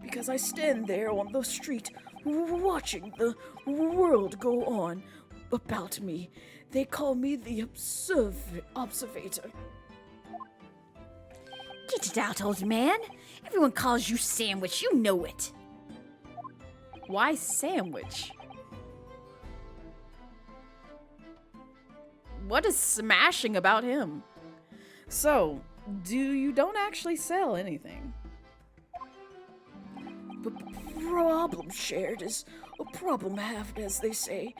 Because I stand there on the street, watching the world go on about me. They call me the observator. Get it out, old man. Everyone calls you Sandwich, you know it. Why sandwich? What is smashing about him? So, you don't actually sell anything? But problem shared is a problem halved, as they say.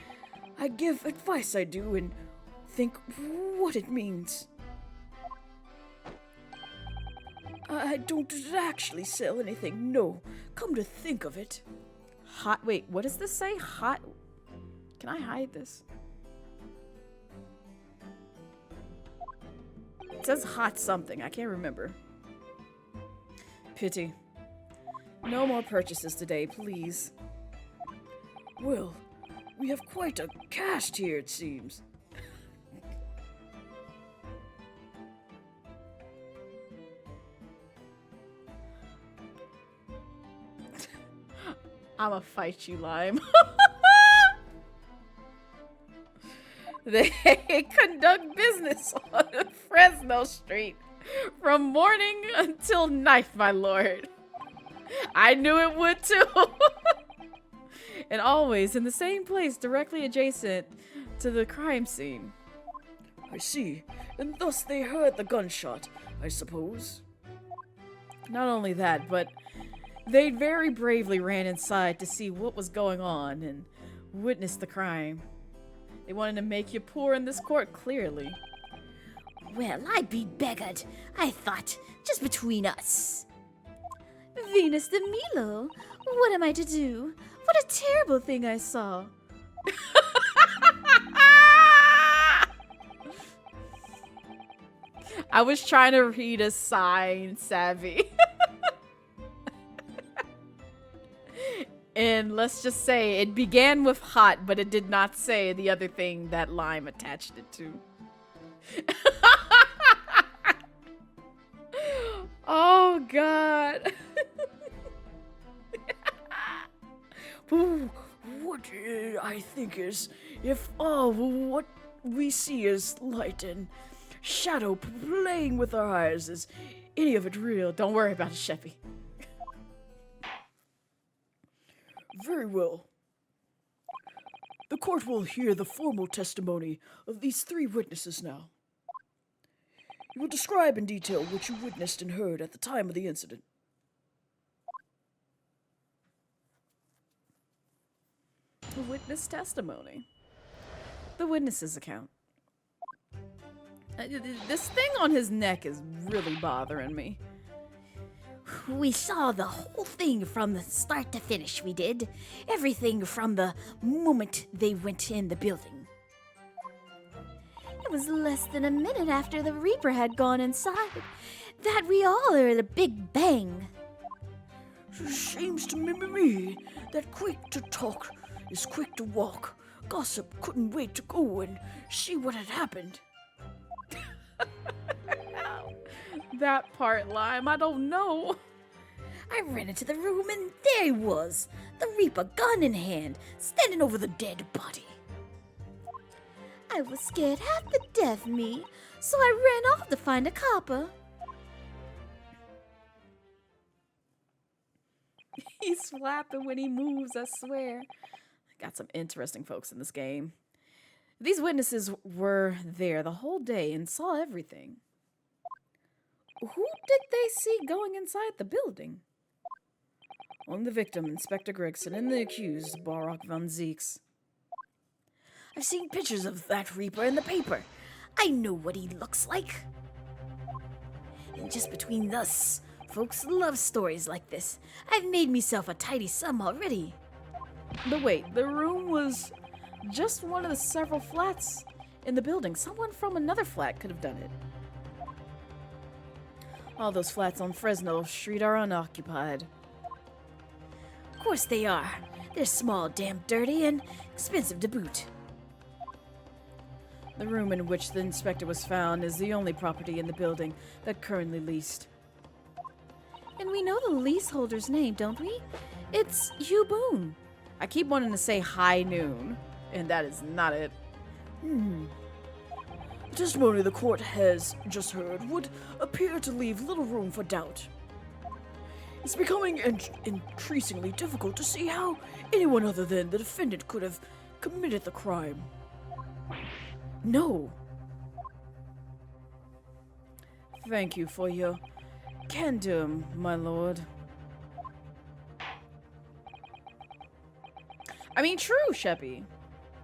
I give advice, I do, and think what it means. I don't actually sell anything, no. Come to think of it. Hot, wait, what does this say? Hot, can I hide this? It says hot something, I can't remember. Pity. No more purchases today, please. Well, we have quite a cast here, it seems. I'ma fight you, Lime. They conduct business on Fresno Street from morning until night, my lord. I knew it would too. And always in the same place, directly adjacent to the crime scene. I see. And thus they heard the gunshot, I suppose. Not only that, but they very bravely ran inside to see what was going on and witness the crime. They wanted to make you poor in this court, clearly. Well, I be beggared. I thought, just between us. Venus de Milo, what am I to do? What a terrible thing I saw. I was trying to read a sign, Savvy. And let's just say it began with hot, but it did not say the other thing that Lime attached it to. Oh, God. What I think is, if all what we see is light and shadow playing with our eyes, is any of it real? Don't worry about it, Sheppy. Very well. The court will hear the formal testimony of these 3 witnesses now. You will describe in detail what you witnessed and heard at the time of the incident. The witness testimony. The witness's account. This thing on his neck is really bothering me. We saw the whole thing from the start to finish, we did. Everything from the moment they went in the building. It was less than a minute after the Reaper had gone inside that we all heard a big bang. Seems to me that quick to talk is quick to walk. Gossip couldn't wait to go and see what had happened. That part, Lime, I don't know. I ran into the room and there he was, the Reaper gun in hand, standing over the dead body. I was scared half to death, me, so I ran off to find a copper. He's flapping when he moves, I swear. Got some interesting folks in this game. These witnesses were there the whole day and saw everything. Who did they see going inside the building? Only the victim, Inspector Gregson, and the accused, Barak von Zeeks. I've seen pictures of that Reaper in the paper. I know what he looks like. And just between us, folks love stories like this. I've made myself a tidy sum already. But wait, the room was just one of the several flats in the building. Someone from another flat could have done it. All those flats on Fresno Street are unoccupied. Of course they are. They're small, damn dirty, and expensive to boot. The room in which the inspector was found is the only property in the building that currently leased. And we know the leaseholder's name, don't we? It's Hugh Boone. I keep wanting to say High Noon, and that is not it. The testimony the court has just heard would appear to leave little room for doubt. It's becoming increasingly difficult to see how anyone other than the defendant could have committed the crime. No. Thank you for your candor, my lord. I mean, true, Sheppy.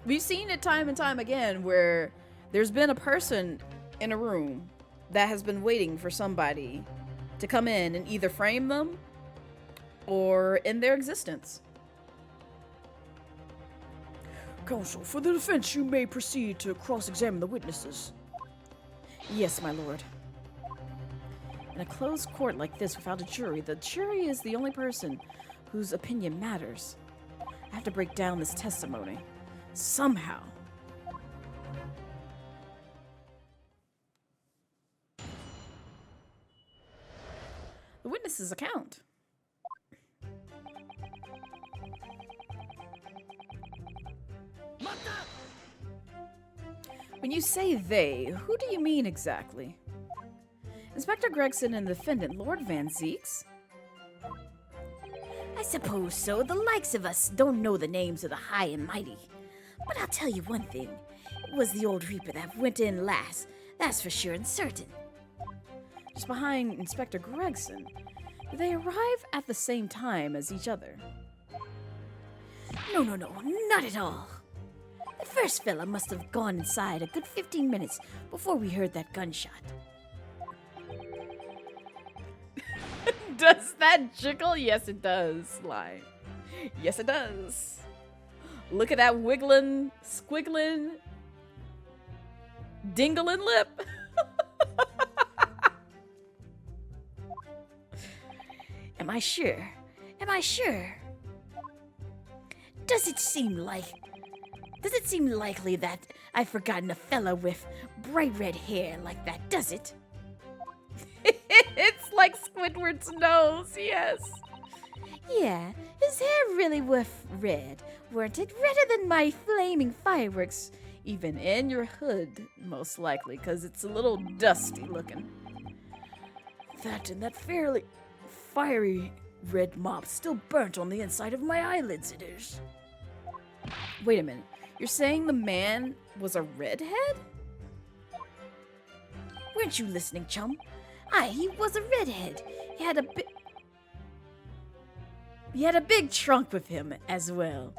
We've seen it time and time again where there's been a person in a room that has been waiting for somebody to come in and either frame them or end their existence. Counsel, for the defense, you may proceed to cross-examine the witnesses. Yes, my lord. In a closed court like this without a jury, the jury is the only person whose opinion matters. I have to break down this testimony. Somehow. The witness's account. When you say they, who do you mean exactly? Inspector Gregson and the defendant, Lord Van Zeeks? I suppose so. The likes of us don't know the names of the high and mighty. But I'll tell you one thing. It was the old Reaper that went in last. That's for sure and certain. Just behind Inspector Gregson. Do they arrive at the same time as each other? No, not at all. The first fella must have gone inside a good 15 minutes before we heard that gunshot. Does that jiggle? Yes, it does, Lie. Yes, it does. Look at that wiggling, squiggling, dingling lip. Am I sure? Am I sure? Does it seem likely that I've forgotten a fella with bright red hair like that, does it? It's like Squidward's nose, yes. Yeah, his hair really was red, weren't it? Redder than my flaming fireworks. Even in your hood, most likely, because it's a little dusty looking. That and that fairly fiery red mop still burnt on the inside of my eyelids, it is. Wait a minute. You're saying the man was a redhead? Weren't you listening, chum? Aye, he was a redhead. He had a big trunk with him as well.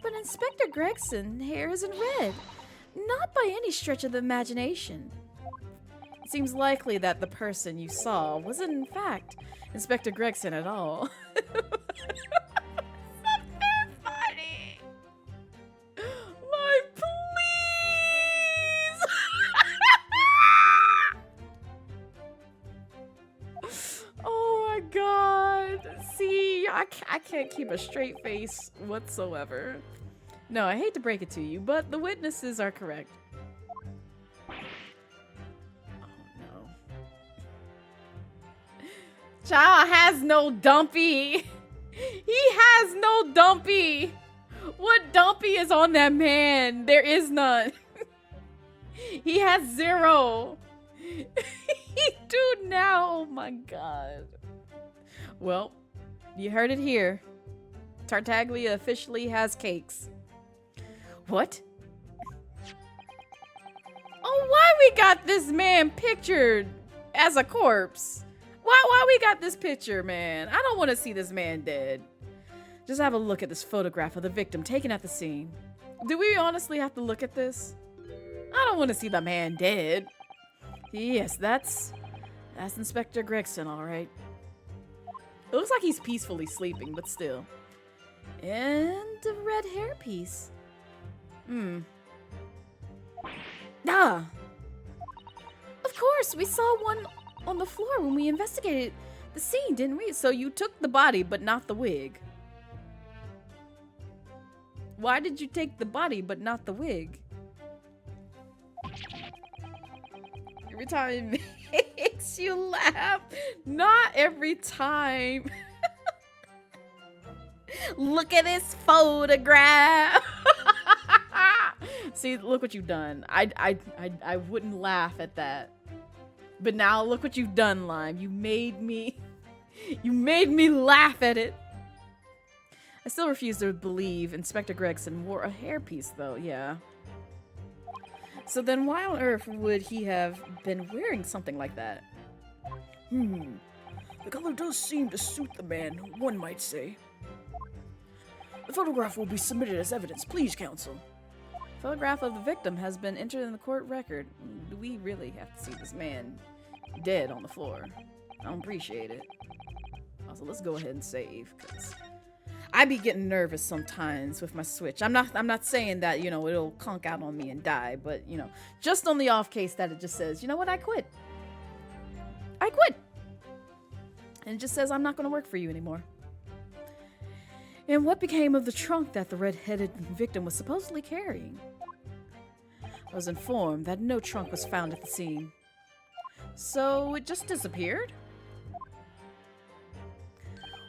But Inspector Gregson hair isn't red. Not by any stretch of the imagination. It seems likely that the person you saw wasn't in fact Inspector Gregson at all. Something funny. Like, please. Oh my god. See, I can't keep a straight face whatsoever. No, I hate to break it to you, but the witnesses are correct. Oh no. Child has no dumpy. He has no dumpy. What dumpy is on that man? There is none. He has 0. Dude, now, oh my god. Well, you heard it here. Tartaglia officially has cakes. What? Oh, why we got this man pictured as a corpse? Why we got this picture, man? I don't want to see this man dead. Just have a look at this photograph of the victim taken at the scene. Do we honestly have to look at this? I don't want to see the man dead. Yes, that's Inspector Gregson, all right. It looks like he's peacefully sleeping, but still. And a red hairpiece. Ah! Of course, we saw one on the floor when we investigated the scene, didn't we? So you took the body, but not the wig. Why did you take the body, but not the wig? Every time it makes you laugh. Not every time. Look at this photograph. See, look what you've done. I wouldn't laugh at that. But now look what you've done, Lime. You made me laugh at it. I still refuse to believe Inspector Gregson wore a hairpiece, though, yeah. So then why on earth would he have been wearing something like that? The color does seem to suit the man, one might say. The photograph will be submitted as evidence, please, counsel. Photograph of the victim has been entered in the court record. Do we really have to see this man dead on the floor? I don't appreciate it. Also, let's go ahead and save, because I be getting nervous sometimes with my Switch. I'm not saying that, you know, it'll conk out on me and die, but, you know, just on the off case that it just says, you know what, I quit. I quit. And it just says, I'm not going to work for you anymore. And what became of the trunk that the red-headed victim was supposedly carrying? I was informed that no trunk was found at the scene. So it just disappeared?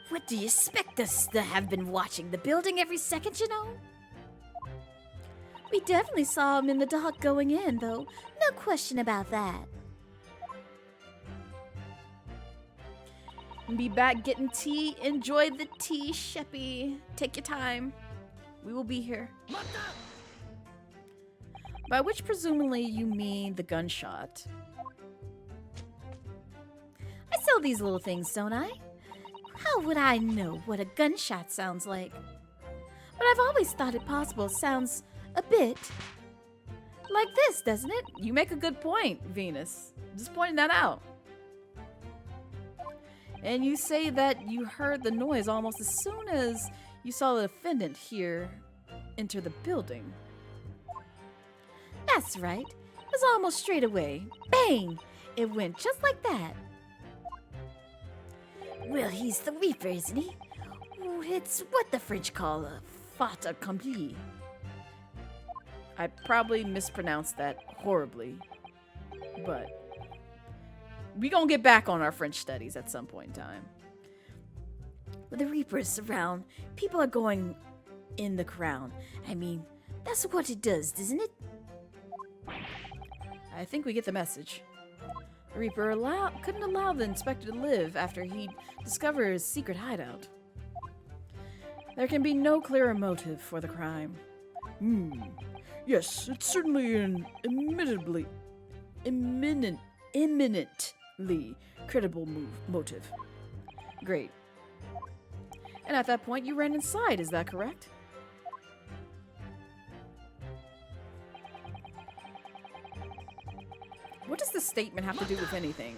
What do you expect us to have been watching the building every second, you know? We definitely saw him in the dock going in, though. No question about that. Be back getting tea. Enjoy the tea, Sheppy. Take your time. We will be here. By which presumably you mean the gunshot. I sell these little things, don't I? How would I know what a gunshot sounds like? But I've always thought it possible sounds a bit like this, doesn't it? You make a good point, Venus. Just pointing that out. And you say that you heard the noise almost as soon as You saw the defendant here enter the building. That's right. It was almost straight away. Bang! It went just like that. Well, he's the Reaper, isn't he? Oh, it's what the French call a fait accompli. I probably mispronounced that horribly, but we gonna get back on our French studies at some point in time. When the Reapers around, people are going in the crown. I mean, that's what it does, doesn't it? I think we get the message. The Reaper couldn't allow the inspector to live after he discovered his secret hideout. There can be no clearer motive for the crime. Yes, it's certainly an eminently credible motive. Great. And at that point, you ran inside, is that correct? What does this statement have to do with anything?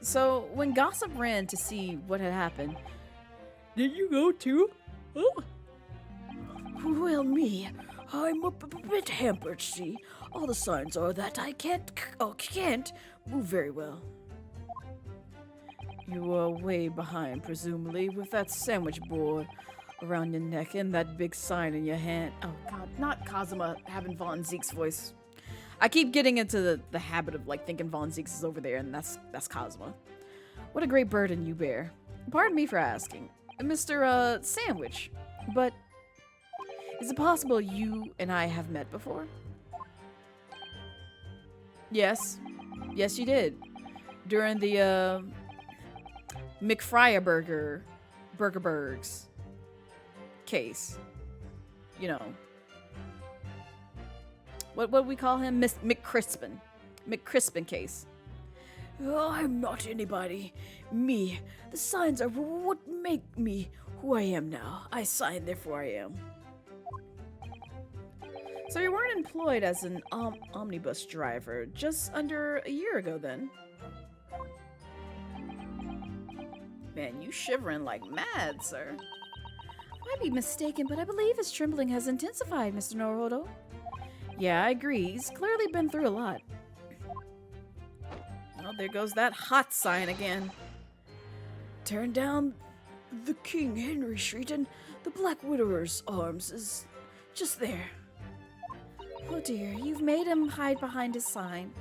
So, when Gossip ran to see what had happened, Did you go too? Oh. Well, I'm a bit hampered, see. All the signs are that I can't move very well. you were way behind, presumably, with that sandwich board around your neck and that big sign in your hand. Oh god, not Kazuma having Von Zeke's voice. I keep getting into the habit of like thinking Von Zeke's is over there, and that's Kazuma. What a great burden you bear. Pardon me for asking, Mr. Sandwich, but is it possible you and I have met before? Yes. Yes, you did. During the, Burgerberg's case. You know. What we call him? McCrispin. McCrispin case. Oh, I'm not anybody. Me. The signs are what make me who I am now. I sign, therefore I am. So you weren't employed as an omnibus driver just under a year ago then? Man, you shivering like mad, sir. I might be mistaken, but I believe his trembling has intensified, Mr. Naruto. Yeah, I agree. He's clearly been through a lot. Well, there goes that hot sign again. Turn down the King Henry Street and the Black Widower's Arms is just there. Oh dear, you've made him hide behind his sign.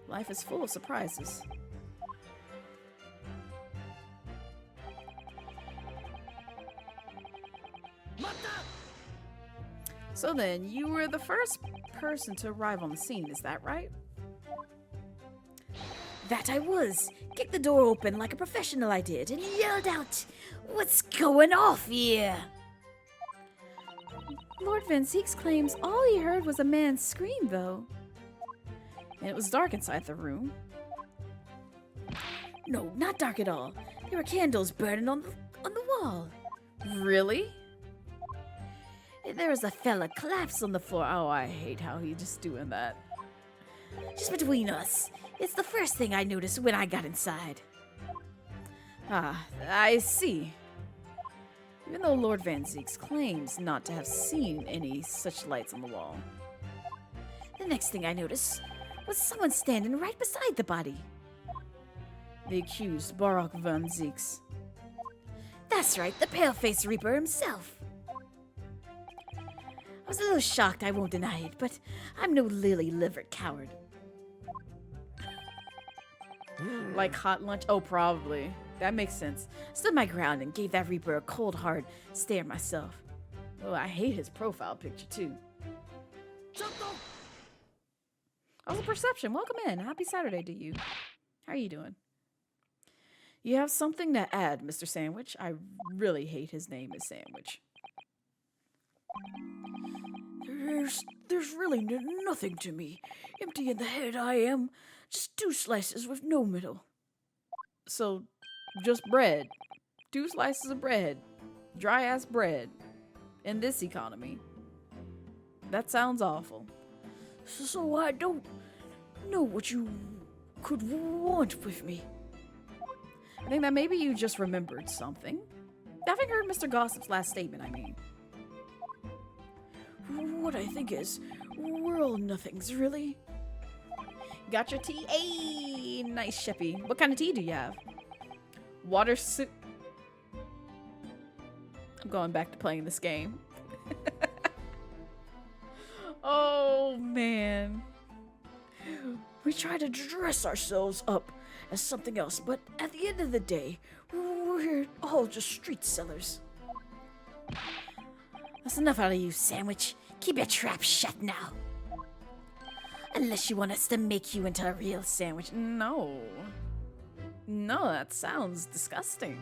Life is full of surprises. So then, you were the first person to arrive on the scene, is that right? That I was. Kicked the door open like a professional I did and yelled out, "What's going off here?" Lord Van Zeeks claims all he heard was a man's scream, though. And it was dark inside the room. No, not dark at all. There were candles burning on the wall. Really? And there was a fella collapsed on the floor. Oh, I hate how he's just doing that. Just between us, it's the first thing I noticed when I got inside. Ah, I see. Even though Lord Van Zeeks claims not to have seen any such lights on the wall. The next thing I noticed was someone standing right beside the body. The accused, Barak Van Zeeks. That's right, the pale-faced Reaper himself. I was a little shocked, I won't deny it, but I'm no lily-livered coward. Like hot lunch? Oh, probably. That makes sense. Stood my ground and gave that Reaper a cold, hard stare myself. Oh, I hate his profile picture, too. Also, Perception, welcome in. Happy Saturday to you. How are you doing? You have something to add, Mr. Sandwich? I really hate his name is Sandwich. There's really nothing to me. Empty in the head I am. Just 2 slices with no middle. So, just bread. 2 slices of bread. Dry-ass bread. In this economy. That sounds awful. So I don't know what you could want with me. I think that maybe you just remembered something. Having heard Mr. Gossip's last statement, I mean. What I think is, we're all nothings, really. Got your tea? Hey, nice, Sheppy. What kind of tea do you have? Water soup. I'm going back to playing this game. Oh, man. We try to dress ourselves up as something else, but at the end of the day, we're all just street sellers. That's enough out of you, Sandwich. Keep your trap shut now. Unless you want us to make you into a real sandwich. No. No, that sounds disgusting.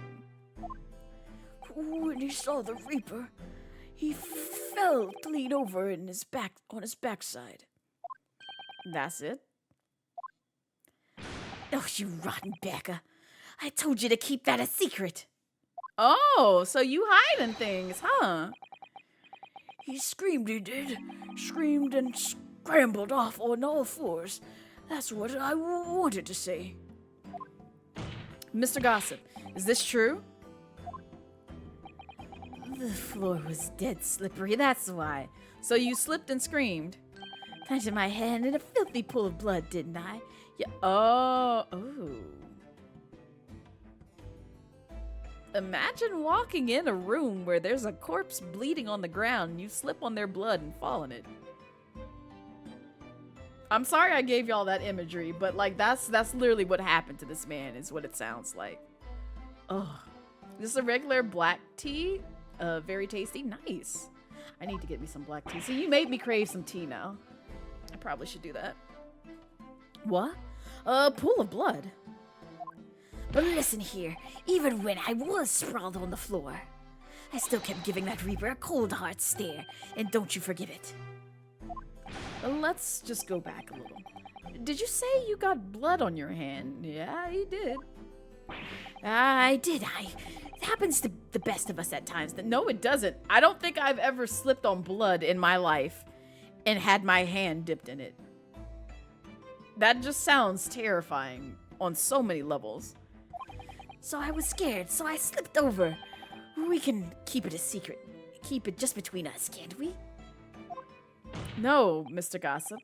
When he saw the Reaper, he fell clean over on his backside. That's it? Oh, you rotten backer. I told you to keep that a secret. Oh, so you hiding things, huh? He screamed, he did. Screamed and scrambled off on all fours. That's what I wanted to say. Mr. Gossip, is this true? The floor was dead slippery, that's why. So you slipped and screamed? Planted my hand in a filthy pool of blood, didn't I? Yeah. Oh. Imagine walking in a room where there's a corpse bleeding on the ground and you slip on their blood and fall in it. I'm sorry I gave y'all that imagery, but like that's literally what happened to this man is what it sounds like. Oh. This is a regular black tea. Very tasty. Nice. I need to get me some black tea. So you made me crave some tea now. I probably should do that. What? A pool of blood. But listen here, even when I was sprawled on the floor, I still kept giving that Reaper a cold hard stare, and don't you forget it. Let's just go back a little. Did you say you got blood on your hand? Yeah, you did. I did. It happens to the best of us at times. No, it doesn't. I don't think I've ever slipped on blood in my life and had my hand dipped in it. That just sounds terrifying on so many levels. So I was scared, so I slipped over. We can keep it a secret. Keep it just between us, can't we? No, Mr. Gossip.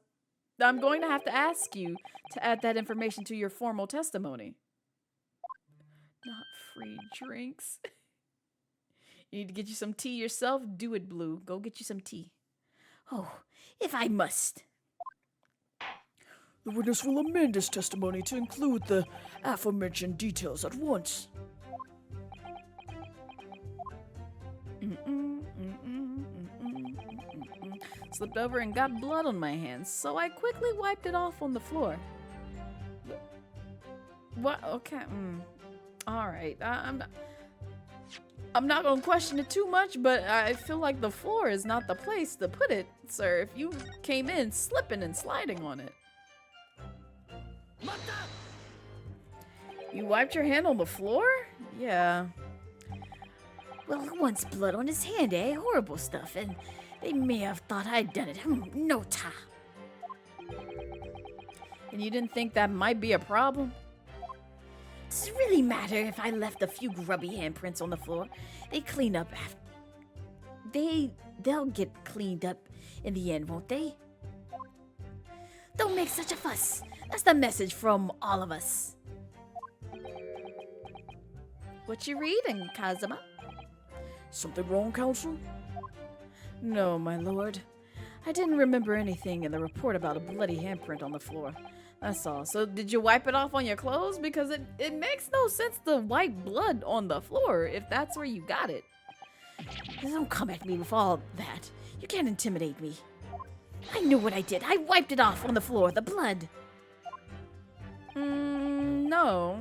I'm going to have to ask you to add that information to your formal testimony. Not free drinks. You need to get you some tea yourself? Do it, Blue. Go get you some tea. Oh, if I must. The witness will amend his testimony to include the aforementioned details at once. Slipped over and got blood on my hands, so I quickly wiped it off on the floor. What? Okay. All right. I'm not gonna question it too much, but I feel like the floor is not the place to put it, sir. If you came in slipping and sliding on it. You wiped your hand on the floor? Yeah. Well, once blood on his hand, eh? Horrible stuff, and they may have thought I'd done it. No ta. And you didn't think that might be a problem? Does it really matter if I left a few grubby handprints on the floor? They clean up after. They'll get cleaned up in the end, won't they? Don't make such a fuss. That's the message from all of us. What you reading, Kazuma? Something wrong, Counsel? No, my lord. I didn't remember anything in the report about a bloody handprint on the floor. That's all. So did you wipe it off on your clothes? Because it makes no sense to wipe blood on the floor if that's where you got it. Don't come at me with all that. You can't intimidate me. I knew what I did. I wiped it off on the floor, the blood. No.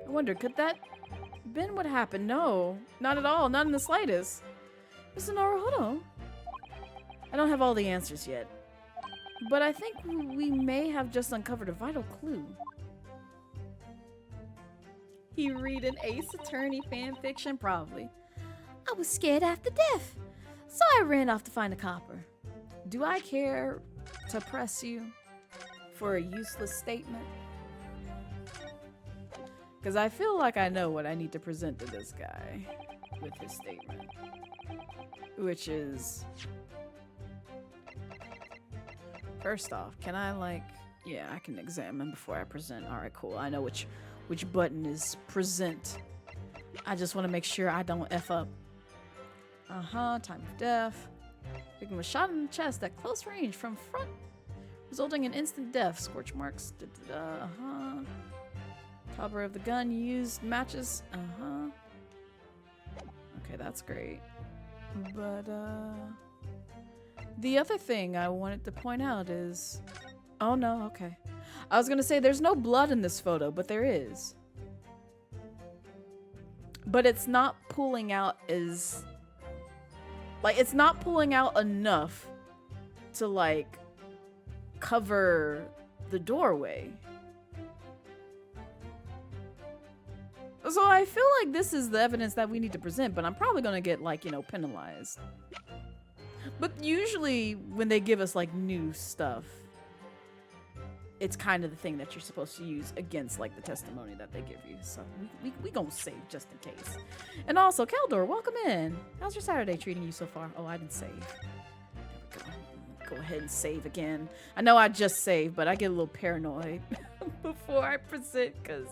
I wonder, could that been what happened? No, not at all. Not in the slightest. Mr. Naruhodo. I don't have all the answers yet. But I think we may have just uncovered a vital clue. He read an Ace Attorney fanfiction, probably. I was scared after death, so I ran off to find a copper. Do I care to press you for a useless statement? Because I feel like I know what I need to present to this guy with his statement. Which is... First off, can I like... Yeah, I can examine before I present. Alright, cool. I know which button is present. I just want to make sure I don't F up. Time of death. Victim was shot in the chest at close range from front, resulting in instant death. Scorch marks. Caliber of the gun used matches. Okay, that's great. But, the other thing I wanted to point out is... Oh, no, okay. I was gonna say there's no blood in this photo, but there is. But it's not pulling out as... Like, it's not pulling out enough to, like, cover the doorway. So I feel like this is the evidence that we need to present, but I'm probably gonna get, like, you know, penalized. But usually when they give us, like, new stuff, it's kind of the thing that you're supposed to use against, like, the testimony that they give you. So we gonna save just in case. And also, Keldor, welcome in. How's your Saturday treating you so far? Oh, I didn't save. There we go. Go ahead and save again. I know I just saved, but I get a little paranoid before I present because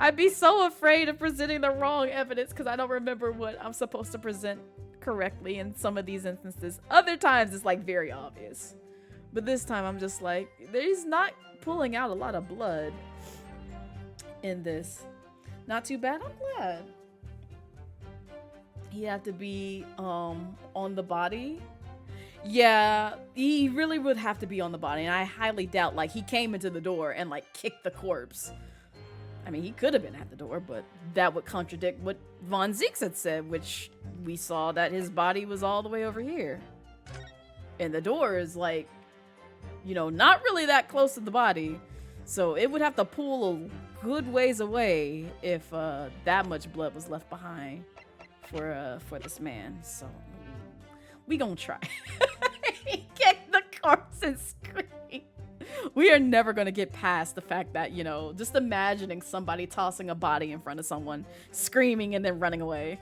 I'd be so afraid of presenting the wrong evidence because I don't remember what I'm supposed to present correctly in some of these instances. Other times it's like very obvious. But this time I'm just like, he's not pulling out a lot of blood in this. Not too bad, I'm glad. He had to be on the body. Yeah, he really would have to be on the body. And I highly doubt like he came into the door and like kicked the corpse. I mean, he could have been at the door, but that would contradict what Von Zieks had said, which we saw that his body was all the way over here. And the door is like, you know, not really that close to the body. So it would have to pull a good ways away if that much blood was left behind for this man. So we gonna try. Kick the corpse and scream. We are never gonna get past the fact that, you know, just imagining somebody tossing a body in front of someone, screaming and then running away.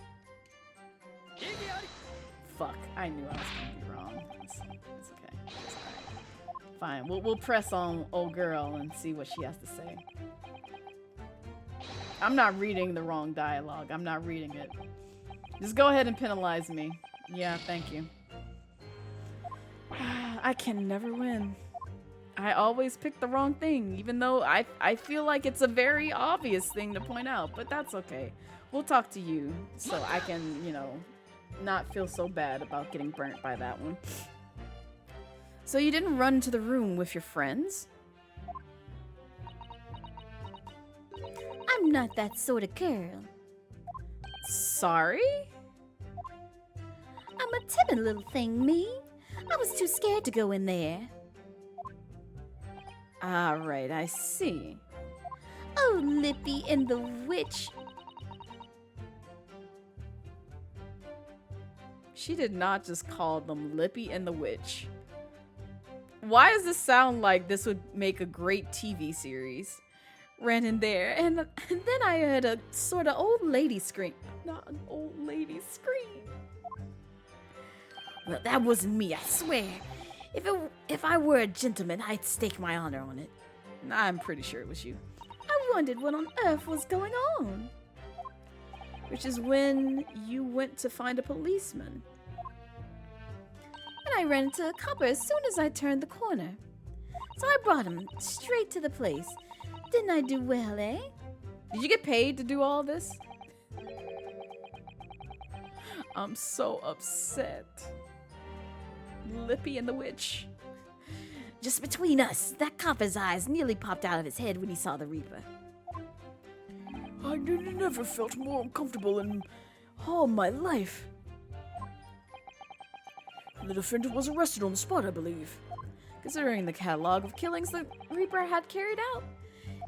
Fuck, I knew I was gonna be wrong. It's okay. It's alright. Fine, we'll press on old girl and see what she has to say. I'm not reading the wrong dialogue. I'm not reading it. Just go ahead and penalize me. Yeah, thank you. I can never win. I always pick the wrong thing, even though I feel like it's a very obvious thing to point out, but that's okay. We'll talk to you so I can, you know, not feel so bad about getting burnt by that one. So you didn't run to the room with your friends? I'm not that sort of girl. Sorry? I'm a timid little thing, me. I was too scared to go in there. Alright, I see. Oh, Lippy and the witch. She did not just call them Lippy and the Witch. Why does this sound like this would make a great TV series? Ran in there, and then I heard a sort of old lady scream. Not an old lady scream. Well, that wasn't me, I swear. If I were a gentleman, I'd stake my honor on it. I'm pretty sure it was you. I wondered what on earth was going on. Which is when you went to find a policeman. And I ran into a copper as soon as I turned the corner. So I brought him straight to the place. Didn't I do well, eh? Did you get paid to do all this? I'm so upset. Lippy and the Witch. Just between us, that copper's eyes nearly popped out of his head when he saw the Reaper. I never felt more uncomfortable in all my life. The defendant was arrested on the spot, I believe. Considering the catalog of killings the Reaper had carried out,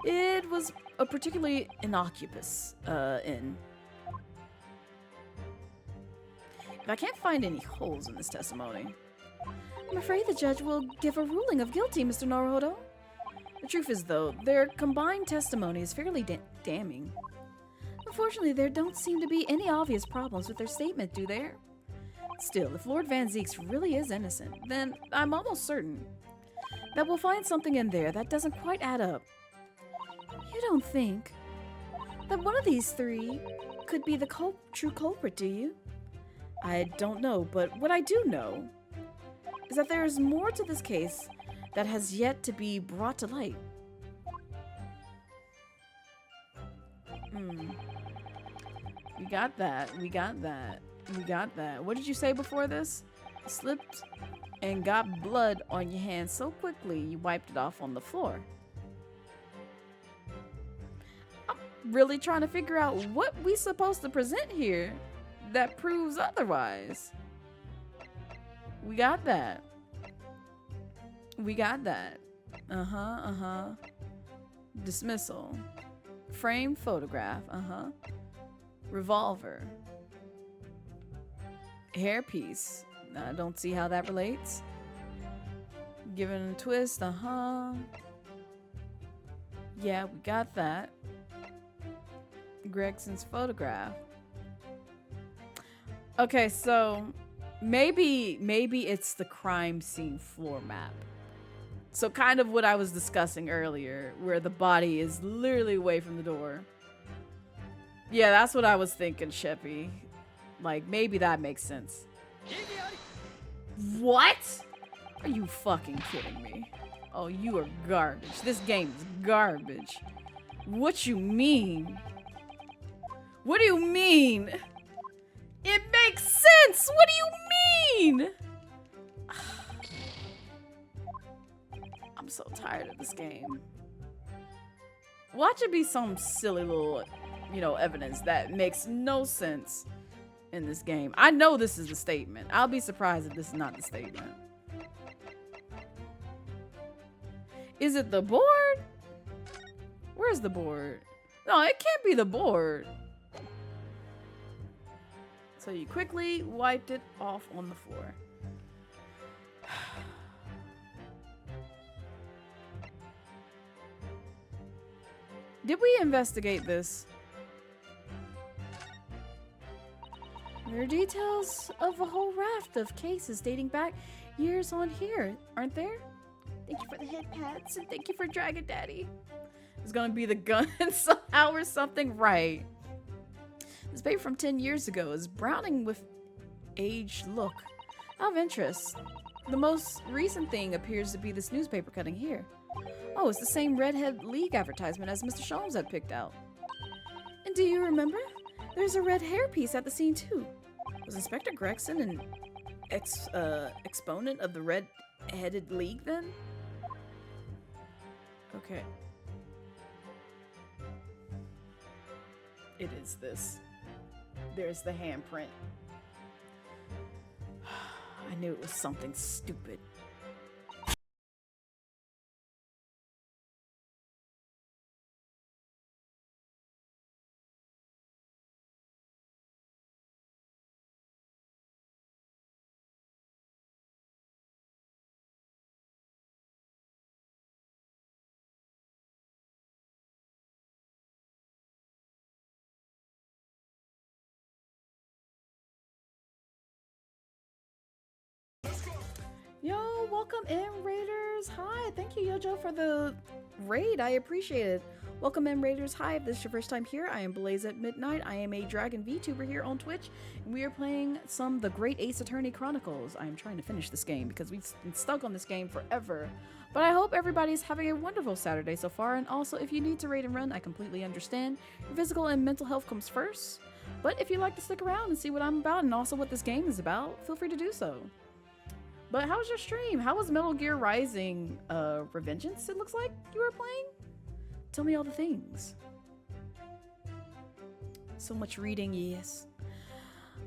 it was a particularly innocuous in. If I can't find any holes in this testimony, I'm afraid the judge will give a ruling of guilty, Mr. Naruhodo. The truth is, though, their combined testimony is fairly damning. Unfortunately, there don't seem to be any obvious problems with their statement, do there? Still, if Lord Van Zeeks really is innocent, then I'm almost certain that we'll find something in there that doesn't quite add up. You don't think that one of these three could be the true culprit, do you? I don't know, but what I do know is that there is more to this case that has yet to be brought to light. We got that. We got that. We got that. What did you say before this? Slipped and got blood on your hands so quickly you wiped it off on the floor. I'm really trying to figure out what we supposed to present here that proves otherwise. We got that. We got that. Dismissal. Framed photograph. Revolver. Hairpiece. I don't see how that relates. Given a twist. Yeah, we got that. Gregson's photograph. Okay, so maybe it's the crime scene floor map. So kind of what I was discussing earlier, where the body is literally away from the door. Yeah, that's what I was thinking, Sheppy. Like, maybe that makes sense. What? Are you fucking kidding me? Oh, you are garbage. This game is garbage. What you mean? What do you mean? It makes sense! What do you mean? I'm so tired of this game. Watch it be some silly little, evidence that makes no sense in this game. I know this is the statement. I'll be surprised if this is not the statement. Is it the board? Where's the board? No, it can't be the board. So you quickly wiped it off on the floor. Did we investigate this? There are details of a whole raft of cases dating back years on here, aren't there? Thank you for the head pats and thank you for Dragon Daddy. It's gonna be the gun somehow or something, right? This paper from 10 years ago is browning with aged look. Out of interest, the most recent thing appears to be this newspaper cutting here. Oh, it's the same Redhead League advertisement as Mr. Sholmes had picked out. And do you remember? There's a red hairpiece at the scene too. Was Inspector Gregson an exponent of the Red-Headed League then? Okay. It is this. There's the handprint. I knew it was something stupid. Yo, welcome in, Raiders. Hi, thank you, Yojo, for the raid. I appreciate it. Welcome in, Raiders. Hi, if this is your first time here, I am Blazette Midnight. I am a Dragon VTuber here on Twitch, and we are playing The Great Ace Attorney Chronicles. I am trying to finish this game because we've been stuck on this game forever. But I hope everybody's having a wonderful Saturday so far, and also if you need to raid and run, I completely understand. Your physical and mental health comes first. But if you'd like to stick around and see what I'm about and also what this game is about, feel free to do so. But how was your stream? How was Metal Gear Rising Revengeance, it looks like you were playing? Tell me all the things. So much reading, yes.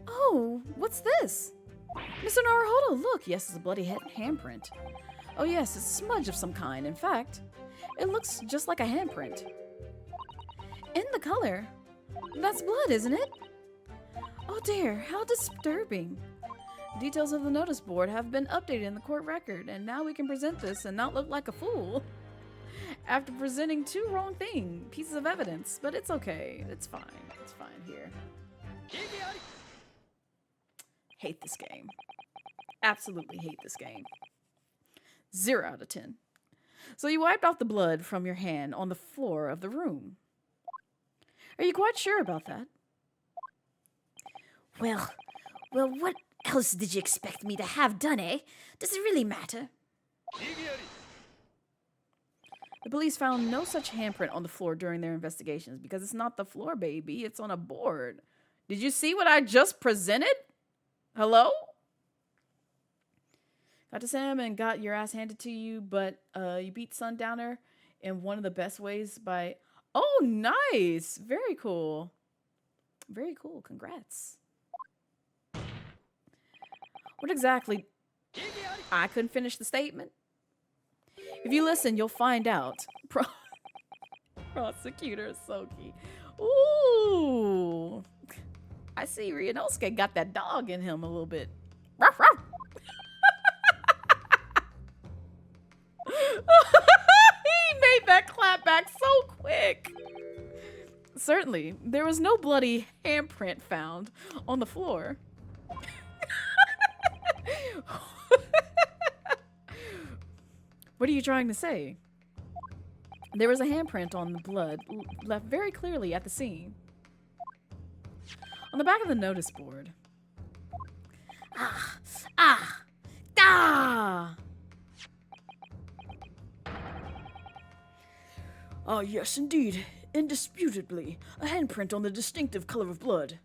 Oh, what's this? Mr. Naruhodo, look. Yes, it's a bloody handprint. Oh yes, it's a smudge of some kind. In fact, it looks just like a handprint. In the color. That's blood, isn't it? Oh dear, how disturbing. Details of the notice board have been updated in the court record, and now we can present this and not look like a fool. after presenting two wrong pieces of evidence, but it's okay. It's fine. It's fine here. Hate this game. Absolutely hate this game. 0 out of 10. So you wiped off the blood from your hand on the floor of the room. Are you quite sure about that? Well, what else did you expect me to have done, eh? Does it really matter? The police found no such handprint on the floor during their investigations because it's not the floor, baby. It's on a board. Did you see what I just presented? Hello? Got to Sam and got your ass handed to you, but you beat Sundowner in one of the best ways by... Oh, nice. Very cool. Very cool. Congrats. What exactly... I couldn't finish the statement. If you listen, you'll find out. Prosecutor Soki. Ooh. I see Ryunosuke got that dog in him a little bit. Ruff, ruff. He made that clap back so quick. Certainly, there was no bloody handprint found on the floor. What are you trying to say? There was a handprint on the blood left very clearly at the scene. On the back of the notice board. Ah! Ah, yes, indeed. Indisputably, a handprint on the distinctive color of blood.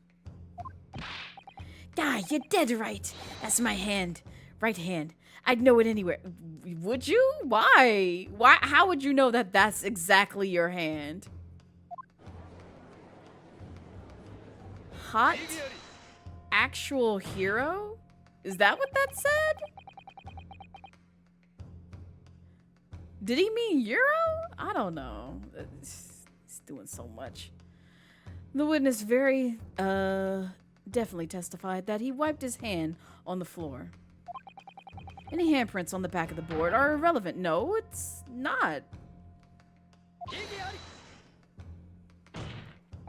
Ah, you're dead right. That's my hand. Right hand. I'd know it anywhere. Would you? Why? How would you know that that's exactly your hand? Hot actual hero? Is that what that said? Did he mean Euro? I don't know. He's doing so much. The witness very definitely testified that he wiped his hand on the floor. Any handprints on the back of the board are irrelevant. No, it's not.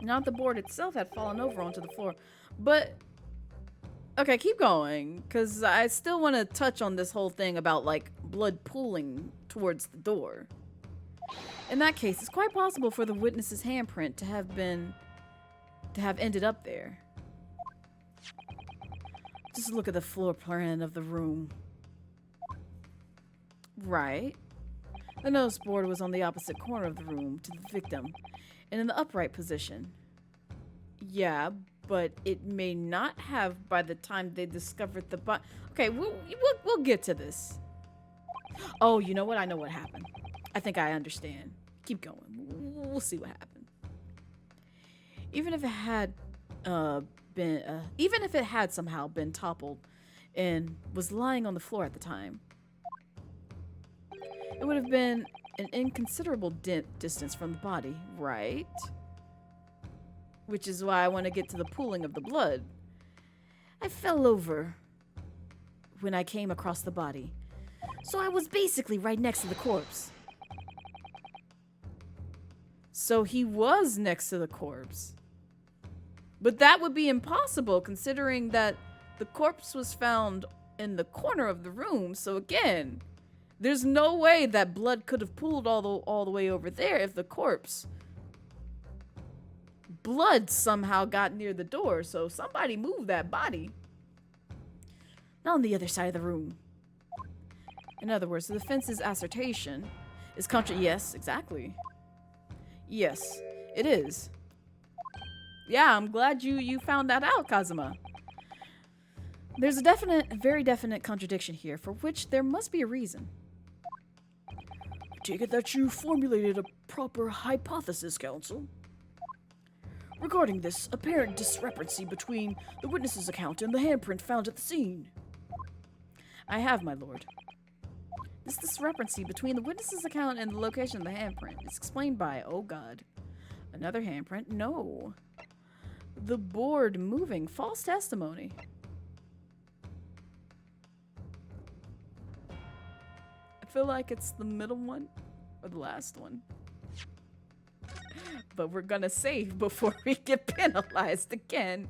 Not the board itself had fallen over onto the floor. But, okay, keep going. Because I still want to touch on this whole thing about, like, blood pooling towards the door. In that case, it's quite possible for the witness's handprint to have ended up there. Just look at the floor plan of the room. Right. The notice board was on the opposite corner of the room to the victim and in the upright position. Yeah, but it may not have by the time they discovered the body. Okay, we'll get to this. Oh, you know what? I know what happened. I think I understand. Keep going. We'll see what happened. Even if it had somehow been toppled and was lying on the floor at the time, it would have been an inconsiderable distance from the body, right? Which is why I want to get to the pooling of the blood. I fell over when I came across the body, so I was basically right next to the corpse. So he was next to the corpse. But that would be impossible considering that the corpse was found in the corner of the room, so again... There's no way that blood could have pooled all the way over there if the corpse blood somehow got near the door, so somebody moved that body. Not on the other side of the room. In other words, the defense's assertion is yes, exactly. Yes, it is. Yeah, I'm glad you found that out, Kazuma. There's a very definite contradiction here, for which there must be a reason. Take it that you formulated a proper hypothesis, counsel. Regarding this apparent discrepancy between the witness's account and the handprint found at the scene. I have, my lord. This discrepancy between the witness's account and the location of the handprint is explained by, oh god, another handprint? No. The board moving, false testimony. I feel like it's the middle one. Or the last one. But we're gonna save before we get penalized again.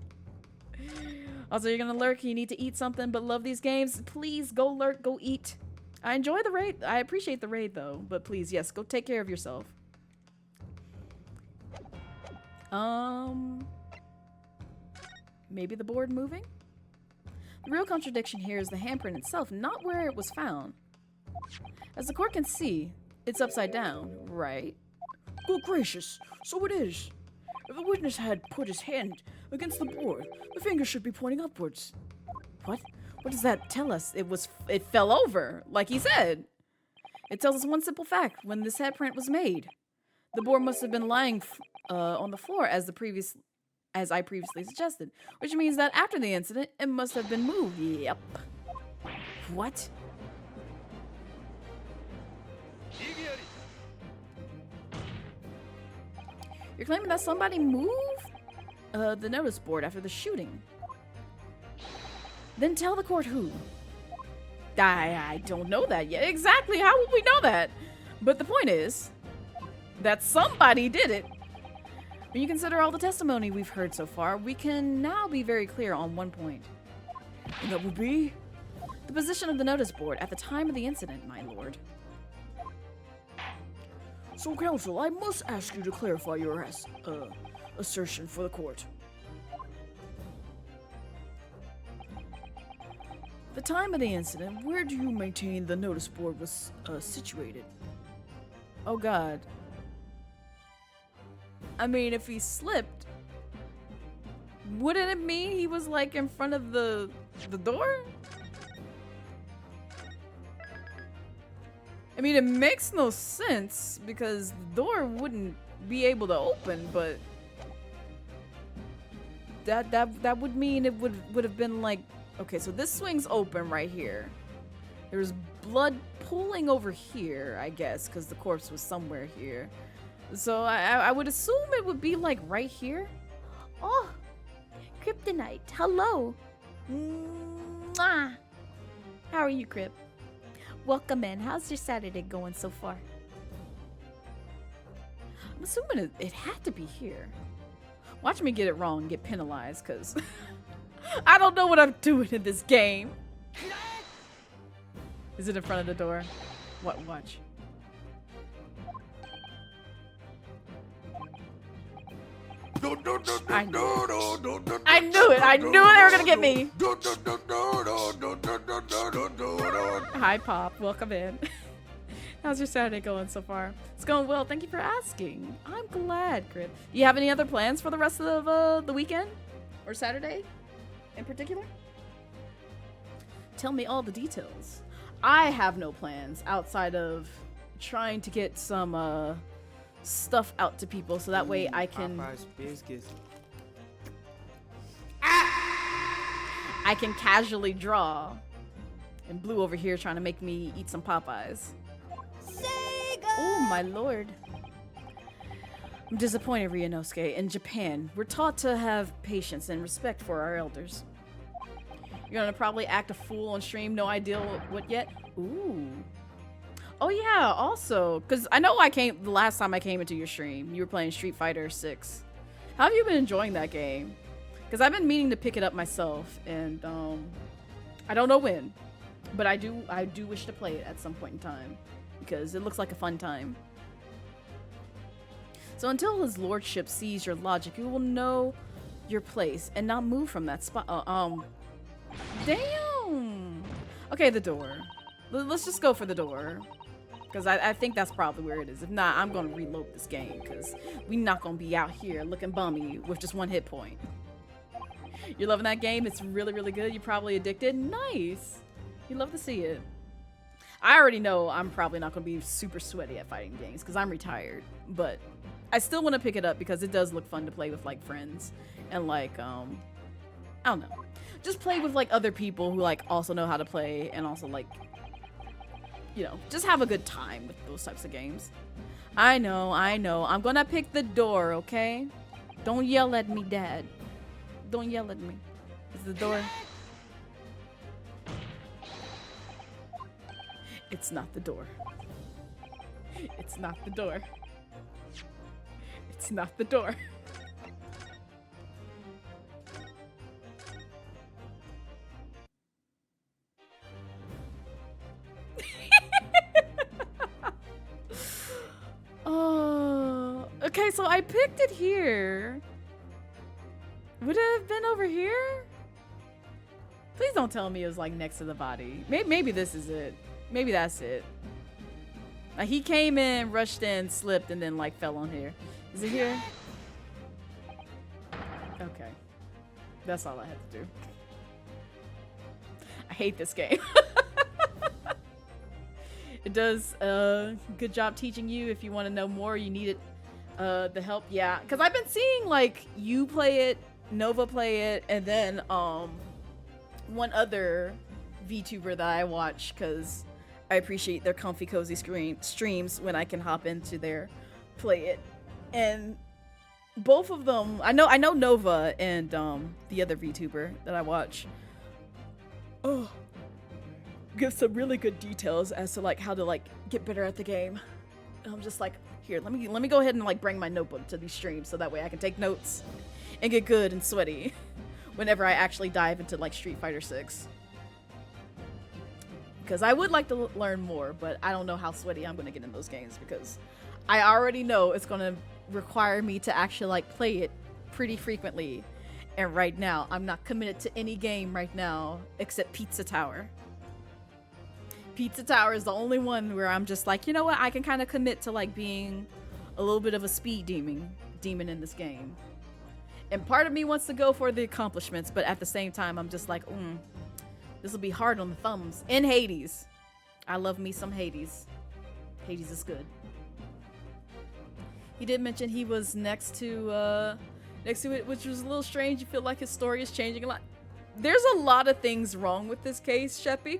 Also, you're gonna lurk, you need to eat something, but love these games. Please go lurk, go eat. I enjoy the raid. I appreciate the raid though, but please, yes, go take care of yourself. Maybe the board moving? The real contradiction here is the handprint itself, not where it was found. As the court can see, it's upside down, right? Good gracious, so it is. If the witness had put his hand against the board, the finger should be pointing upwards. What? What does that tell us? It fell over, like he said. It tells us one simple fact. When this handprint was made, the board must have been lying on the floor as I previously suggested, which means that after the incident, it must have been moved. Yep. What? You're claiming that somebody moved the notice board after the shooting. Then tell the court who. I don't know that yet. Exactly, how would we know that? But the point is that somebody did it. When you consider all the testimony we've heard so far, we can now be very clear on one point. And that would be? The position of the notice board at the time of the incident, my lord. So, counsel, I must ask you to clarify your assertion for the court. The time of the incident, where do you maintain the notice board was situated? Oh god. I mean, if he slipped, wouldn't it mean he was like in front of the door? I mean, it makes no sense because the door wouldn't be able to open, but that would mean it would have been like, okay, so this swing's open right here. There's blood pooling over here, I guess, because the corpse was somewhere here. So I would assume it would be like right here. Oh, Kryptonite, hello. Mwah. How are you, Kryp? Welcome in. How's your Saturday going so far? I'm assuming it had to be here. Watch me get it wrong and get penalized, because I don't know what I'm doing in this game. Is it in front of the door? What? Watch. I knew it. I knew they were gonna get me. Hi, Pop. Welcome in. How's your Saturday going so far? It's going well. Thank you for asking. I'm glad, Grip. You have any other plans for the rest of the weekend? Or Saturday in particular? Tell me all the details. I have no plans outside of trying to get some stuff out to people so that way I can I can casually draw. And Blue over here trying to make me eat some Popeyes. Oh my lord. I'm disappointed, Ryunosuke. In Japan, we're taught to have patience and respect for our elders. You're gonna probably act a fool on stream, no idea what yet? Ooh. Oh yeah, also, because I know the last time I came into your stream, you were playing Street Fighter 6. How have you been enjoying that game? Because I've been meaning to pick it up myself, and I don't know when, but I do wish to play it at some point in time, because it looks like a fun time. So until his lordship sees your logic, you will know your place and not move from that spot. Damn. Okay, the door. Let's just go for the door. Because I think that's probably where it is. If not, I'm going to reload this game. Because we not going to be out here looking bummy with just one hit point. You're loving that game? It's really, really good. You're probably addicted? Nice. You love to see it. I already know I'm probably not going to be super sweaty at fighting games. Because I'm retired. But I still want to pick it up because it does look fun to play with like friends. And like, I don't know. Just play with like other people who like also know how to play. And also like, you know, just have a good time with those types of games. I know. I'm gonna pick the door, okay? Don't yell at me, Dad. Don't yell at me. Is the door? It's not the door. It's not the door. It's not the door. Oh, okay, so I picked it here. Would it have been over here? Please don't tell me it was like next to the body. Maybe this is it. Maybe that's it. Like he came in, rushed in, slipped, and then like fell on here. Is it here? Okay. That's all I had to do. I hate this game. It does a good job teaching you. If you want to know more, you need it, the help. Yeah, because I've been seeing like you play it, Nova play it, and then one other VTuber that I watch because I appreciate their comfy cozy streams when I can hop into their play it. And both of them, I know Nova and the other VTuber that I watch. Oh, give some really good details as to like how to like get better at the game. And I'm just like, here, let me go ahead and like bring my notebook to these streams so that way I can take notes and get good and sweaty whenever I actually dive into like Street Fighter 6. Because I would like to learn more, but I don't know how sweaty I'm going to get in those games because I already know it's going to require me to actually like play it pretty frequently. And right now, I'm not committed to any game right now except Pizza Tower. Pizza Tower is the only one where I'm just like, you know what? I can kind of commit to like being a little bit of a speed demon in this game. And part of me wants to go for the accomplishments, but at the same time, I'm just like, this will be hard on the thumbs. In Hades. I love me some Hades. Hades is good. He did mention he was next to it, which was a little strange. You feel like his story is changing a lot. There's a lot of things wrong with this case, Sheppy.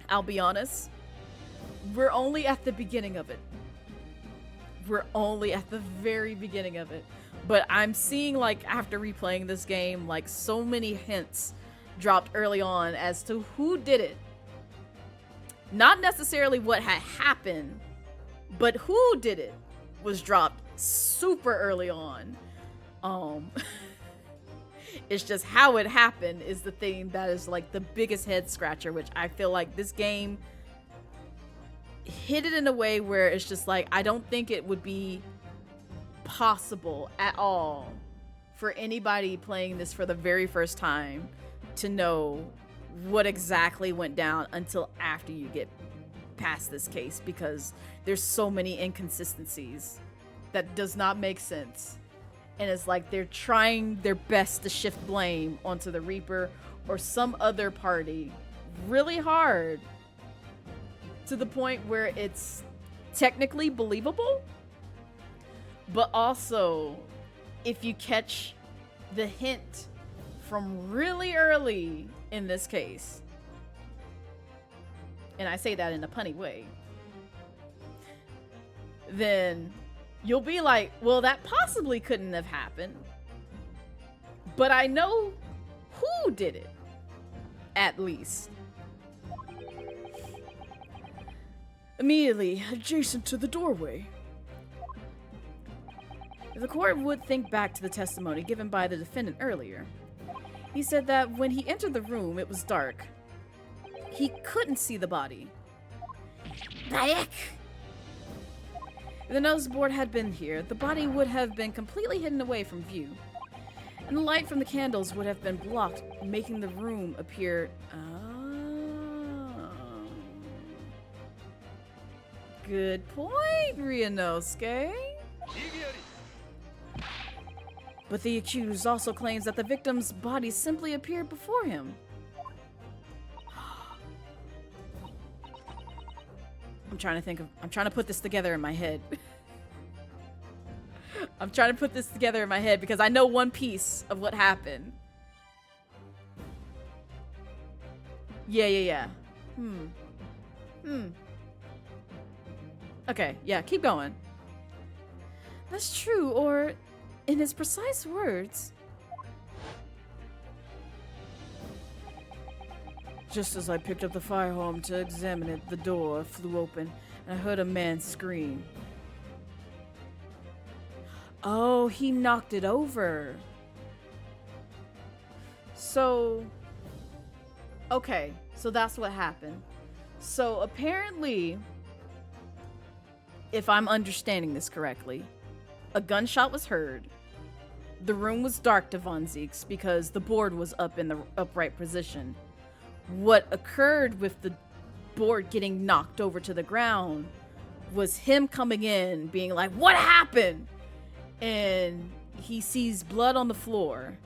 I'll be honest. We're only at the beginning of it. We're only at the very beginning of it. But I'm seeing, like, after replaying this game, like, so many hints dropped early on as to who did it. Not necessarily what had happened, but who did it was dropped super early on. It's just how it happened is the thing that is, like, the biggest head scratcher, which I feel like this game hit it in a way where it's just like, I don't think it would be possible at all for anybody playing this for the very first time to know what exactly went down until after you get past this case, because there's so many inconsistencies that does not make sense. And it's like they're trying their best to shift blame onto the Reaper or some other party really hard to the point where it's technically believable. But also, if you catch the hint from really early in this case, and I say that in a punny way, then you'll be like, well, that possibly couldn't have happened. But I know who did it, at least. Immediately adjacent to the doorway. The court would think back to the testimony given by the defendant earlier. He said that when he entered the room, it was dark. He couldn't see the body. Bayek! If the notice board had been here, the body would have been completely hidden away from view. And the light from the candles would have been blocked, making the room appear... Good point, Ryunosuke. But the accused also claims that the victim's body simply appeared before him. I'm trying to put this together in my head. I'm trying to put this together in my head because I know one piece of what happened. Yeah. Okay, yeah, keep going. That's true, or in his precise words, Just as I picked up the fire home to examine it, the door flew open, and I heard a man scream. Oh, he knocked it over. So, okay, so that's what happened. So apparently, if I'm understanding this correctly, a gunshot was heard. The room was dark to Von Zeke's because the board was up in the upright position. What occurred with the board getting knocked over to the ground was him coming in, being like, "What happened?" And he sees blood on the floor,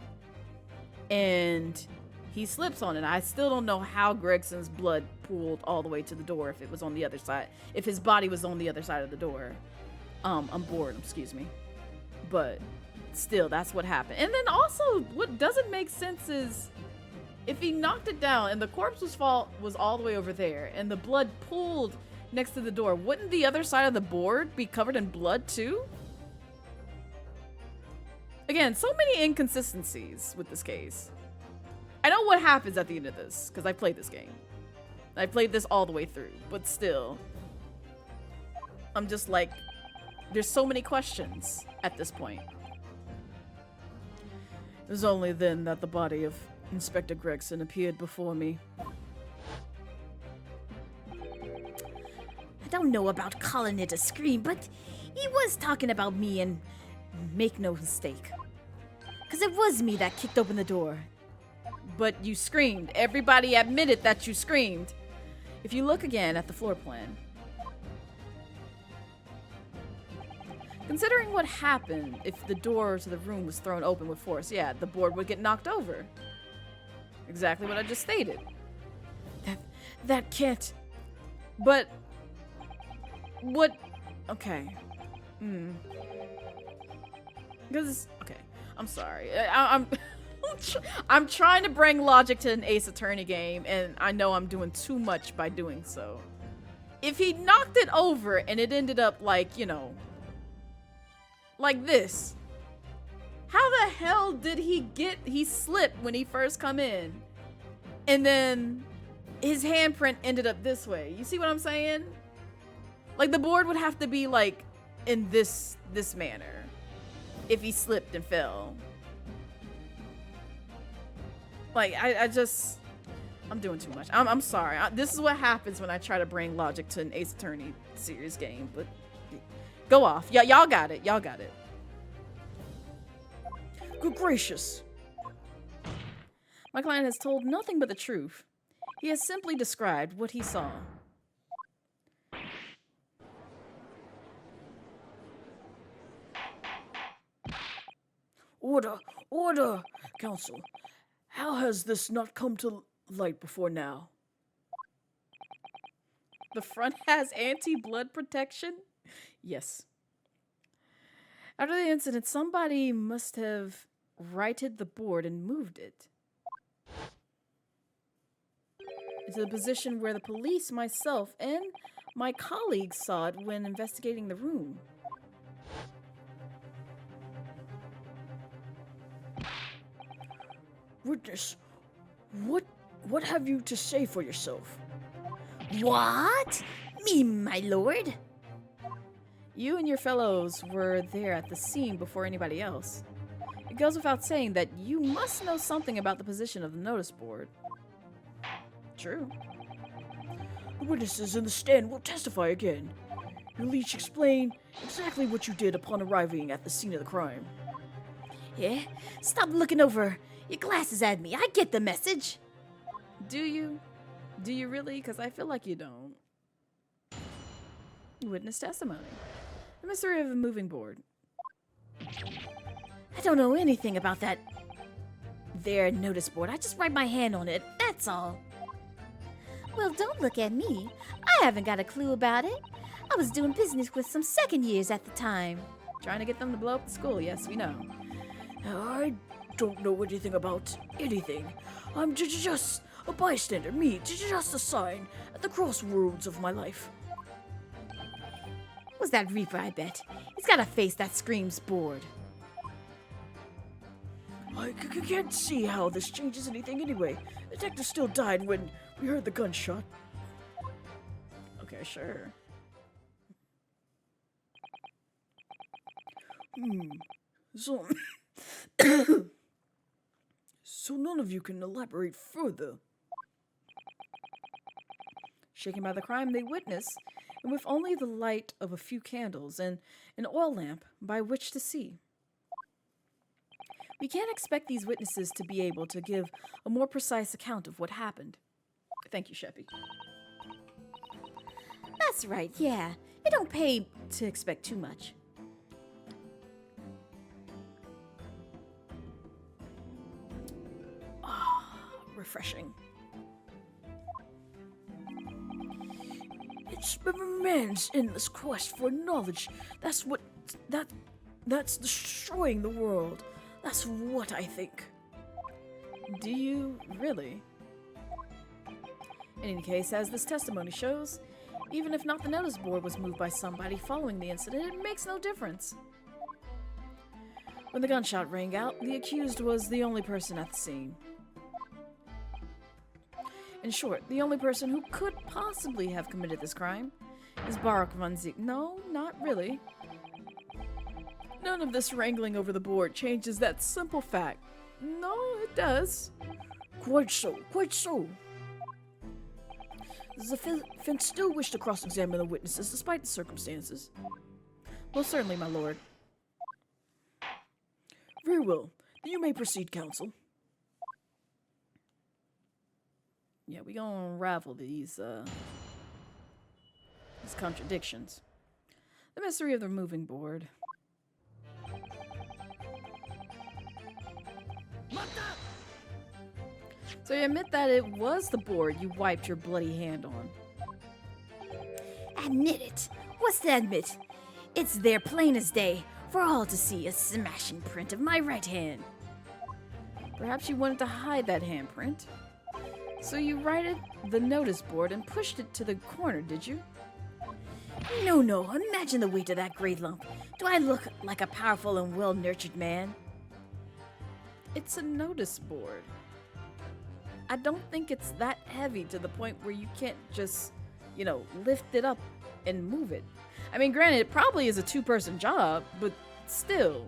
and he slips on it. I still don't know how Gregson's blood pooled all the way to the door, if it was on the other side, if his body was on the other side of the door. I'm bored, excuse me. But still, that's what happened. And then also, what doesn't make sense is, if he knocked it down and the corpse was all the way over there, and the blood pooled next to the door, wouldn't the other side of the board be covered in blood too? Again, so many inconsistencies with this case. I know what happens at the end of this, because I played this game. I played this all the way through, but still. I'm just like, there's so many questions at this point. It was only then that the body of Inspector Gregson appeared before me. I don't know about calling it a scream, but he was talking about me, and make no mistake. Because it was me that kicked open the door. But you screamed. Everybody admitted that you screamed. If you look again at the floor plan, considering what happened if the door to the room was thrown open with force, yeah, the board would get knocked over. Exactly what I just stated. That can't. But what? Okay. Because okay, I'm sorry. I'm trying to bring logic to an Ace Attorney game, and I know I'm doing too much by doing so. If he knocked it over and it ended up like, you know, like this, how the hell did he slip when he first come in, and then his handprint ended up this way? You see what I'm saying? Like, the board would have to be like in this manner if he slipped and fell. Like, I'm doing too much. I'm sorry. This is what happens when I try to bring logic to an Ace Attorney series game, but go off. Yeah, y'all got it. Y'all got it. Good gracious. My client has told nothing but the truth. He has simply described what he saw. Order! Order! Counsel, how has this not come to light before now? The front has anti-blood protection? Yes. After the incident, somebody must have righted the board and moved it into the position where the police, myself, and my colleagues saw it when investigating the room. Witness, what have you to say for yourself? What? Me, my lord? You and your fellows were there at the scene before anybody else. It goes without saying that you must know something about the position of the notice board. True. The witnesses in the stand will testify again. You'll each explain exactly what you did upon arriving at the scene of the crime. Yeah? Stop looking over your glasses at me. I get the message. Do you? Do you really? Because I feel like you don't. Witness testimony. The mystery of a moving board. I don't know anything about that there notice board. I just write my hand on it, that's all. Well, don't look at me. I haven't got a clue about it. I was doing business with some second years at the time. Trying to get them to blow up the school, yes, we know. I don't know anything about anything. I'm just a bystander, me, just a sign at the crossroads of my life. Was that Reaper, I bet. He's got a face that screams bored. I can't see how this changes anything anyway. The detective still died when we heard the gunshot. Okay, sure. So, so none of you can elaborate further. Shaken by the crime they witness, and with only the light of a few candles and an oil lamp by which to see. We can't expect these witnesses to be able to give a more precise account of what happened. Thank you, Sheppy. That's right, yeah. It don't pay to expect too much. Refreshing. It's man's endless quest for knowledge. That's destroying the world. That's what I think. Do you really? In any case, as this testimony shows, even if not the notice board was moved by somebody following the incident, it makes no difference. When the gunshot rang out, the accused was the only person at the scene. In short, the only person who could possibly have committed this crime is Barak von Ziek. No, not really. None of this wrangling over the board changes that simple fact. No, it does. Quite so, quite so. Does the defense still wish to cross-examine the witnesses despite the circumstances? Most certainly, my lord. Very well. Then you may proceed, counsel. Yeah, we gonna unravel these contradictions. The mystery of the moving board. So you admit that it was the board you wiped your bloody hand on. Admit it. What's to admit? It's there plain as day for all to see, a smashing print of my right hand. Perhaps you wanted to hide that handprint. So you righted the notice board and pushed it to the corner, did you? No, no. Imagine the weight of that gray lump. Do I look like a powerful and well-nurtured man? It's a notice board. I don't think it's that heavy to the point where you can't just, lift it up and move it. I mean, granted, it probably is a two-person job, but still.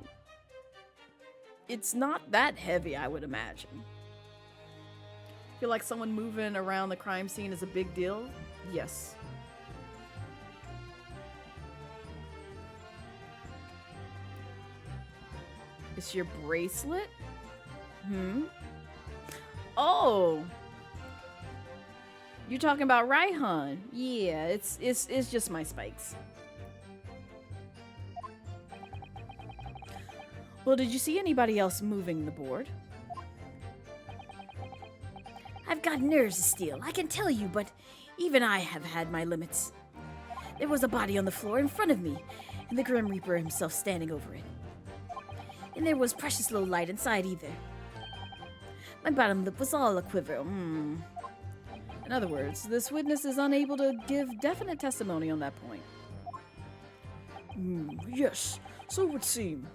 It's not that heavy, I would imagine. Feel like someone moving around the crime scene is a big deal? Yes. It's your bracelet? Oh! You're talking about Raihan. Yeah, it's just my spikes. Well, did you see anybody else moving the board? I've got nerves of steel, I can tell you, but even I have had my limits. There was a body on the floor in front of me, and the Grim Reaper himself standing over it. And there was precious little light inside either. My bottom lip was all a quiver. In other words, this witness is unable to give definite testimony on that point. Yes, so it would seem.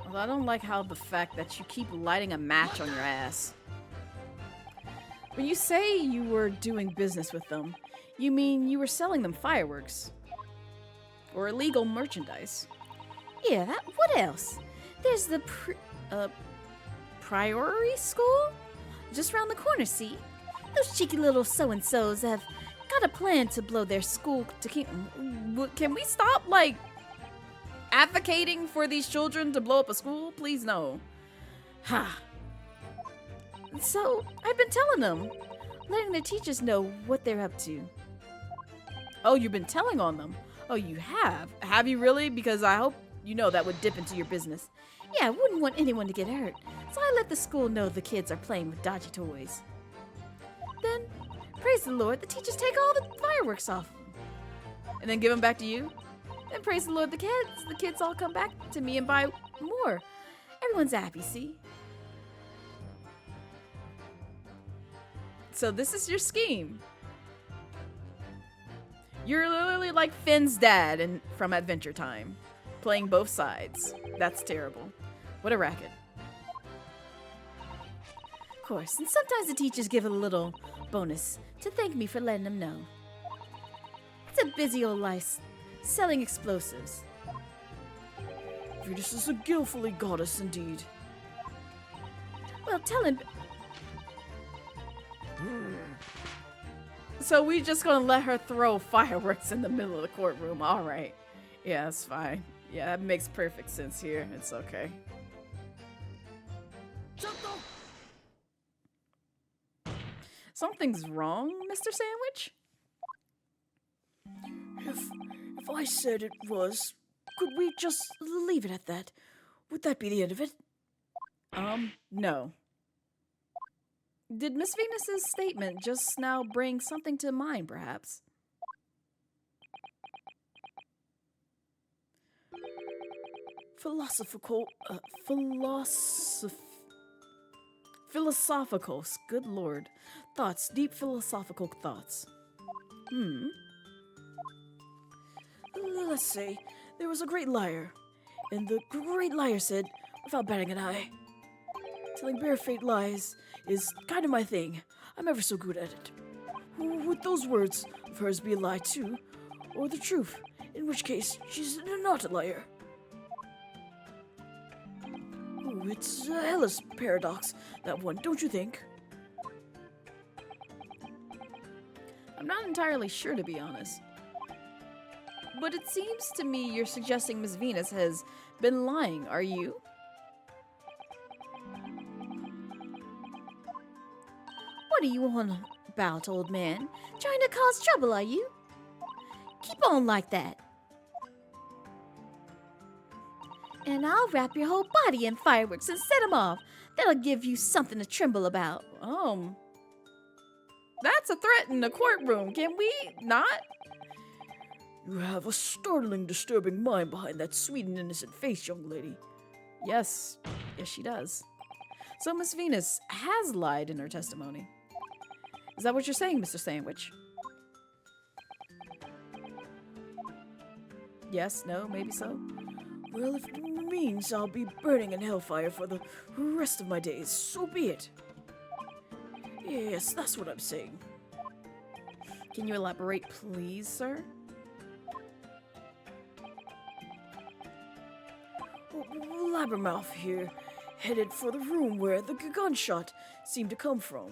Well, I don't like how the fact that you keep lighting a match on your ass. When you say you were doing business with them, you mean you were selling them fireworks? Or illegal merchandise? Yeah, what else? There's the Priory School? just round the corner, see? Those cheeky little so-and-sos have got a plan to blow their school to Can we stop, advocating for these children to blow up a school? Please, no. Ha. So, I've been telling them, letting their teachers know what they're up to. Oh, you've been telling on them? Oh, you have? Have you really? Because I hope you know that would dip into your business. Yeah, I wouldn't want anyone to get hurt, so I let the school know the kids are playing with dodgy toys. Then, praise the Lord, the teachers take all the fireworks off. And then give them back to you? And praise the Lord, the kids all come back to me and buy more. Everyone's happy, see? So this is your scheme. You're literally like Finn's dad from Adventure Time, playing both sides. That's terrible. What a racket. Of course, and sometimes the teachers give a little bonus to thank me for letting them know. It's Just a busy old life selling explosives. Venus is a guilefully goddess indeed. Well, tell him. So we just gonna let her throw fireworks in the middle of the courtroom. All right. Yeah, that's fine. Yeah, that makes perfect sense here. It's okay. Something's wrong, Mr. Sandwich? If I said it was, could we just leave it at that? Would that be the end of it? No. Did Miss Venus's statement just now bring something to mind, perhaps? Philosophical, good lord. Thoughts, deep philosophical thoughts. Let's say there was a great liar, and the great liar said, without batting an eye, telling barefaced lies is kind of my thing. I'm ever so good at it. Would those words of hers be a lie too, or the truth? In which case, she's not a liar. Ooh, it's a hellish paradox, that one, don't you think? I'm not entirely sure, to be honest. But it seems to me you're suggesting Miss Venus has been lying, are you? What are you on about, old man? Trying to cause trouble, are you? Keep on like that. And I'll wrap your whole body in fireworks and set them off. That'll give you something to tremble about. That's a threat in the courtroom. Can we not? You have a startling, disturbing mind behind that sweet and innocent face, young lady. Yes. Yes, she does. So Miss Venus has lied in her testimony. Is that what you're saying, Mr. Sandwich? Yes, no, maybe so? Well, if it means I'll be burning in hellfire for the rest of my days, so be it. Yes, that's what I'm saying. Can you elaborate, please, sir? Blabbermouth here, headed for the room where the gunshot seemed to come from.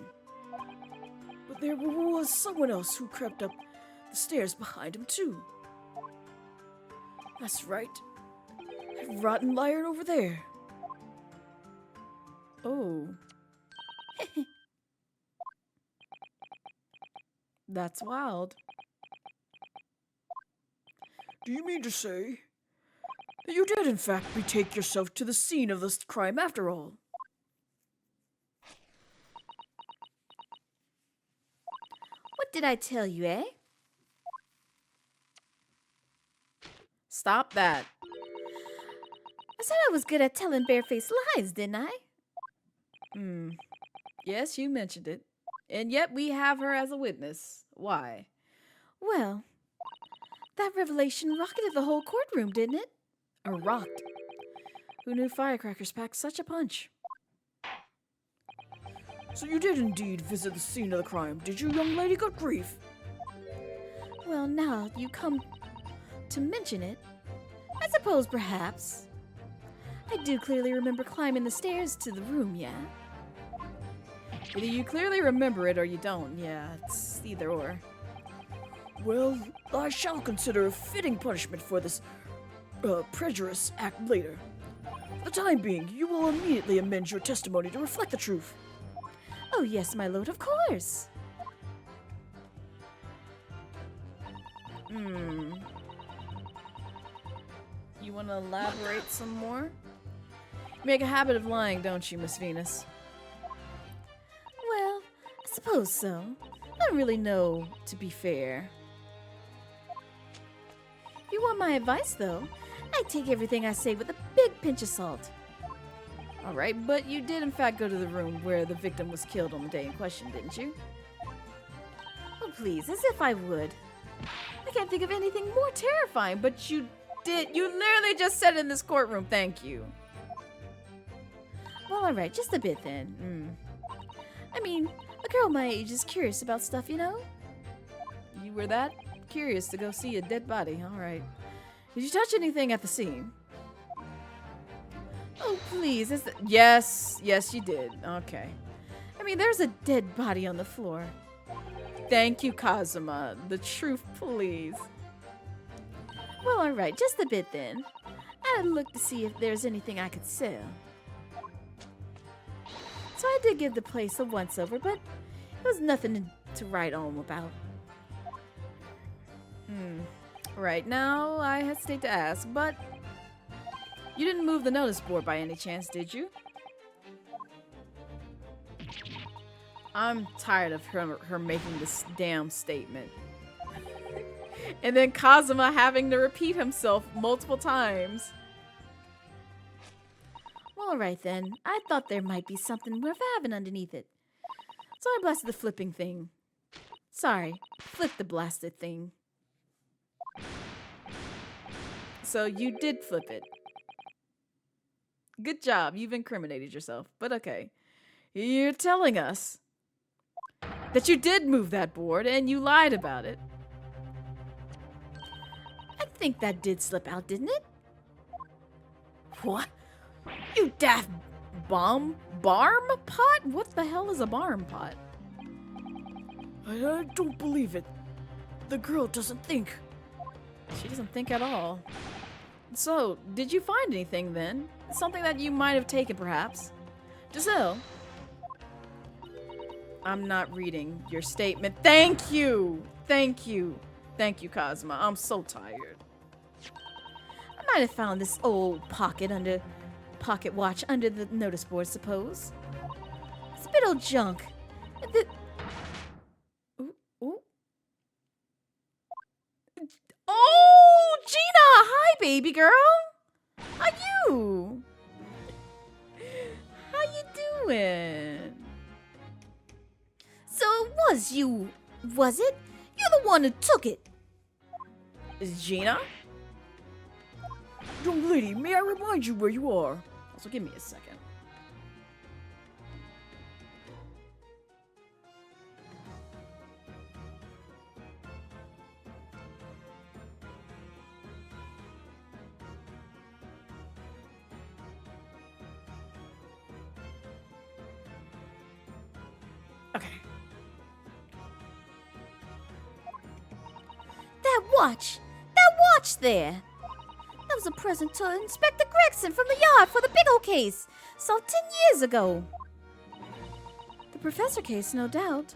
But there was someone else who crept up the stairs behind him, too. That's right. That rotten liar over there. Oh. That's wild. Do you mean to say that you did in fact betake yourself to the scene of this crime after all? What did I tell you, eh? Stop that. I said I was good at telling barefaced lies, didn't I? Yes, you mentioned it. And yet we have her as a witness. Why? Well, that revelation rocketed the whole courtroom, didn't it? Or rocked. Who knew firecrackers packed such a punch? So you did indeed visit the scene of the crime, did you, young lady? Good grief. Well, now you come to mention it, I suppose perhaps. I do clearly remember climbing the stairs to the room, yeah? Either you clearly remember it or you don't. Yeah, it's either or. Well, I shall consider a fitting punishment for this prejudice act later. For the time being, you will immediately amend your testimony to reflect the truth. Oh, yes, my lord, of course. You want to elaborate some more? You make a habit of lying, don't you, Miss Venus? Well, I suppose so. I don't really know, to be fair. If you want my advice, though, I take everything I say with a big pinch of salt. All right, but you did in fact go to the room where the victim was killed on the day in question, didn't you? Oh, please, as if I would. I can't think of anything more terrifying, but you did. You literally just said in this courtroom, thank you. Well, all right, just a bit then. I mean, a girl my age is curious about stuff, you know? You were that curious to go see a dead body. All right. Did you touch anything at the scene? Oh, please. Yes, you did. Okay. I mean, there's a dead body on the floor. Thank you, Kazuma. The truth, please. Well, all right, just a bit then. I'd look to see if there's anything I could sell. So I did give the place a once-over, but it was nothing to write home about. Right now, I hesitate to ask, but you didn't move the notice board by any chance, did you? I'm tired of her making this damn statement. And then Kazuma having to repeat himself multiple times. Well, all right then. I thought there might be something worth having underneath it. So I blasted the flipping thing. Sorry, flip the blasted thing. So you did flip it. Good job. You've incriminated yourself. But okay. You're telling us that you did move that board and you lied about it. I think that did slip out, didn't it? What? You daft barm pot? What the hell is a barm pot? I don't believe it. The girl doesn't think. She doesn't think at all. So, did you find anything then? Something that you might have taken, perhaps? Giselle? I'm not reading your statement. Thank you! Thank you. Thank you, Kazuma. I'm so tired. I might have found this old pocket watch under the notice board, suppose. It's a bit old junk. Ooh. Oh, Gina! Hi, baby girl! How you? How you doing? So it was you, was it? You're the one who took it. Is Gina? Young lady, may I remind you where you are? Also, give me a second. Okay. That watch there. That was a present to Inspector Gregson from the yard for the big old case, sold 10 years ago. The professor case, no doubt.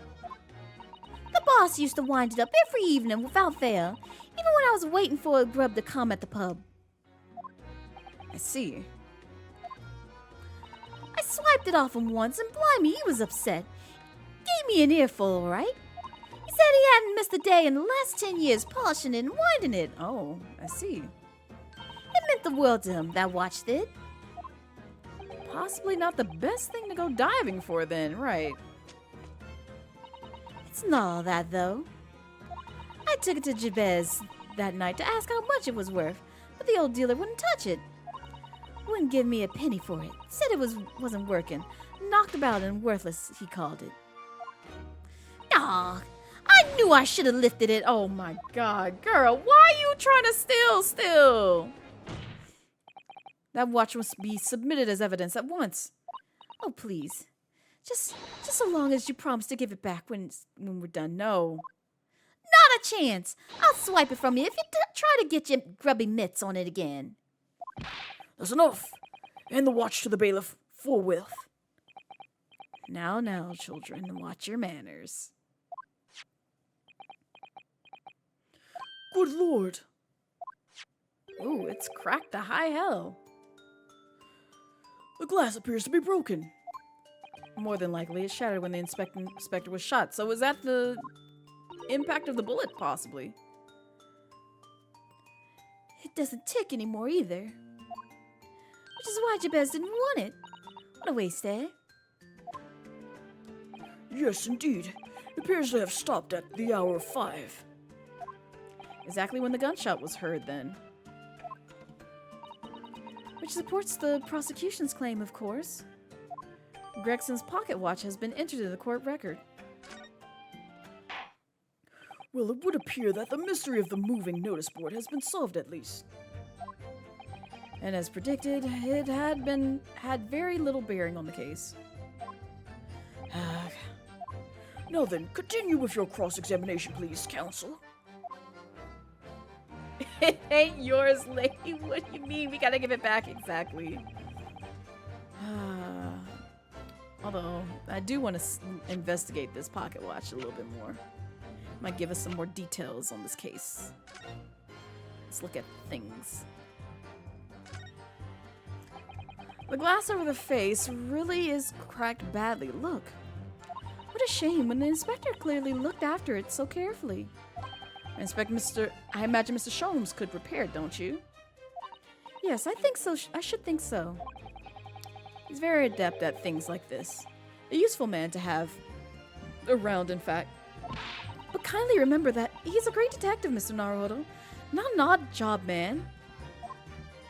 The boss used to wind it up every evening without fail, even when I was waiting for a grub to come at the pub. I see. I swiped it off him once, and blimey, he was upset. Gave me an earful, all right? He said he hadn't missed a day in the last 10 years polishing it and winding it. Oh, I see. It meant the world to him, that watch did. Possibly not the best thing to go diving for then, right? It's not all that, though. I took it to Jabez that night to ask how much it was worth, but the old dealer wouldn't touch it. Wouldn't give me a penny for it. Said it wasn't working. Knocked about and worthless, he called it. Aw, I knew I should have lifted it. Oh my god, girl, why are you trying to steal still? That watch must be submitted as evidence at once. Oh, please. Just so long as you promise to give it back when we're done. No. Not a chance. I'll swipe it from you if you try to get your grubby mitts on it again. That's enough. Hand the watch to the bailiff forthwith. Now, children, watch your manners. Good lord. Ooh, it's cracked to high hell. The glass appears to be broken. More than likely, it shattered when the inspector was shot. So was that the impact of the bullet, possibly? It doesn't tick anymore either. Which is why Jabez didn't want it. What a waste, eh? Yes, indeed. It appears to have stopped at the hour of 5. Exactly when the gunshot was heard, then. Which supports the prosecution's claim, of course. Gregson's pocket watch has been entered in the court record. Well, it would appear that the mystery of the moving notice board has been solved at least. And as predicted, it had very little bearing on the case. Now then, continue with your cross-examination, please, counsel. It ain't yours, lady. What do you mean? We gotta give it back. Exactly. Although, I do want to investigate this pocket watch a little bit more. Might give us some more details on this case. Let's look at things. The glass over the face really is cracked badly. Look. What a shame when the inspector clearly looked after it so carefully. I imagine Mr. Sholmes could repair it, don't you? Yes, I think so. I should think so. He's very adept at things like this. A useful man to have around, in fact. But kindly remember that he's a great detective, Mr. Naruto. Not an odd job man.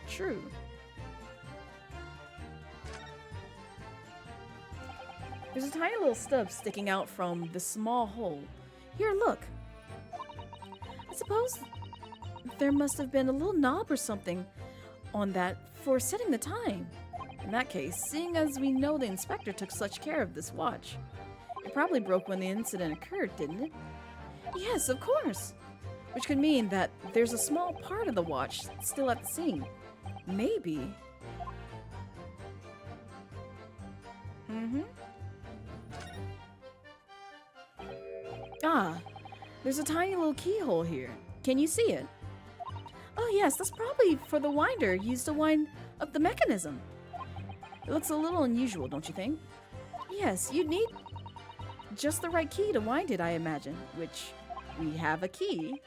True. There's a tiny little stub sticking out from the small hole. Here, look. I suppose there must have been a little knob or something on that for setting the time. In that case, seeing as we know the inspector took such care of this watch, it probably broke when the incident occurred, didn't it? Yes, of course. Which could mean that there's a small part of the watch still at the scene. Maybe. Ah, there's a tiny little keyhole here. Can you see it? Oh yes, that's probably for the winder used to wind up the mechanism. It looks a little unusual, don't you think? Yes, you'd need just the right key to wind it, I imagine, which we have a key.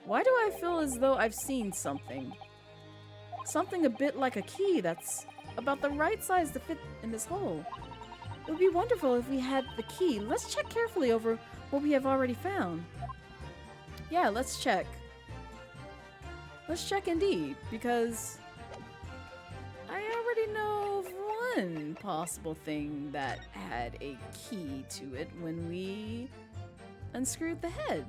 Why do I feel as though I've seen something? Something a bit like a key that's about the right size to fit in this hole. It would be wonderful if we had the key. Let's check carefully over what we have already found. Yeah, let's check. Let's check indeed, because I already know of one possible thing that had a key to it when we unscrewed the head.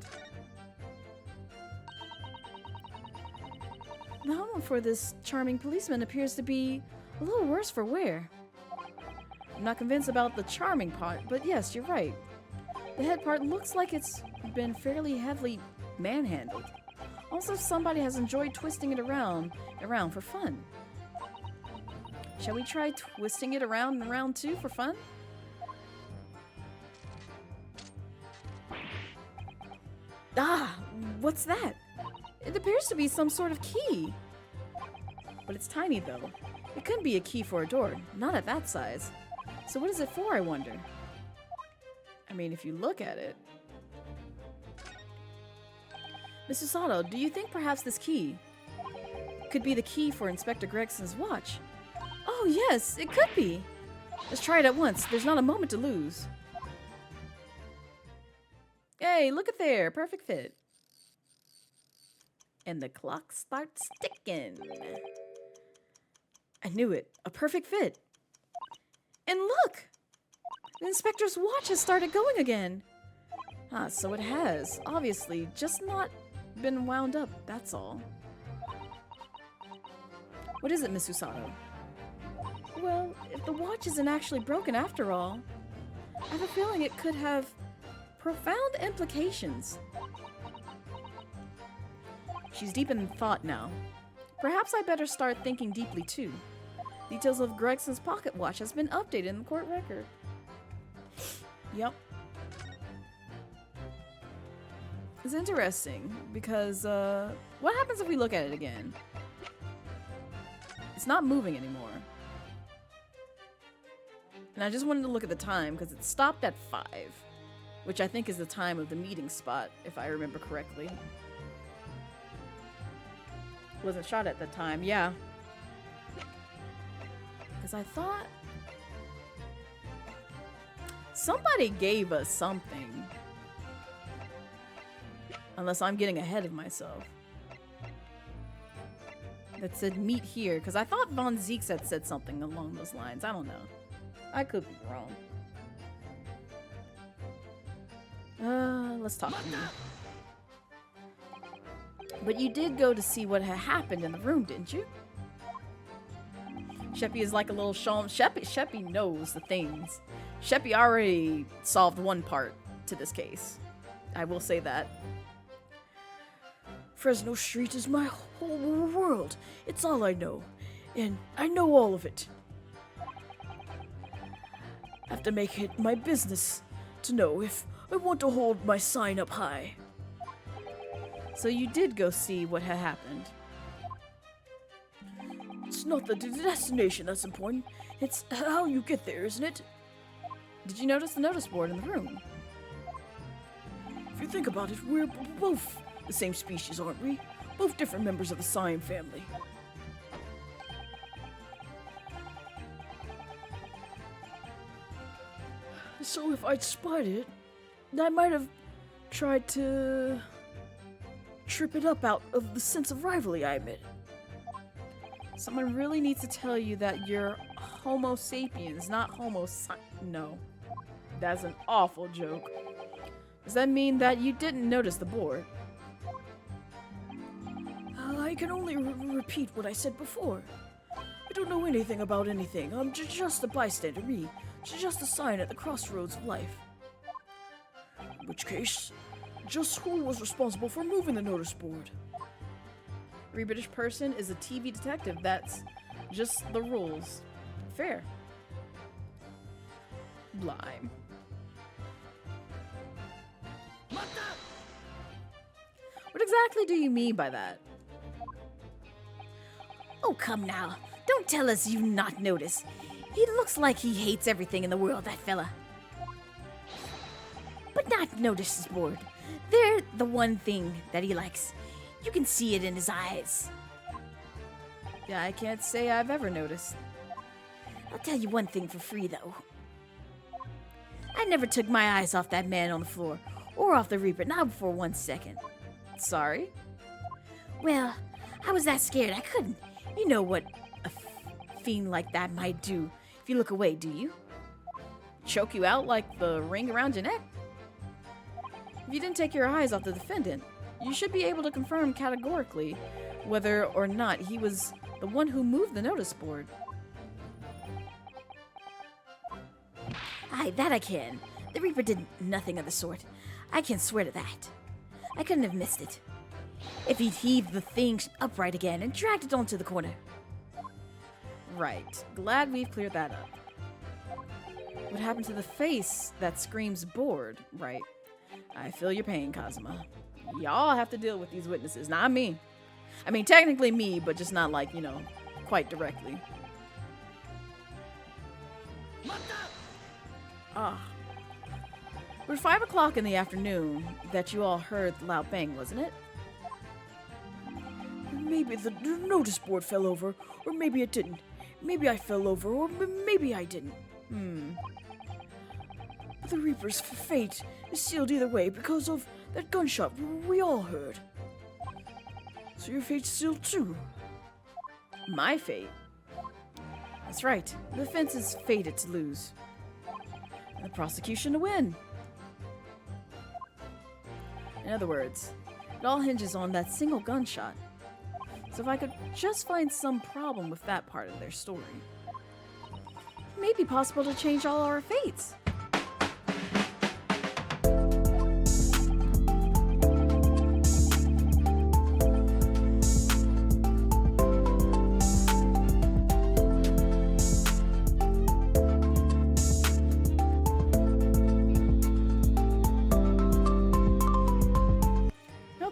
The home for this charming policeman appears to be a little worse for wear. I'm not convinced about the charming part, but yes, you're right. The head part looks like it's been fairly heavily manhandled. Also, somebody has enjoyed twisting it around for fun. Shall we try twisting it around and around too for fun? Ah, what's that? It appears to be some sort of key. But it's tiny though. It couldn't be a key for a door, not at that size. So what is it for, I wonder? I mean, if you look at it. Mr. Sato, do you think perhaps this key could be the key for Inspector Gregson's watch? Oh yes, it could be. Let's try it at once. There's not a moment to lose. Hey, look at there. Perfect fit. And the clock starts ticking. I knew it. A perfect fit. And look! The inspector's watch has started going again. Ah, so it has. Obviously, just not been wound up, that's all. What is it, Miss Usato? Well, if the watch isn't actually broken after all, I have a feeling it could have profound implications. She's deep in thought now. Perhaps I better start thinking deeply too. Details of Gregson's pocket watch has been updated in the court record. Yep. It's interesting because what happens if we look at it again? It's not moving anymore. And I just wanted to look at the time because it stopped at 5, which I think is the time of the meeting spot, if I remember correctly. Wasn't shot at that time, yeah. Because I thought somebody gave us something. Unless I'm getting ahead of myself. That said meet here, because I thought Von Zeeks had said something along those lines. I don't know. I could be wrong. Let's talk to you. But you did go to see what had happened in the room, didn't you? Sheppy is like a little Sean. Sheppy knows the things. Sheppy already solved one part to this case. I will say that. Fresno Street is my whole world. It's all I know. And I know all of it. I have to make it my business to know if I want to hold my sign up high. So you did go see what had happened. It's not the destination that's important. It's how you get there, isn't it? Did you notice the notice board in the room? If you think about it, we're both the same species, aren't we? Both different members of the Cyan family. So if I'd spotted it, I might have tried to trip it up out of the sense of rivalry I admit. Someone really needs to tell you that you're Homo sapiens, not No. That's an awful joke. Does that mean that you didn't notice the board? I can only repeat what I said before. I don't know anything about anything. I'm just a bystander, me. Just a sign at the crossroads of life. In which case, just who was responsible for moving the notice board? Every British person is a TV detective. That's just the rules. Fair. Lime. What exactly do you mean by that? Oh, come now. Don't tell us you've not noticed. He looks like he hates everything in the world, that fella. But not notice his board. They're the one thing that he likes. You can see it in his eyes. Yeah, I can't say I've ever noticed. I'll tell you one thing for free, though. I never took my eyes off that man on the floor, or off the Reaper, not for 1 second. Sorry? Well, I was that scared I couldn't. You know what a fiend like that might do if you look away, do you? Choke you out like the ring around your neck? If you didn't take your eyes off the defendant, you should be able to confirm categorically whether or not he was the one who moved the notice board. Aye, that I can. The Reaper did nothing of the sort. I can swear to that. I couldn't have missed it. If he'd heaved the thing upright again and dragged it onto the corner. Right. Glad we've cleared that up. What happened to the face that screams bored, right? I feel your pain, Kazuma. Y'all have to deal with these witnesses, not me. I mean, technically me, but just not like, quite directly. It was 5 o'clock in the afternoon that you all heard the loud bang, wasn't it? Maybe the notice board fell over, or maybe it didn't. Maybe I fell over, or maybe I didn't. But the Reaper's fate is sealed either way because of that gunshot we all heard. So your fate's sealed too. My fate? That's right. The defense is fated to lose. And the prosecution to win. In other words, it all hinges on that single gunshot. So if I could just find some problem with that part of their story, it may be possible to change all our fates.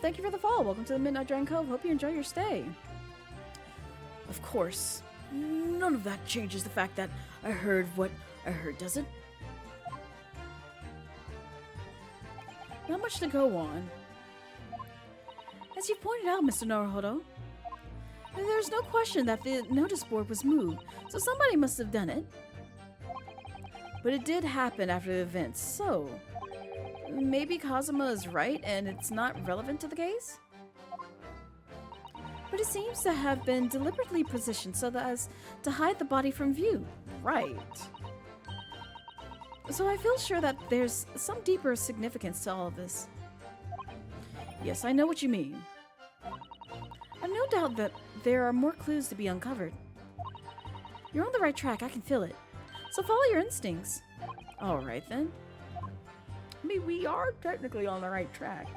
Thank you for the follow. Welcome to the Midnight Dragon Cove. Hope you enjoy your stay. Of course. None of that changes the fact that I heard what I heard, does it? Not much to go on. As you pointed out, Mr. Naruhodo, there's no question that the notice board was moved, so somebody must have done it. But it did happen after the event, so maybe Kazuma is right and it's not relevant to the case? But it seems to have been deliberately positioned so that as to hide the body from view. Right. So I feel sure that there's some deeper significance to all of this. Yes, I know what you mean. I've no doubt that there are more clues to be uncovered. You're on the right track, I can feel it. So follow your instincts. Alright then. I mean, we are technically on the right track.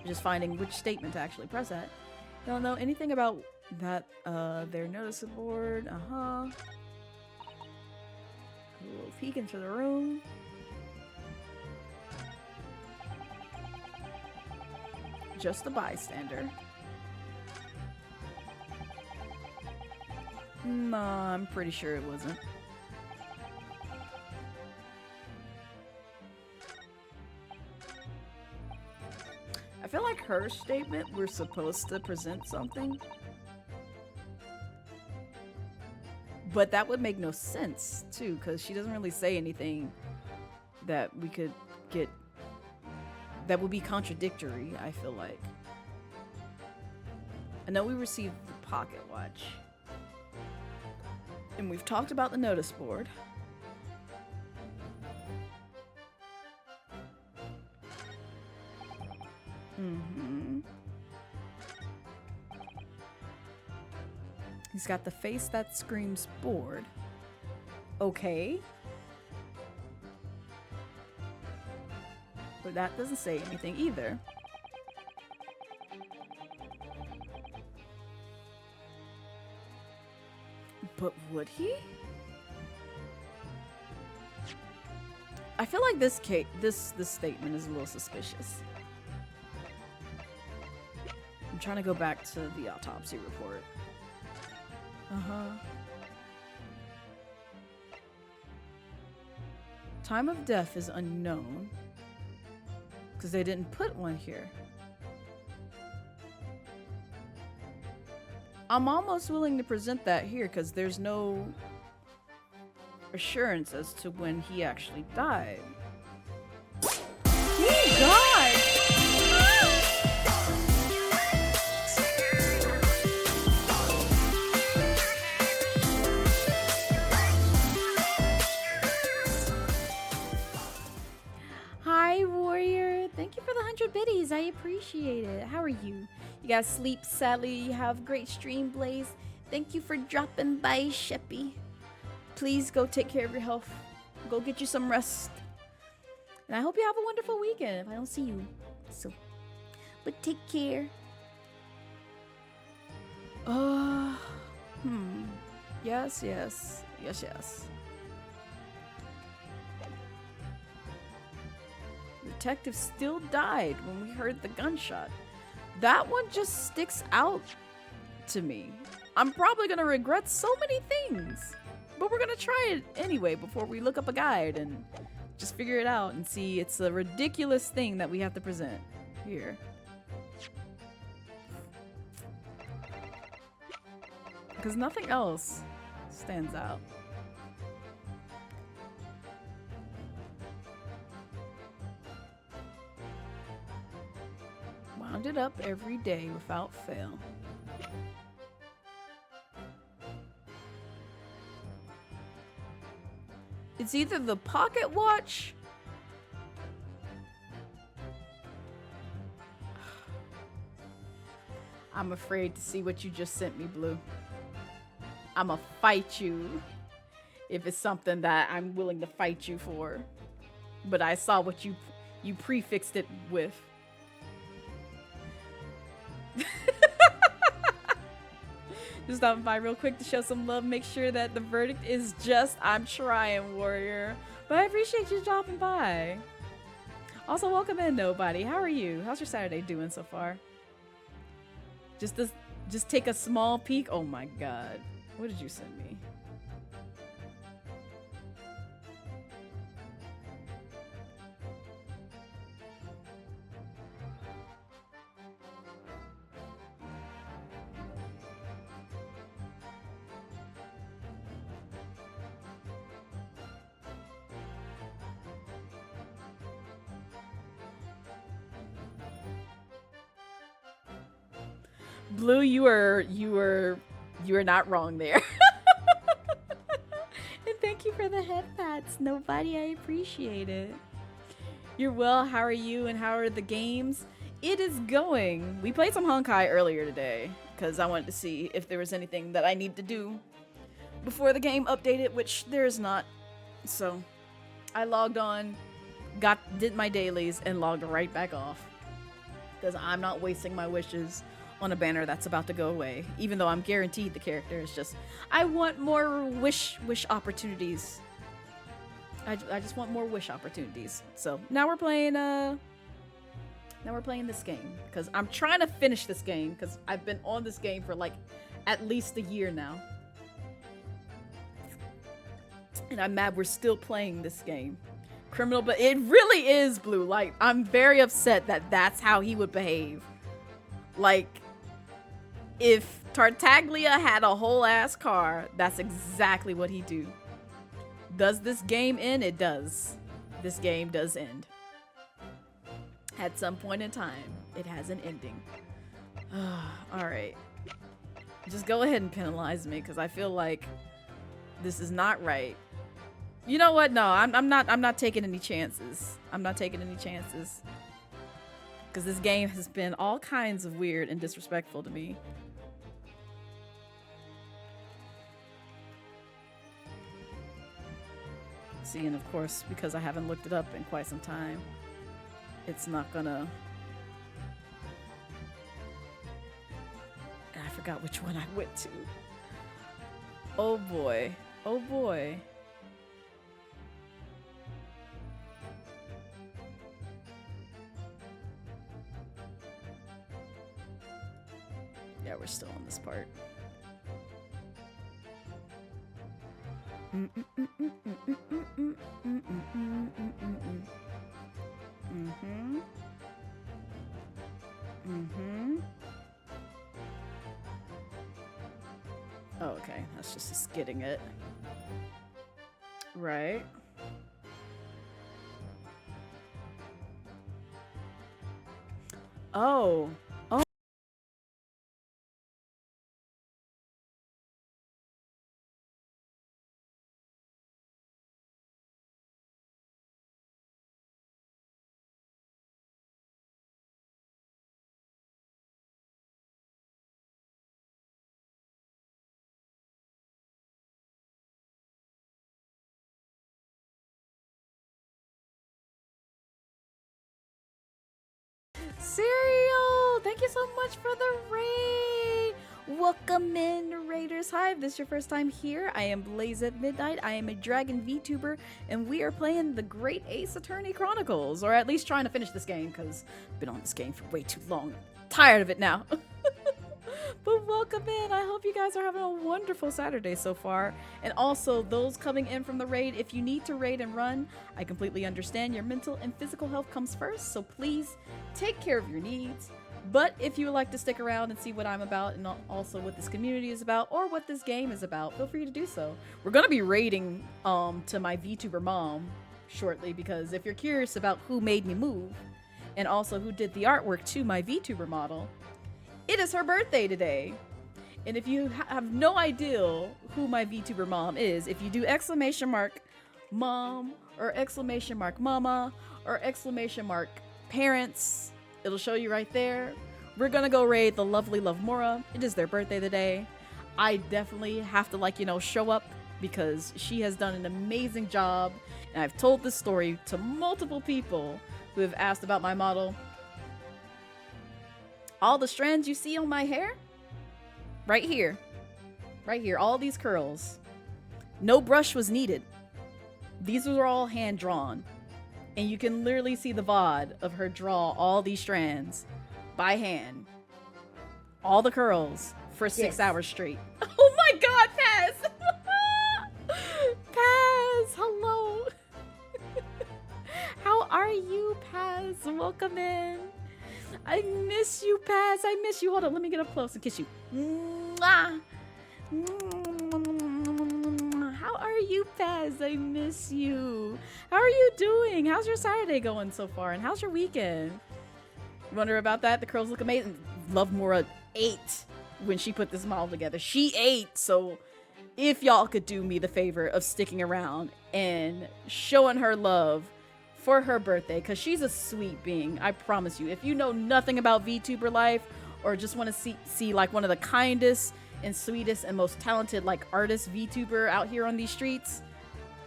Just finding which statement to actually press at. Don't know anything about that, their notice board, A little peek into the room. Just a bystander. Nah, I'm pretty sure it wasn't. I feel like her statement, we're supposed to present something. But that would make no sense, too, because she doesn't really say anything that we could get that would be contradictory, I feel like. I know we received the pocket watch. And we've talked about the notice board. He's got the face that screams bored. Okay. But that doesn't say anything either. But would he? I feel like this statement is a little suspicious. I'm trying to go back to the autopsy report. Time of death is unknown. Because they didn't put one here. I'm almost willing to present that here because there's no assurance as to when he actually died. Oh God! Hi, Warrior. Thank you for the 100 biddies. I appreciate it. How are you? You guys sleep, sadly. You have a great stream, Blaze. Thank you for dropping by, Sheppy. Please go take care of your health. Go get you some rest. And I hope you have a wonderful weekend if I don't see you. So, but take care. Yes, yes. Yes, yes. The detective still died when we heard the gunshot. That one just sticks out to me. I'm probably gonna regret so many things, but we're gonna try it anyway before we look up a guide and just figure it out and see. It's a ridiculous thing that we have to present here. Because nothing else stands out. Wound it up every day without fail. It's either the pocket watch I'm afraid to see what you just sent me, Blue. I'ma fight you if it's something that I'm willing to fight you for. But I saw what you prefixed it with. Just stopping by real quick to show some love. Make sure that the verdict is just. I'm trying, Warrior. But I appreciate you dropping by. Also, welcome in, nobody. How are you? How's your Saturday doing so far? Just take a small peek. Oh my God. What did you send me? Blue, you are not wrong there. And thank you for the head pats. Nobody, I appreciate it. You're well. How are you and how are the games? It is going. We played some Honkai earlier today because I wanted to see if there was anything that I need to do before the game updated, which there is not. So I logged on, did my dailies, and logged right back off because I'm not wasting my wishes on a banner that's about to go away, even though I'm guaranteed the character. It's just I want more wish opportunities. I just want more wish opportunities. So now we're playing this game because I'm trying to finish this game because I've been on this game for like at least a year now. And I'm mad we're still playing this game. Criminal, but it really is Blue. Like, I'm very upset that that's how he would behave. Like, if Tartaglia had a whole ass car, that's exactly what he'd do. Does this game end? It does. This game does end. At some point in time, it has an ending. Alright. Just go ahead and penalize me, because I feel like this is not right. You know what? No, I'm not taking any chances. I'm not taking any chances. Because this game has been all kinds of weird and disrespectful to me. See, and of course, because I haven't looked it up in quite some time, it's not gonna... I forgot which one I went to. Oh boy. Oh boy. Yeah, we're still on this part. Oh, okay. That's just us getting it. Right. Oh. Oh. Cereal! Thank you so much for the raid! Welcome in, Raiders Hive. This is your first time here. I am Blazette Midnight. I am a Dragon VTuber, and we are playing the Great Ace Attorney Chronicles, or at least trying to finish this game, because I've been on this game for way too long. Tired of it now. But welcome in. I hope you guys are having a wonderful Saturday so far. And also, those coming in from the raid, if you need to raid and run, I completely understand. Your mental and physical health comes first, so please take care of your needs. But if you would like to stick around and see what I'm about and also what this community is about or what this game is about, feel free to do so. We're going to be raiding to my VTuber mom shortly, because if you're curious about who made me move and also who did the artwork to my VTuber model, it is her birthday today. And if you have no idea who my VTuber mom is, if you do !mom or !mama or !parents, it'll show you right there. We're gonna go raid the lovely Lovmura. It is their birthday today. I definitely have to show up because she has done an amazing job. And I've told this story to multiple people who have asked about my model. All the strands you see on my hair, right here, all these curls, no brush was needed. These were all hand drawn. And you can literally see the VOD of her draw all these strands by hand. All the curls for 6 hours straight. Oh my God, Paz! Paz, hello. How are you, Paz? Welcome in. I miss you, Paz. I miss you. Hold on, let me get up close and kiss you. Mwah. How are you, Paz? I miss you. How are you doing? How's your Saturday going so far? And how's your weekend? Wonder about that? The curls look amazing. Lovmura ate when she put this model together. She ate, so if y'all could do me the favor of sticking around and showing her love for her birthday, because she's a sweet being. I promise you. If you know nothing about VTuber life, or just want to see like one of the kindest and sweetest and most talented like artist VTuber out here on these streets,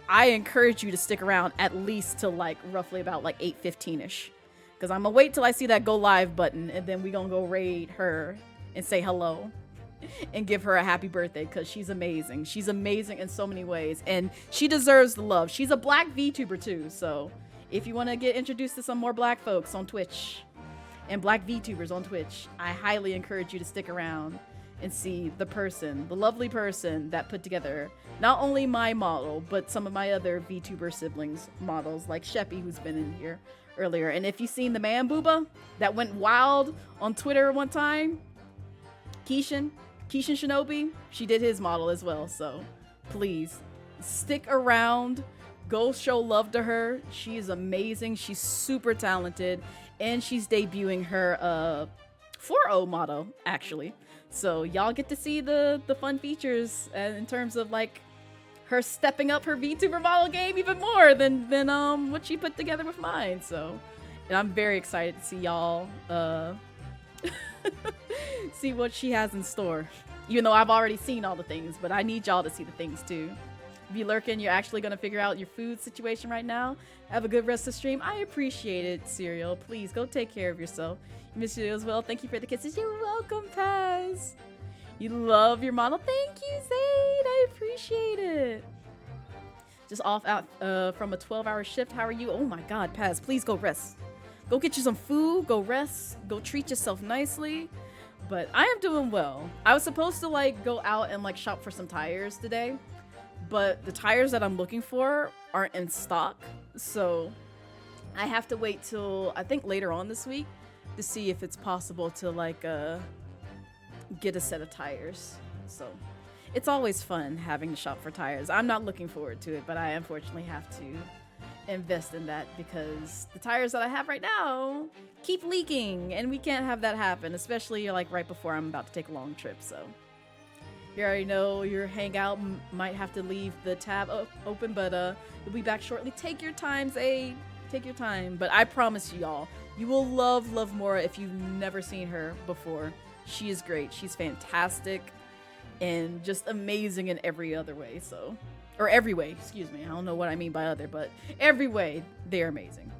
I encourage you to stick around at least till like roughly about like 8:15ish, because I'm gonna wait till I see that go live button, and then we gonna go raid her and say hello and give her a happy birthday, because she's amazing. She's amazing in so many ways, and she deserves the love. She's a black VTuber too, so if you want to get introduced to some more black folks on Twitch and black VTubers on Twitch, I highly encourage you to stick around and see the person, the lovely person that put together not only my model, but some of my other VTuber siblings models, like Sheppy, who's been in here earlier. And if you've seen the man booba that went wild on Twitter one time, Keishan Shinobi, she did his model as well. So please stick around, go show love to her. She is amazing. She's super talented, and she's debuting her 4.0 model actually. So y'all get to see the fun features in terms of like her stepping up her VTuber model game even more than what she put together with mine. So, and I'm very excited to see y'all see what she has in store. Even though I've already seen all the things, but I need y'all to see the things too. If you lurking, you're actually gonna figure out your food situation right now. Have a good rest of the stream. I appreciate it, Serial. Please go take care of yourself. Miss you as well. Thank you for the kisses. You're welcome, Paz. You love your model. Thank you, Zayd. I appreciate it. Just off out from a 12-hour shift. How are you? Oh my God, Paz. Please go rest. Go get you some food. Go rest. Go treat yourself nicely. But I am doing well. I was supposed to like go out and like shop for some tires today, but the tires that I'm looking for aren't in stock. So I have to wait till I think later on this week to see if it's possible to like get a set of tires. So it's always fun having to shop for tires. I'm not looking forward to it, but I unfortunately have to invest in that because the tires that I have right now keep leaking, and we can't have that happen, especially like right before I'm about to take a long trip. So you already know your hangout might have to leave the tab open, but you'll be back shortly. Take your time, Zayd. Take your time. But I promise you all, you will love Lovmura if you've never seen her before. She is great. She's fantastic and just amazing in every other way. So, or every way, excuse me. I don't know what I mean by other, but every way, they're amazing.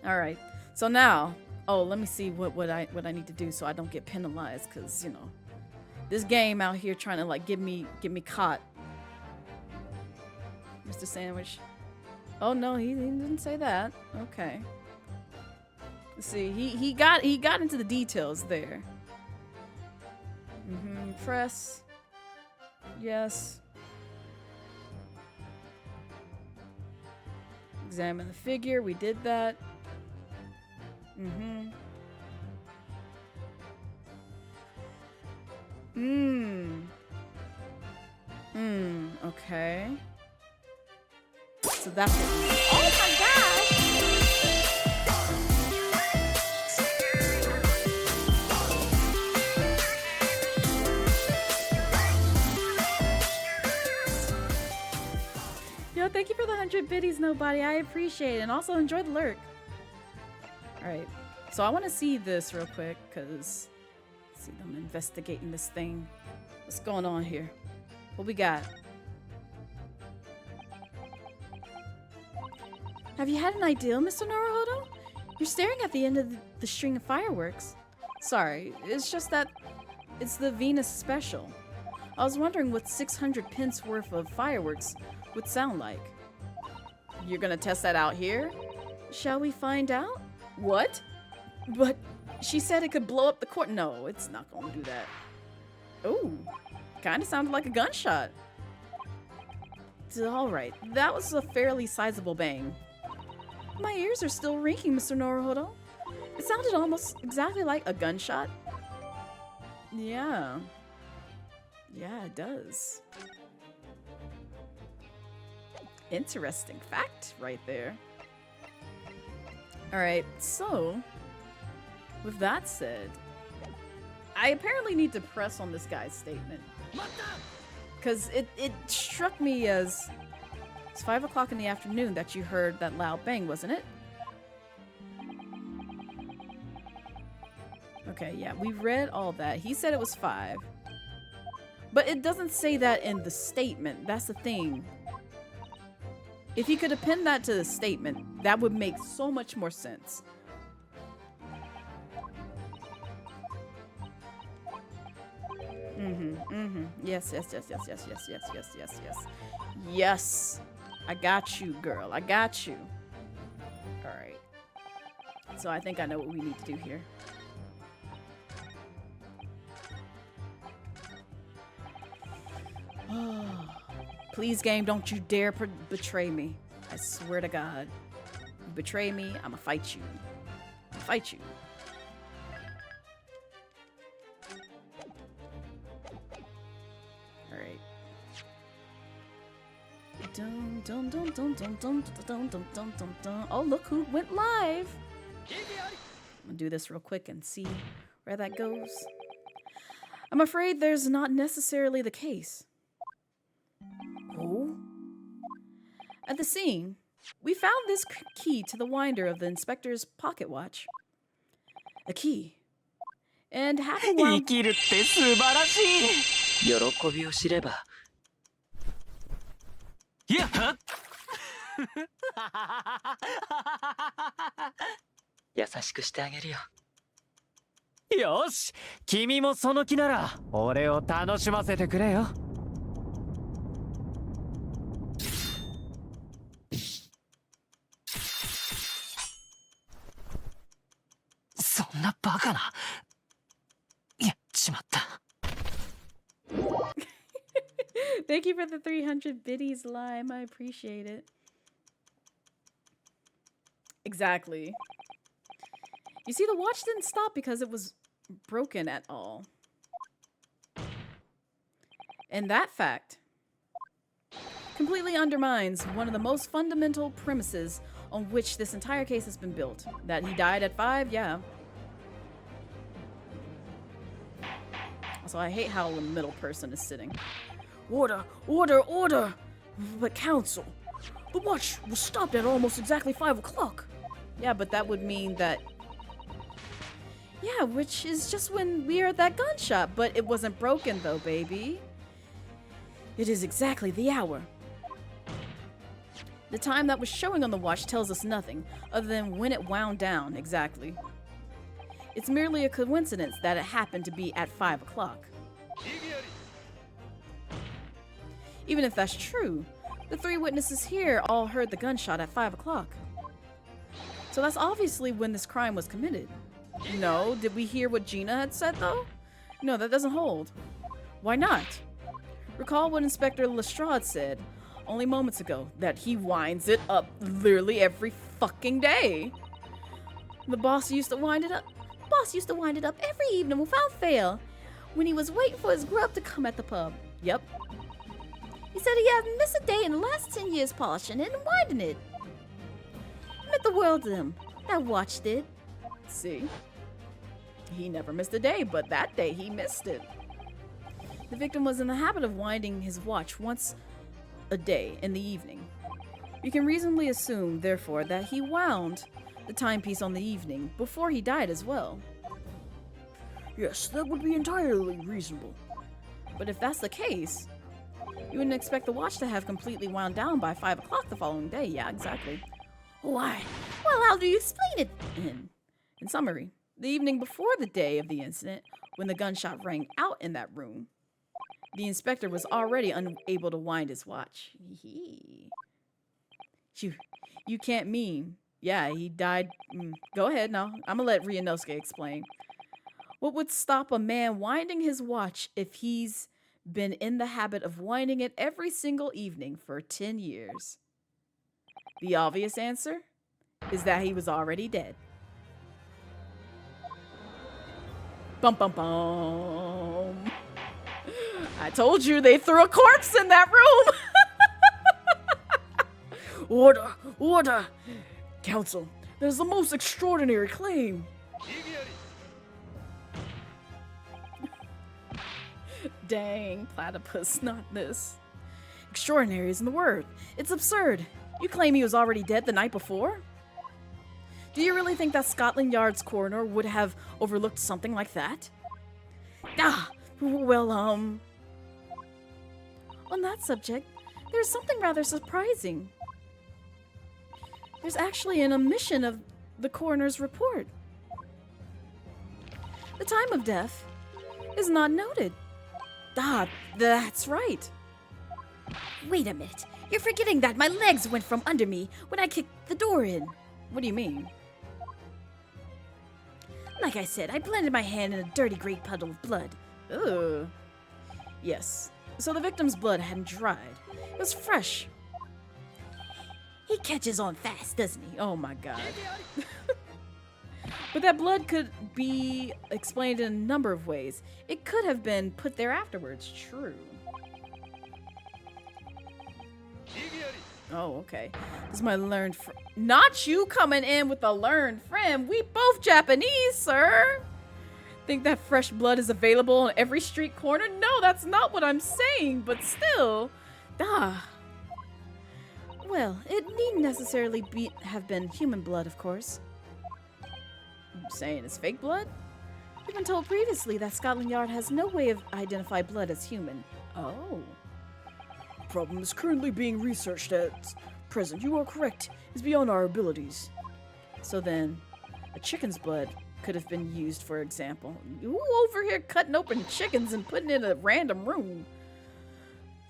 All right. So now, let me see what I need to do so I don't get penalized, because you know, this game out here trying to like get me caught. Mr. Sandwich. Oh no, he didn't say that. Okay. Let's see, he got into the details there. Press. Yes. Examine the figure. We did that. Okay. So that's it. Oh my gosh! Yo, thank you for the 100 biddies, nobody. I appreciate it. And also enjoy the lurk. Alright. So I want to see this real quick, because see them investigating this thing. What's going on here? What we got? Have you had an idea, Mr. Naruhodo? You're staring at the end of the string of fireworks. Sorry, it's just that it's the Venus special. I was wondering what 600 pence worth of fireworks would sound like. You're gonna test that out here? Shall we find out? What? But she said it could blow up the court. No, it's not gonna do that. Ooh, kinda sounded like a gunshot. Alright, that was a fairly sizable bang. My ears are still ringing, Mr. Naruhodo. It sounded almost exactly like a gunshot. Yeah. Yeah, it does. Interesting fact right there. Alright, so with that said, I apparently need to press on this guy's statement. Because it struck me as it's 5 o'clock in the afternoon that you heard that loud bang, wasn't it? Okay, yeah, we read all that. He said it was 5. But it doesn't say that in the statement. That's the thing. If he could have pinned that to the statement, that would make so much more sense. Yes. Yes. I got you, girl. I got you. Alright. So I think I know what we need to do here. Please, game, don't you dare betray me. I swear to God. You betray me, I'ma fight you. I'll fight you. Alright. Dun, dun, dun, dun, dun, dun, dun, dun, dun, dun, dun. Oh, look who went live. I'm gonna do this real quick and see where that goes. I'm afraid there's not necessarily the case. Oh? At the scene, we found this key to the winder of the inspector's pocket watch. A key. And having wound... 生きるって素晴らしい。喜びを知れば。いや。優しくしてあげるよ。よし、君もその気なら俺を楽しませてくれよ。そんなバカな。やっちまった。Thank you for the 300 biddies, Lime. I appreciate it. Exactly. You see, the watch didn't stop because it was broken at all. And that fact completely undermines one of the most fundamental premises on which this entire case has been built. That he died at 5, yeah. Also, I hate how the middle person is sitting. Order, order, order! But counsel, the watch was stopped at almost exactly 5 o'clock. Yeah, but that would mean that... Yeah, which is just when we heard that gunshot, but it wasn't broken though, baby. It is exactly the hour. The time that was showing on the watch tells us nothing, other than when it wound down, exactly. It's merely a coincidence that it happened to be at 5 o'clock. Even if that's true, the 3 witnesses here all heard the gunshot at 5 o'clock. So that's obviously when this crime was committed. No, did we hear what Gina had said though? No, that doesn't hold. Why not? Recall what Inspector Lestrade said only moments ago, that he winds it up literally every fucking day. The boss used to wind it up. Every evening without fail when he was waiting for his grub to come at the pub. Yep. He said he hadn't missed a day in the last 10 years polishing it and winding it. It meant the world to him. That watch did. See? He never missed a day, but that day he missed it. The victim was in the habit of winding his watch once a day in the evening. You can reasonably assume, therefore, that he wound the timepiece on the evening before he died as well. Yes, that would be entirely reasonable. But if that's the case, you wouldn't expect the watch to have completely wound down by 5 o'clock the following day. Yeah, exactly. Why? Well, how do you explain it? In summary, the evening before the day of the incident, when the gunshot rang out in that room, the inspector was already unable to wind his watch. You can't mean... Yeah, he died... Go ahead now. I'm gonna let Ryunosuke explain. What would stop a man winding his watch if he's been in the habit of winding it every single evening for 10 years? The obvious answer is that he was already dead. Bum bum bum. I told you they threw a corpse in that room. Order, order! Counsel, there's the most extraordinary claim. Dang, platypus, not this. Extraordinary isn't the word. It's absurd. You claim he was already dead the night before? Do you really think that Scotland Yard's coroner would have overlooked something like that? Well, on that subject, there's something rather surprising. There's actually an omission of the coroner's report. The time of death is not noted. That's right. Wait a minute. You're forgetting that my legs went from under me when I kicked the door in. What do you mean? Like I said, I blended my hand in a dirty great puddle of blood. Ugh. Yes. So the victim's blood hadn't dried. It was fresh. He catches on fast, doesn't he? Oh my god. But that blood could be explained in a number of ways. It could have been put there afterwards. True. Oh, okay. This is my learned friend. Not you coming in with a learned friend. We both Japanese, sir. Think that fresh blood is available on every street corner? No, that's not what I'm saying, but still. Well, it needn't necessarily have been human blood, of course. I'm saying it's fake blood? We've been told previously that Scotland Yard has no way of identifying blood as human. Oh. The problem is currently being researched at present. You are correct. It's beyond our abilities. So then, a chicken's blood could have been used, for example. Who over here cutting open chickens and putting it in a random room?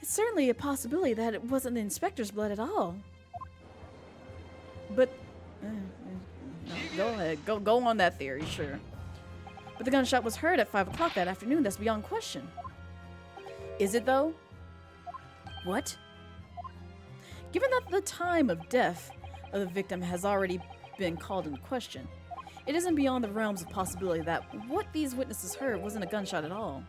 It's certainly a possibility that it wasn't the inspector's blood at all. But, no, go ahead. Go on that theory, sure. But the gunshot was heard at 5 o'clock that afternoon. That's beyond question. Is it, though? What? Given that the time of death of the victim has already been called into question, it isn't beyond the realms of possibility that what these witnesses heard wasn't a gunshot at all.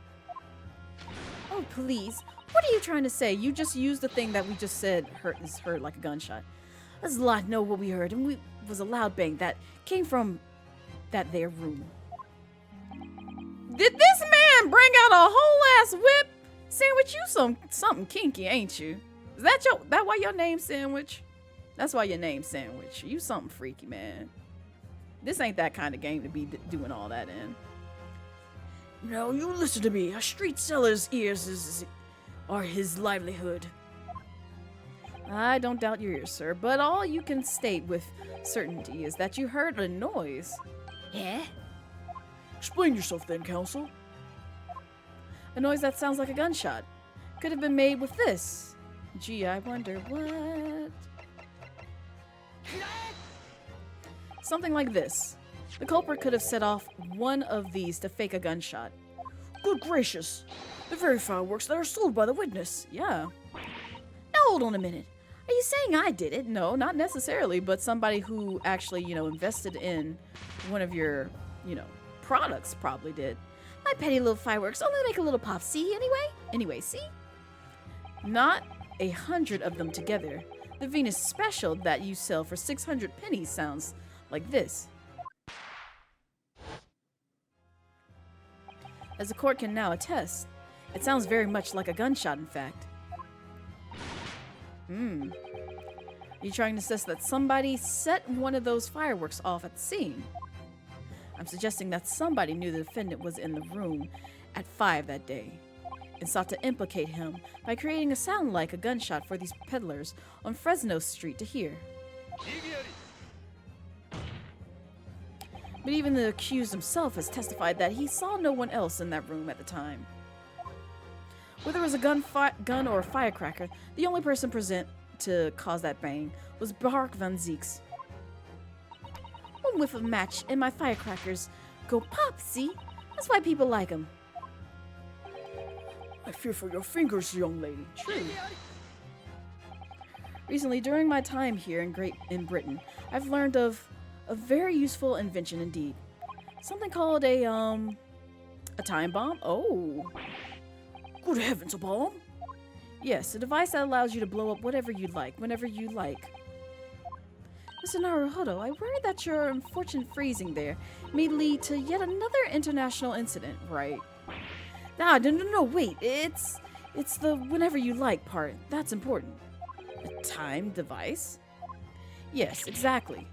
Oh, please. What are you trying to say? You just used the thing that we just said is heard like a gunshot. There's a lot know what we heard, and it was a loud bang that came from that there room. Did this man bring out a whole ass whip? Sandwich, you something kinky, ain't you? Is that why your name's Sandwich? That's why your name's Sandwich. You something freaky, man. This ain't that kind of game to be doing all that in. Now you listen to me. A street seller's ears are his livelihood. I don't doubt your ears, sir, but all you can state with certainty is that you heard a noise. Yeah? Explain yourself then, counsel. A noise that sounds like a gunshot. Could have been made with this. Gee, I wonder what... Something like this. The culprit could have set off one of these to fake a gunshot. Good gracious. The very fireworks that are sold by the witness. Yeah. Now hold on a minute. Are you saying I did it? No, not necessarily, but somebody who actually, invested in one of your, products probably did. My petty little fireworks only make a little pop, see, Anyway, see? Not 100 of them together. The Venus special that you sell for 600 pennies sounds like this. As the court can now attest, it sounds very much like a gunshot, in fact. Are you trying to suggest that somebody set one of those fireworks off at the scene? I'm suggesting that somebody knew the defendant was in the room at 5 that day and sought to implicate him by creating a sound like a gunshot for these peddlers on Fresno Street to hear. But even the accused himself has testified that he saw no one else in that room at the time. Whether it was a gun or a firecracker, the only person present to cause that bang was Barak van Zieks. One whiff of match and my firecrackers go pop, see? That's why people like them. I fear for your fingers, young lady. True. Recently, during my time here in Britain, I've learned of a very useful invention indeed. Something called a time bomb? Oh. Good heavens, a bomb? Yes, a device that allows you to blow up whatever you like, whenever you like. Mr. Naruhodo, I worry that your unfortunate freezing there may lead to yet another international incident, right? No, wait. It's the whenever you like part. That's important. A time device? Yes, exactly.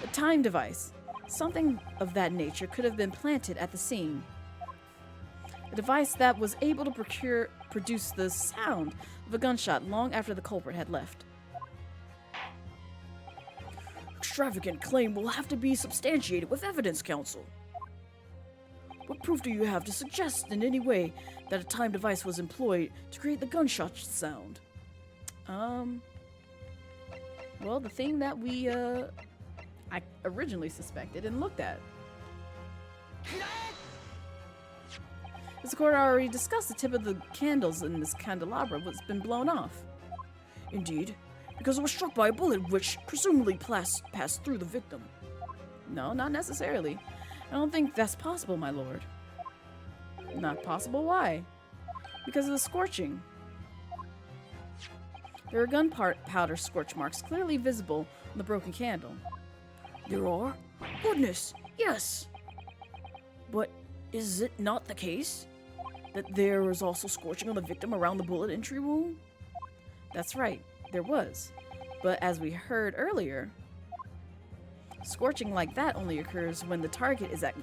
A time device. Something of that nature could have been planted at the scene. A device that was able to produce the sound of a gunshot long after the culprit had left. Extravagant claim will have to be substantiated with evidence, Counsel. What proof do you have to suggest in any way that a time device was employed to create the gunshot sound? Well, the thing that I originally suspected and looked at. As the court already discussed, the tip of the candles in this candelabra was been blown off. Indeed, because it was struck by a bullet which presumably passed through the victim. No, not necessarily. I don't think that's possible, my lord. Not possible? Why? Because of the scorching. There are gunpowder scorch marks clearly visible on the broken candle. There are? Goodness, yes! But is it not the case that there was also scorching on the victim around the bullet entry wound? That's right, there was. But as we heard earlier, scorching like that only occurs when the target is at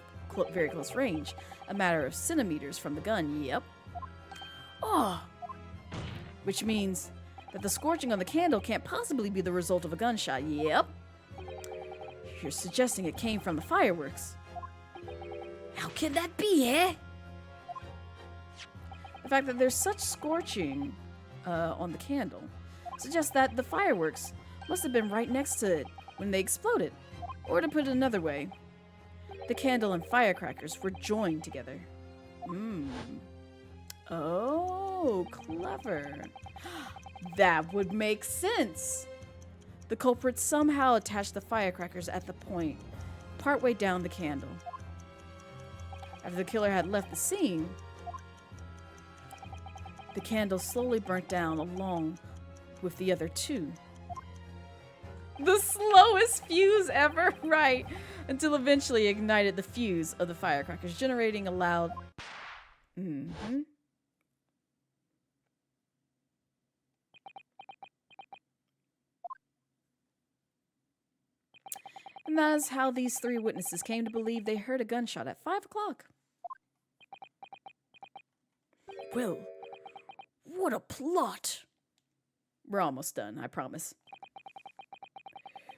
very close range, a matter of centimeters from the gun, yep. Ah! Which means that the scorching on the candle can't possibly be the result of a gunshot, yep. You're suggesting it came from the fireworks. How can that be, eh? The fact that there's such scorching on the candle suggests that the fireworks must have been right next to it when they exploded. Or to put it another way, the candle and firecrackers were joined together. Oh, clever. That would make sense. The culprit somehow attached the firecrackers at the point, partway down the candle. After the killer had left the scene, the candle slowly burnt down along with the other two. The slowest fuse ever, right? Until eventually ignited the fuse of the firecrackers, generating a loud And that is how these three witnesses came to believe they heard a gunshot at 5 o'clock. Well, what a plot! We're almost done, I promise.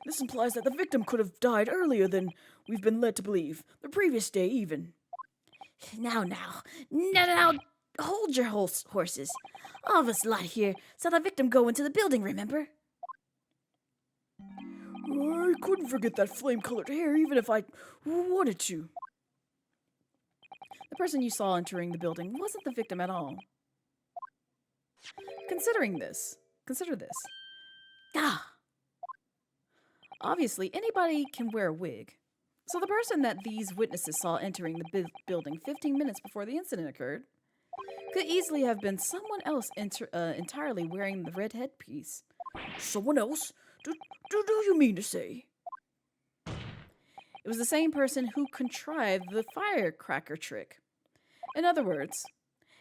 This implies that the victim could have died earlier than we've been led to believe, the previous day even. Now, hold your horses. All of us lot here saw the victim go into the building, remember? I couldn't forget that flame-colored hair even if I wanted to. The person you saw entering the building wasn't the victim at all. Consider this. Obviously, anybody can wear a wig. So the person that these witnesses saw entering the building 15 minutes before the incident occurred could easily have been someone else entirely wearing the red headpiece. Someone else? Do you mean to say? It was the same person who contrived the firecracker trick. In other words,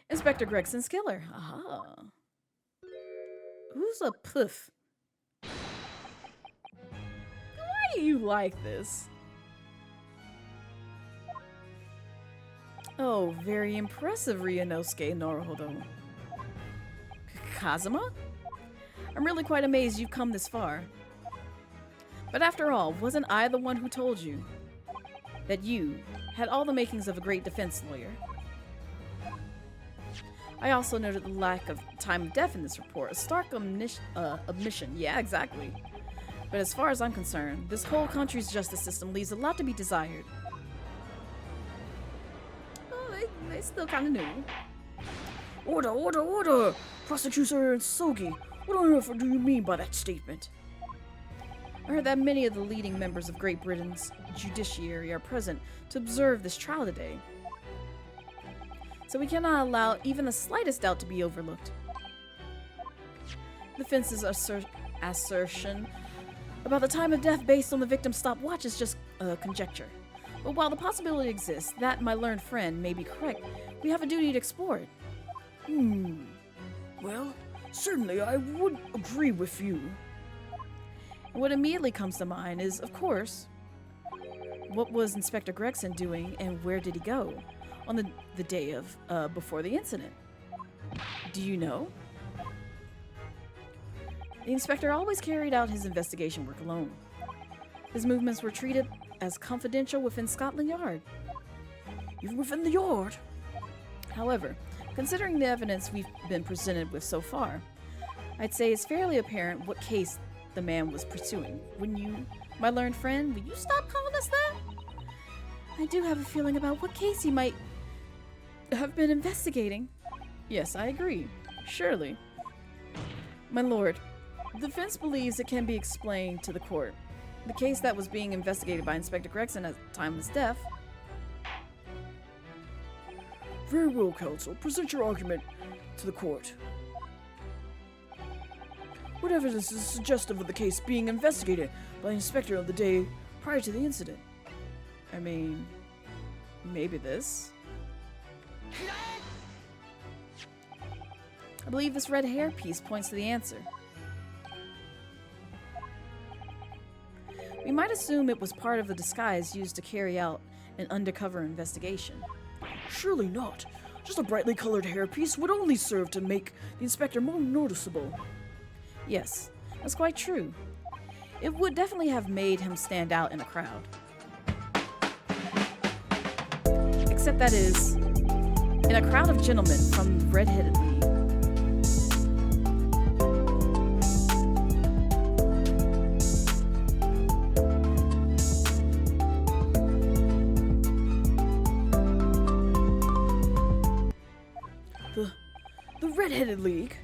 Inspector Gregson's killer. Aha. Who's a puff? Why do you like this? Oh, very impressive, Ryunosuke Naruhodo. Kazuma? I'm really quite amazed you've come this far. But after all, wasn't I the one who told you that you had all the makings of a great defense lawyer? I also noted the lack of time of death in this report, a stark omission. Yeah, exactly. But as far as I'm concerned, this whole country's justice system leaves a lot to be desired. Oh, they still kind of new. Order! Prosecutor Sogi, what on earth do you mean by that statement? I heard that many of the leading members of Great Britain's judiciary are present to observe this trial today. So we cannot allow even the slightest doubt to be overlooked. The defense's assertion about the time of death based on the victim's stopwatch is just conjecture. But while the possibility exists that my learned friend may be correct, We have a duty to explore it. Well, certainly I would agree with you. And what immediately comes to mind is, of course, what was Inspector Gregson doing and where did he go on the day of before the incident? Do you know? The inspector always carried out his investigation work alone. His movements were treated as confidential within Scotland Yard. Even within the yard? However, considering the evidence we've been presented with so far, I'd say it's fairly apparent what case the man was pursuing. Wouldn't you, my learned friend, will you stop calling us that? I do have a feeling about what case he might have been investigating. Yes, I agree. Surely. My lord, the defense believes it can be explained to the court. The case that was being investigated by Inspector Gregson at the time of his death. Very well, counsel. Present your argument to the court. What evidence is suggestive of the case being investigated by the inspector on the day prior to the incident? I mean, maybe this. I believe this red hairpiece points to the answer. We might assume it was part of the disguise used to carry out an undercover investigation. Surely not. Just a brightly colored hairpiece would only serve to make the inspector more noticeable. Yes, that's quite true. It would definitely have made him stand out in a crowd. Except that is, in a crowd of gentlemen from the Red-Headed League. The Red-Headed League?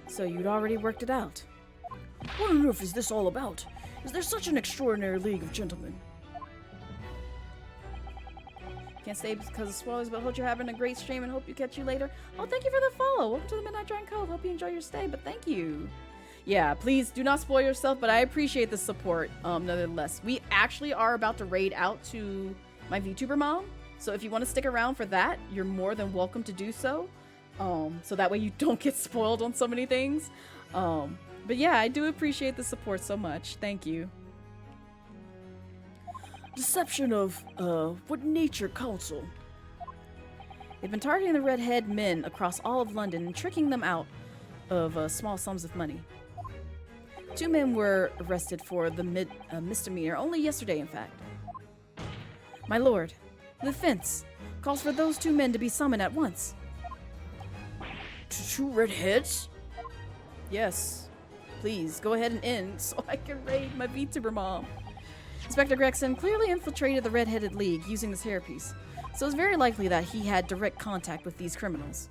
So you'd already worked it out. What on earth is this all about? Is there such an extraordinary league of gentlemen? Can't stay because of spoilers, but hope you're having a great stream and hope you catch you later. Oh, thank you for the follow. Welcome to the Midnight Giant Cove. Hope you enjoy your stay, but thank you. Yeah, please do not spoil yourself, but I appreciate the support nonetheless. We actually are about to raid out to my VTuber mom, so if you want to stick around for that, you're more than welcome to do so. So that way you don't get spoiled on so many things. But yeah, I do appreciate the support so much. Thank you. Deception of, what nature, counsel? They've been targeting the redhead men across all of London and tricking them out of small sums of money. 2 men were arrested for the misdemeanor only yesterday, in fact. My lord, the defense calls for those 2 men to be summoned at once. 2 redheads? Yes. Please, go ahead and end so I can raid my VTuber mom. Inspector Gregson clearly infiltrated the Red-Headed League using this hairpiece, so it's very likely that he had direct contact with these criminals.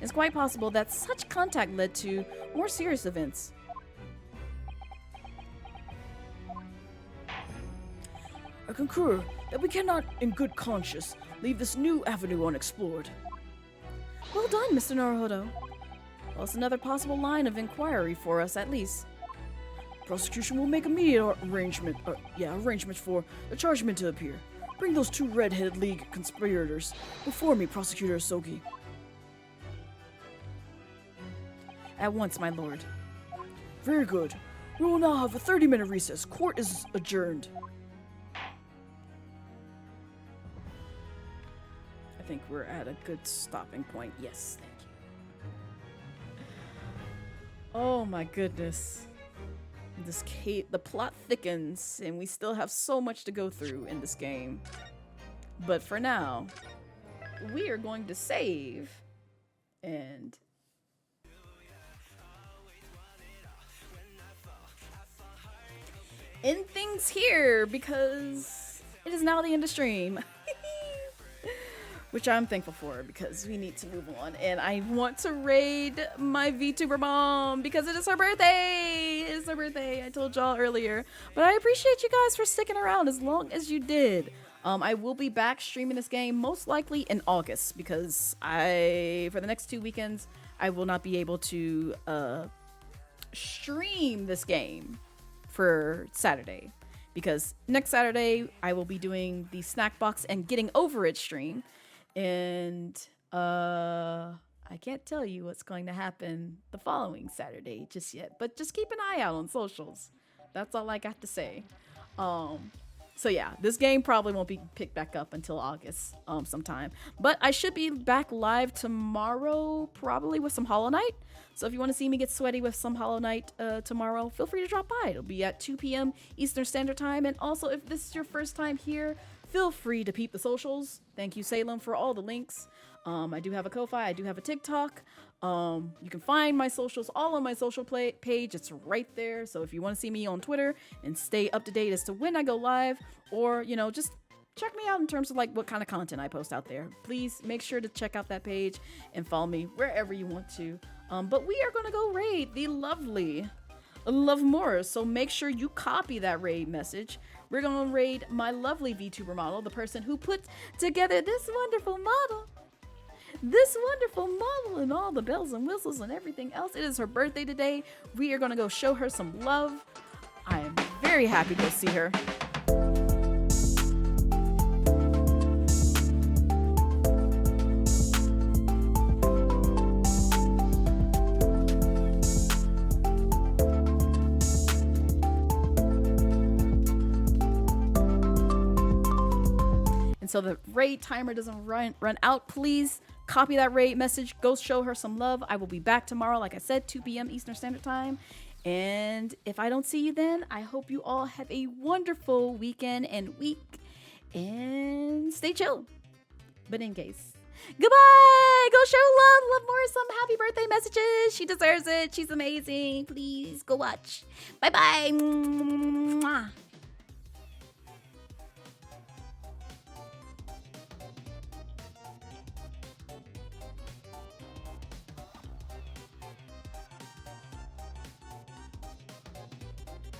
It's quite possible that such contact led to more serious events. I concur that we cannot, in good conscience, leave this new avenue unexplored. Well done, Mr. Naruhodo. Well, it's another possible line of inquiry for us, at least. Prosecution will make immediate arrangements for the chargeman to appear. Bring those 2 Red-Headed League conspirators before me, Prosecutor Soki. At once, my lord. Very good. We will now have a 30-minute recess. Court is adjourned. I think we're at a good stopping point. Yes, thank you. Oh my goodness. The plot thickens, and we still have so much to go through in this game. But for now, we are going to save and end things here because it is now the end of stream. Which I'm thankful for because we need to move on. And I want to raid my VTuber mom because it is her birthday. It is her birthday. I told y'all earlier. But I appreciate you guys for sticking around as long as you did. I will be back streaming this game most likely in August because for the next 2 weekends, I will not be able to stream this game for Saturday because next Saturday I will be doing the snack box and getting over it stream, and I can't tell you what's going to happen the following Saturday just yet, but just keep an eye out on socials. That's all I got to say. So yeah, this game probably won't be picked back up until August sometime. But I should be back live tomorrow, probably with some Hollow Knight. So if you want to see me get sweaty with some Hollow Knight tomorrow, feel free to drop by. It'll be at 2 p.m. Eastern Standard Time. And also, if this is your first time here, feel free to peep the socials. Thank you, Salem, for all the links. I do have a Ko-Fi. I do have a TikTok. You can find my socials all on my social page. It's right there. So if you want to see me on Twitter and stay up to date as to when I go live, or, you know, just check me out in terms of like what kind of content I post out there, please make sure to check out that page and follow me wherever you want to. But we are going to go raid the lovely Lovmura. So make sure you copy that raid message. We're going to raid my lovely VTuber model, the person who put together this wonderful model. This wonderful model and all the bells and whistles and everything else. It is her birthday today. We are going to go show her some love. I am very happy to see her. And so the raid timer doesn't run out, please copy that raid message. Go show her some love. I will be back tomorrow, like I said, 2 p.m. Eastern Standard Time. And if I don't see you then, I hope you all have a wonderful weekend and week. And stay chill. But in case, goodbye. Go show love more some happy birthday messages. She deserves it. She's amazing. Please go watch. Bye-bye.